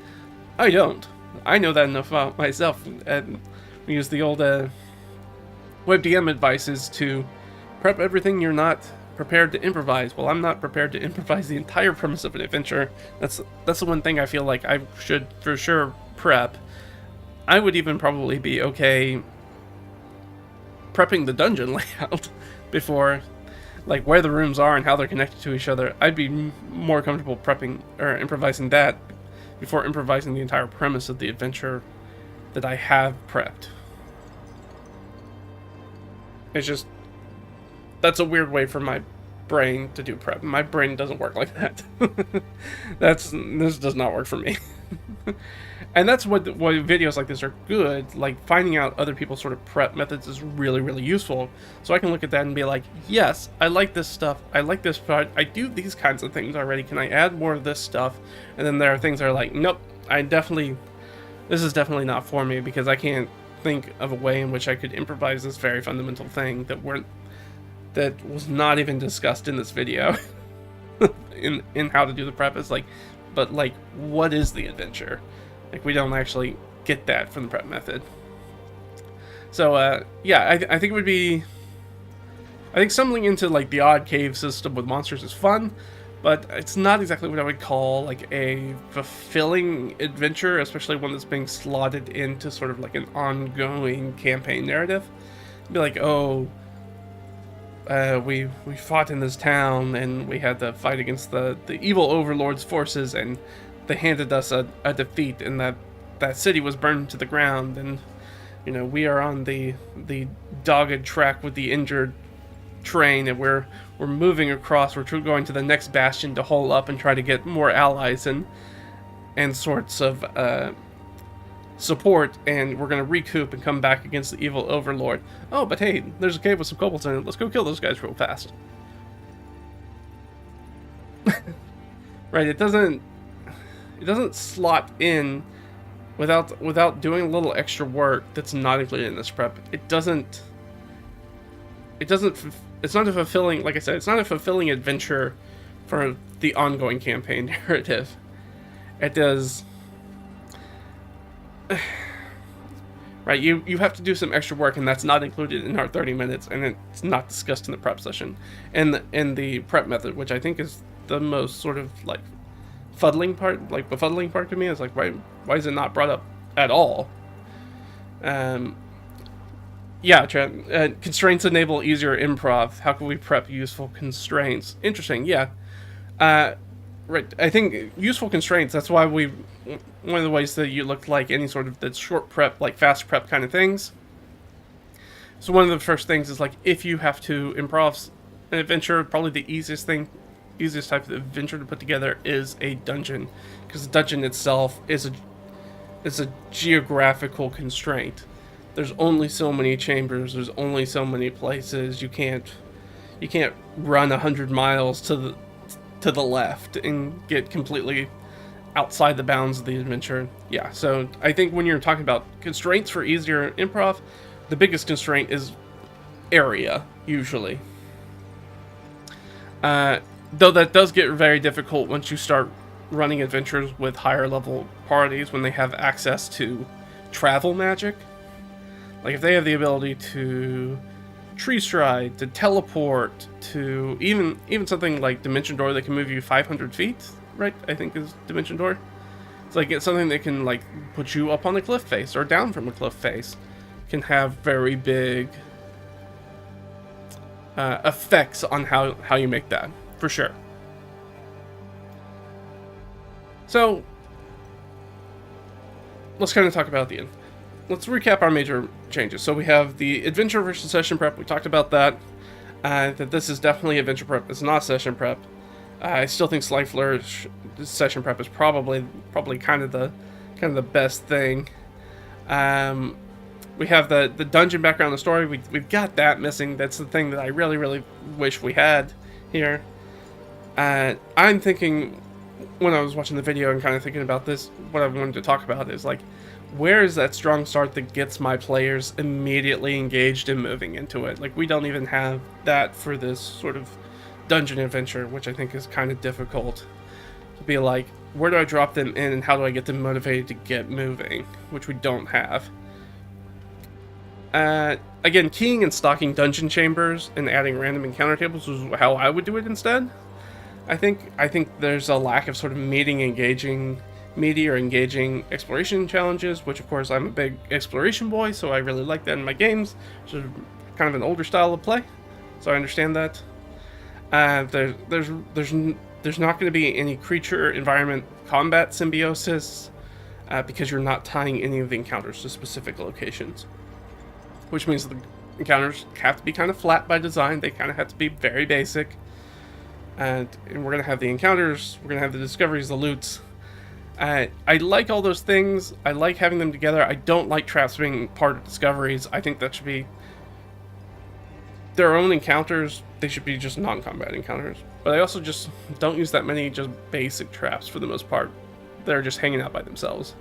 I don't. I know that enough about myself. And we use the old WebDM advices to prep everything you're not prepared to improvise. Well, I'm not prepared to improvise the entire premise of an adventure. That's the one thing I feel like I should for sure prep. I would even probably be okay prepping the dungeon layout before, like, where the rooms are and how they're connected to each other. I'd be more comfortable prepping or improvising that before improvising the entire premise of the adventure that I have prepped. It's just, that's a weird way for my brain to do prep. My brain doesn't work like that. This does not work for me. And that's what videos like this are good. Like, finding out other people's sort of prep methods is really, really useful. So I can look at that and be like, yes, I like this stuff. I like this part. I do these kinds of things already. Can I add more of this stuff? And then there are things that are like, nope, this is definitely not for me, because I can't think of a way in which I could improvise this very fundamental thing that was not even discussed in this video. in how to do the prep. It's like, but like, what is the adventure? Like, we don't actually get that from the prep method. So, yeah, I think it would be... I think stumbling into, like, the odd cave system with monsters is fun, but it's not exactly what I would call like a fulfilling adventure, especially one that's being slotted into sort of like an ongoing campaign narrative. It'd be like, oh, we fought in this town and we had to fight against the evil overlord's forces, and they handed us a defeat, and that city was burned to the ground, and we are on the dogged track with the injured train, and we're moving across. We're going to the next bastion to hole up and try to get more allies and sorts of support, and we're going to recoup and come back against the evil overlord. Oh, but hey, there's a cave with some kobolds in it. Let's go kill those guys real fast. Right, it doesn't slot in without doing a little extra work that's not included in this prep. It's not a fulfilling, like I said, it's not a fulfilling adventure for the ongoing campaign narrative. It does. Right, you have to do some extra work, and that's not included in our 30 minutes, and it's not discussed in the prep session. And the prep method, which I think is the most sort of like befuddling part to me, is like, why is it not brought up at all? Yeah, Trent, constraints enable easier improv. How can we prep useful constraints? Interesting, yeah. Right, I think useful constraints, that's why one of the ways that you look like any sort of that short prep, like fast prep kind of things. So one of the first things is like, if you have to improv an adventure, probably the easiest type of adventure to put together is a dungeon, because the dungeon itself is a geographical constraint. There's only so many chambers. There's only so many places. You can't run 100 miles to the left and get completely outside the bounds of the adventure. Yeah, so I think when you're talking about constraints for easier improv, the biggest constraint is area, usually. Though that does get very difficult once you start running adventures with higher level parties, when they have access to travel magic. Like if they have the ability to tree stride, to teleport, to even something like Dimension Door that can move you 500 feet, right? I think is Dimension Door. It's something that can like put you up on a cliff face or down from a cliff face. Can have very big effects on how you make that, for sure. So let's kind of talk about the end. Let's recap our major changes. So we have the adventure versus session prep. We talked about that. That this is definitely adventure prep. It's not session prep. I still think Slight Flourish session prep is probably kind of the best thing. We have the dungeon background in the story. We've got that missing. That's the thing that I really, really wish we had here. I'm thinking, when I was watching the video and kind of thinking about this, what I wanted to talk about is like, where is that strong start that gets my players immediately engaged and moving into it? Like, we don't even have that for this sort of dungeon adventure, which I think is kind of difficult. To be like, where do I drop them in and how do I get them motivated to get moving? Which we don't have. Again, keying and stocking dungeon chambers and adding random encounter tables is how I would do it instead. I think there's a lack of sort of meaty or engaging exploration challenges, which of course I'm a big exploration boy, so I really like that in my games. Sort of kind of an older style of play, so I understand that. There's not going to be any creature environment combat symbiosis because you're not tying any of the encounters to specific locations, which means the encounters have to be kind of flat by design. They kind of have to be very basic, and we're going to have the encounters, we're going to have the discoveries, the loots. I like all those things. I like having them together. I don't like traps being part of discoveries. I think that should be their own encounters. They should be just non-combat encounters. But I also just don't use that many just basic traps for the most part. They're just hanging out by themselves.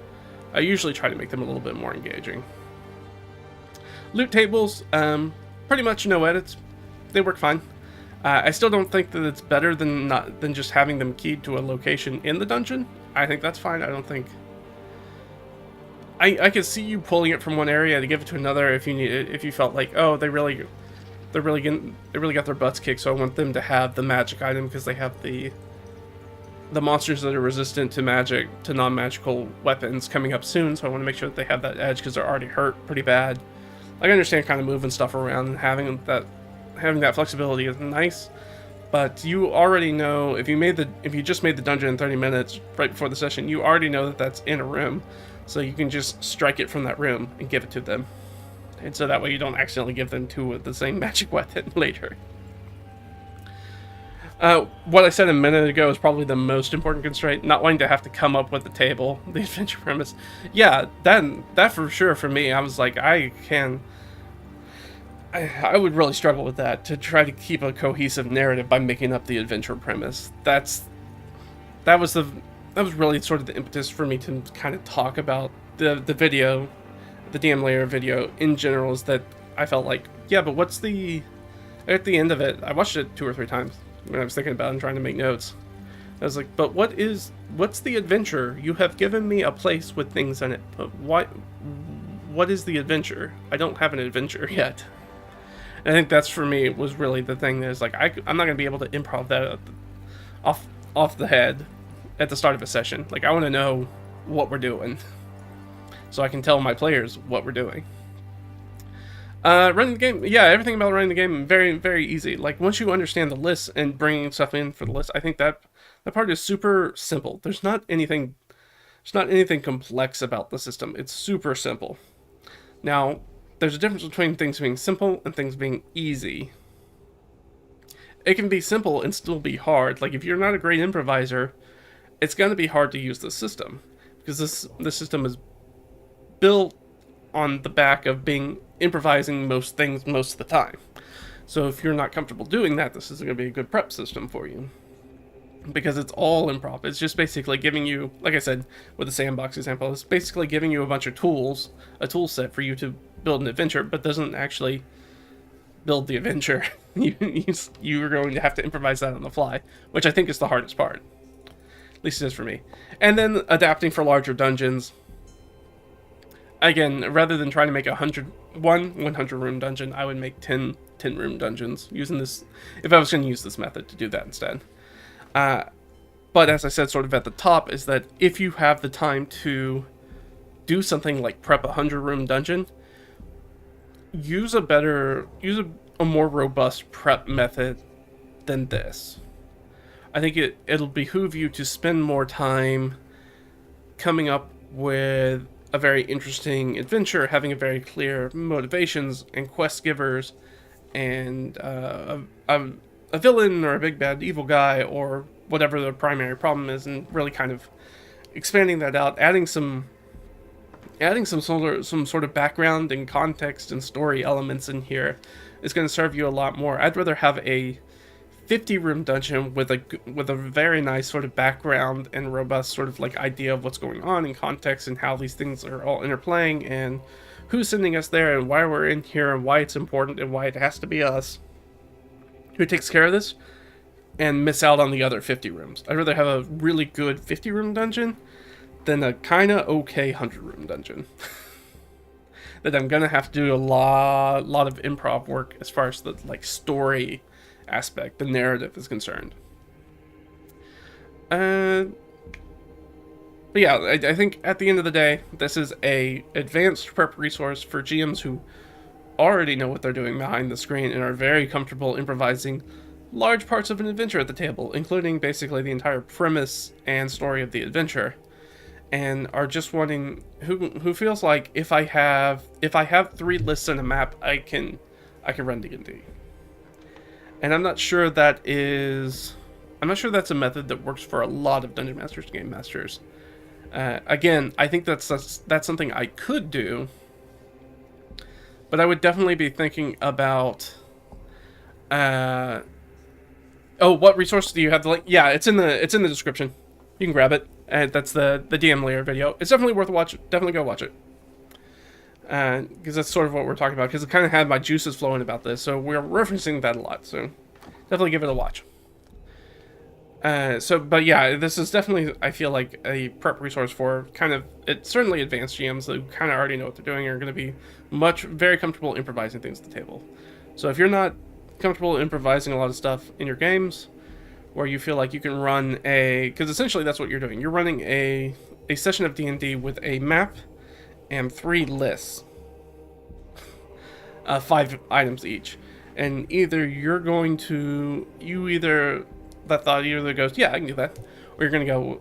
I usually try to make them a little bit more engaging. Loot tables, pretty much no edits. They work fine. I still don't think that it's better than just having them keyed to a location in the dungeon. I think that's fine. I don't think... I could see you pulling it from one area to give it to another if you needed, if you felt like, oh, they really got their butts kicked, so I want them to have the magic item because they have the the monsters that are resistant to magic, to non-magical weapons coming up soon, so I want to make sure that they have that edge because they're already hurt pretty bad. Like, I understand kind of moving stuff around and having that flexibility is nice, but you already know if you just made the dungeon in 30 minutes right before the session, you already know that that's in a room, so you can just strike it from that room and give it to them, and so that way you don't accidentally give them the same magic weapon later. What I said a minute ago is probably the most important constraint, not wanting to have to come up with the table, the adventure premise. Yeah, that for sure for me, I was like, I would really struggle with that, to try to keep a cohesive narrative by making up the adventure premise. That was really sort of the impetus for me to kind of talk about the video, the DM layer video in general, is that I felt like, yeah, but at the end of it, I watched it 2 or 3 times when I was thinking about it and trying to make notes. I was like, but what's the adventure? You have given me a place with things in it, but what is the adventure? I don't have an adventure yet. And I think that's, for me, was really the thing that is like, I'm not going to be able to improv that off the head at the start of a session. Like, I want to know what we're doing so I can tell my players what we're doing. Running the game, yeah, everything about running the game, very, very easy. Like, once you understand the list and bringing stuff in for the list, I think that part is super simple. There's not anything complex about the system. It's super simple. Now, there's a difference between things being simple and things being easy. It can be simple and still be hard. Like, if you're not a great improviser, it's going to be hard to use the system, because this system is built on the back of improvising most things most of the time. So if you're not comfortable doing that, this isn't going to be a good prep system for you, because it's all improv. It's just basically giving you, like I said with the sandbox example, it's basically giving you a bunch of tools, a tool set for you to build an adventure, but doesn't actually build the adventure. You're going to have to improvise that on the fly, which I think is the hardest part. At least it is for me. And then adapting for larger dungeons. Again, rather than trying to make 100 room dungeon, I would make 10 room dungeons using this, if I was going to use this method to do that instead. But as I said sort of at the top, is that if you have the time to do something like prep 100 room dungeon, use a more robust prep method than this. I think it'll behoove you to spend more time coming up with a very interesting adventure, having a very clear motivations and quest givers, and a villain or a big bad evil guy or whatever the primary problem is, and really kind of expanding that out, adding some sort of background and context and story elements in here is going to serve you a lot more. I'd rather have a 50 room dungeon with a very nice sort of background and robust sort of like idea of what's going on in context and how these things are all interplaying and who's sending us there and why we're in here and why it's important and why it has to be us who takes care of this, and miss out on the other 50 rooms. I'd rather have a really good 50 room dungeon than a kind of okay 100 room dungeon that I'm gonna have to do a lot of improv work as far as the like story aspect, the narrative is concerned. But yeah, I think at the end of the day, this is a advanced prep resource for GMs who already know what they're doing behind the screen and are very comfortable improvising large parts of an adventure at the table, including basically the entire premise and story of the adventure, and are just wanting, who feels like if I have 3 lists and a map, I can run D&D. And I'm not sure that's a method that works for a lot of Dungeon Masters, Game Masters. Again, I think that's something I could do, but I would definitely be thinking about, what resource do you have the link? Yeah, it's in the description. You can grab it. That's the DM layer video. It's definitely worth a watch. Definitely go watch it. Because that's sort of what we're talking about, because it kind of had my juices flowing about this, so we're referencing that a lot, so definitely give it a watch. But yeah, this is definitely, I feel like, a prep resource for it's certainly advanced GMs that kind of already know what they're doing and are going to be very comfortable improvising things at the table. So if you're not comfortable improvising a lot of stuff in your games, where you feel like you can run because essentially that's what you're doing. You're running a session of D&D with a map and 3 lists, 5 items each, and either that thought either goes, yeah, I can do that, or you're gonna go,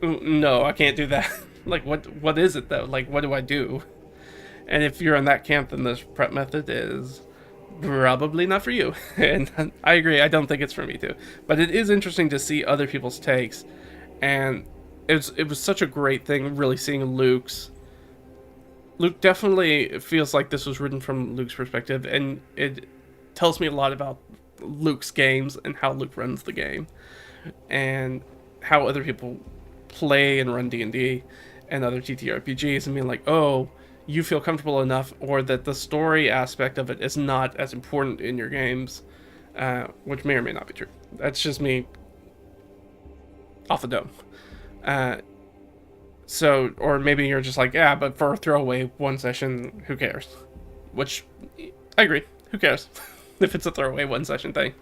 no, I can't do that. Like, what is it though? Like, what do I do? And if you're in that camp, then this prep method is probably not for you. And I agree, I don't think it's for me too. But it is interesting to see other people's takes, and it was such a great thing really seeing Luke's. Luke definitely feels like this was written from Luke's perspective, and it tells me a lot about Luke's games and how Luke runs the game, and how other people play and run D&D and other TTRPGs, and being like, oh, you feel comfortable enough, or that the story aspect of it is not as important in your games, which may or may not be true. That's just me off the dome. So, or maybe you're just like, yeah, but for a throwaway one session, who cares? Which, I agree, who cares? If it's a throwaway one session thing.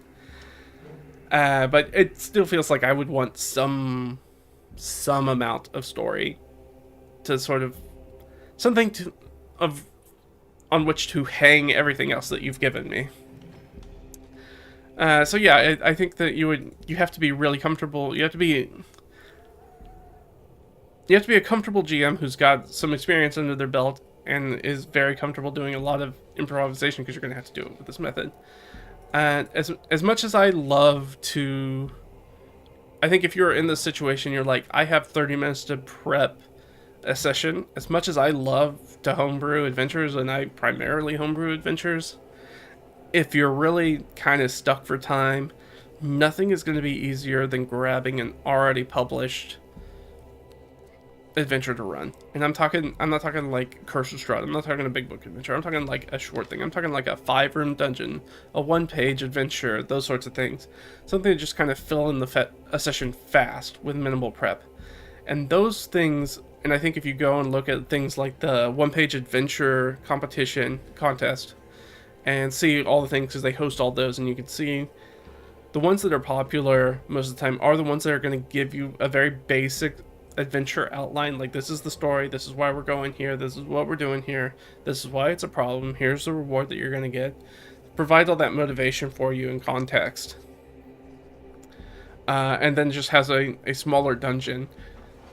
But it still feels like I would want some amount of story to sort of, something on which to hang everything else that you've given me. So yeah, I think that you have to be really comfortable. You have to be a comfortable GM who's got some experience under their belt and is very comfortable doing a lot of improvisation, because you're going to have to do it with this method. As much as I love to, I think if you're in this situation, you're like, I have 30 minutes to prep a session. As much as I love to homebrew adventures, and I primarily homebrew adventures, if you're really kind of stuck for time, nothing is going to be easier than grabbing an already published adventure to run. And I'm not talking like Curse of Strahd, I'm not talking a big book adventure, I'm talking like a short thing, I'm talking like a 5-room dungeon, a 1-page adventure, those sorts of things. Something to just kind of fill in a session fast with minimal prep. And those things, and I think if you go and look at things like the 1-page adventure contest, and see all the things, because they host all those, and you can see the ones that are popular most of the time are the ones that are going to give you a very basic adventure outline, like, this is the story, this is why we're going here, this is what we're doing here, this is why it's a problem, here's the reward that you're going to get. Provide all that motivation for you in context. And then just has a smaller dungeon,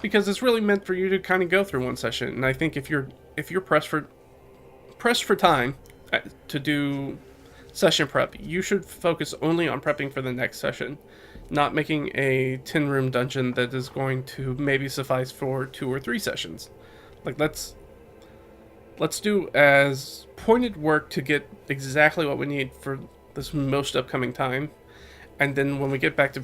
because it's really meant for you to kind of go through one session. And I think if you're pressed for time to do session prep, you should focus only on prepping for the next session, not making a 10-room dungeon that is going to maybe suffice for 2 or 3 sessions. Like, let's do as pointed work to get exactly what we need for this most upcoming time, and then when we get back to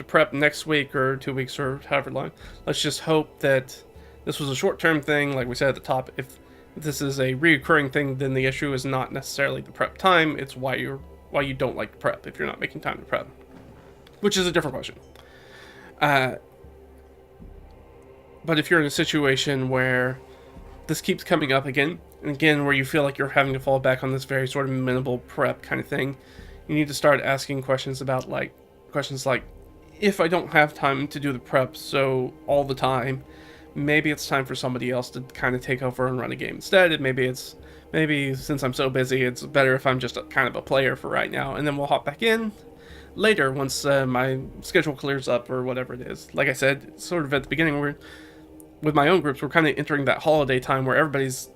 prep next week or 2 weeks or however long, let's just hope that this was a short-term thing. Like we said at the top, if this is a reoccurring thing, then the issue is not necessarily the prep time, it's why you don't like to prep if you're not making time to prep, which is a different question. But if you're in a situation where this keeps coming up again and again, where you feel like you're having to fall back on this very sort of minimal prep kind of thing, you need to start asking questions like, if I don't have time to do the prep so all the time, maybe it's time for somebody else to kind of take over and run a game instead. Maybe since I'm so busy, it's better if I'm just kind of a player for right now, and then we'll hop back in later once my schedule clears up or whatever it is. Like I said, sort of at the beginning, with my own groups, we're kind of entering that holiday time where it's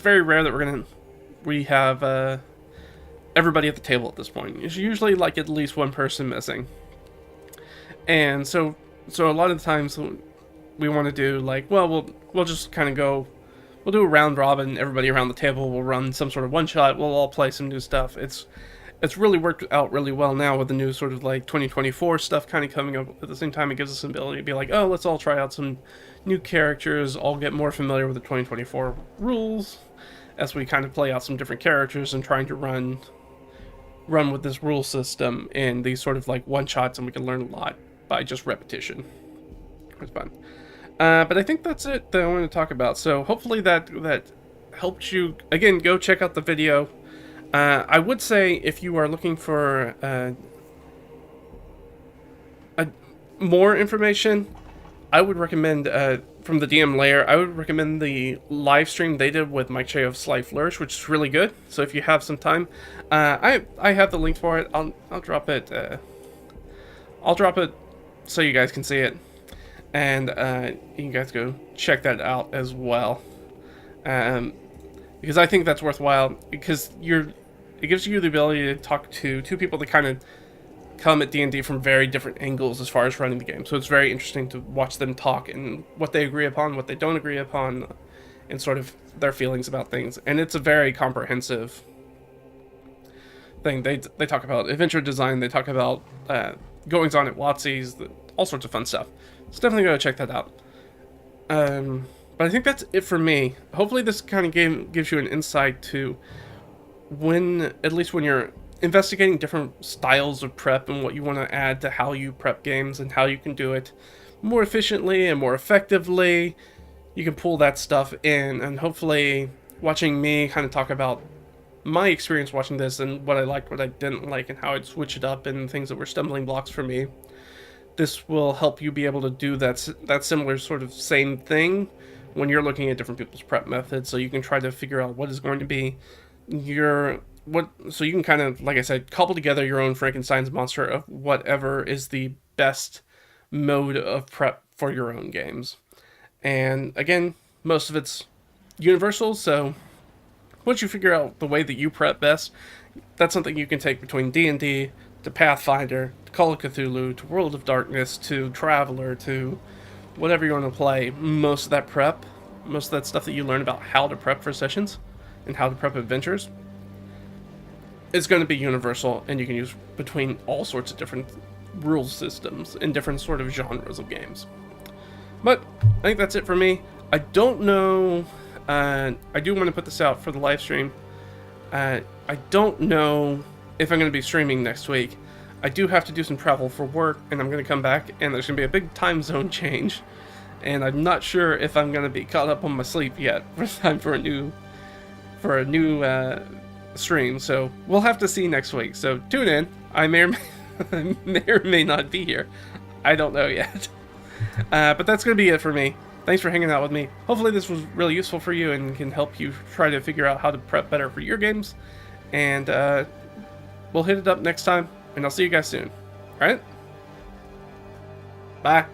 very rare that we have everybody at the table at this point. It's usually like at least one person missing. And so a lot of the times we want to do like, well, we'll just kind of go, we'll do a round robin, everybody around the table will run some sort of one shot, we'll all play some new stuff. It's really worked out really well now with the new sort of like 2024 stuff kind of coming up at the same time. It gives us an ability to be like, oh, let's all try out some new characters, all get more familiar with the 2024 rules as we kind of play out some different characters and trying to run with this rule system in these sort of like one shots, and we can learn a lot by just repetition. It's fun. But I think that's it that I want to talk about. So hopefully that helped you. Again, go check out the video. I would say if you are looking for more information, I would recommend, from the DM layer, I would recommend the live stream they did with Mike Che of Sly Flourish, which is really good. So if you have some time, I have the link for it. I'll drop it. I'll drop it so you guys can see it, and you can guys go check that out as well. Because I think that's worthwhile, because it gives you the ability to talk to two people that kind of come at D&D from very different angles as far as running the game. So it's very interesting to watch them talk and what they agree upon, what they don't agree upon, and sort of their feelings about things. And it's a very comprehensive thing. They talk about adventure design, they talk about goings on at WotC's, all sorts of fun stuff. So definitely go check that out. But I think that's it for me. Hopefully this kind of game gives you an insight to at least when you're investigating different styles of prep and what you want to add to how you prep games and how you can do it more efficiently and more effectively. You can pull that stuff in, and hopefully watching me kind of talk about my experience watching this and what I liked, what I didn't like, and how I'd switch it up and things that were stumbling blocks for me. This will help you be able to do that similar sort of same thing when you're looking at different people's prep methods, so you can try to figure out what is going to be so you can kind of, like I said, cobble together your own Frankenstein's monster of whatever is the best mode of prep for your own games. And again, most of it's universal, so once you figure out the way that you prep best, that's something you can take between D&D to Pathfinder to Call of Cthulhu to World of Darkness to Traveler to whatever you want to play. Most of that prep, most of that stuff that you learn about how to prep for sessions and how to prep adventures, it's going to be universal, and you can use between all sorts of different rule systems and different sort of genres of games. But I think that's it for me. I don't know, I do want to put this out for the live stream. I don't know if I'm going to be streaming next week. I do have to do some travel for work, and I'm going to come back, and there's going to be a big time zone change, and I'm not sure if I'm going to be caught up on my sleep yet for time for a new stream, so we'll have to see next week. So tune in. I may or may not be here. I don't know yet. But that's going to be it for me. Thanks for hanging out with me. Hopefully this was really useful for you and can help you try to figure out how to prep better for your games. And we'll hit it up next time, and I'll see you guys soon. Alright? Bye.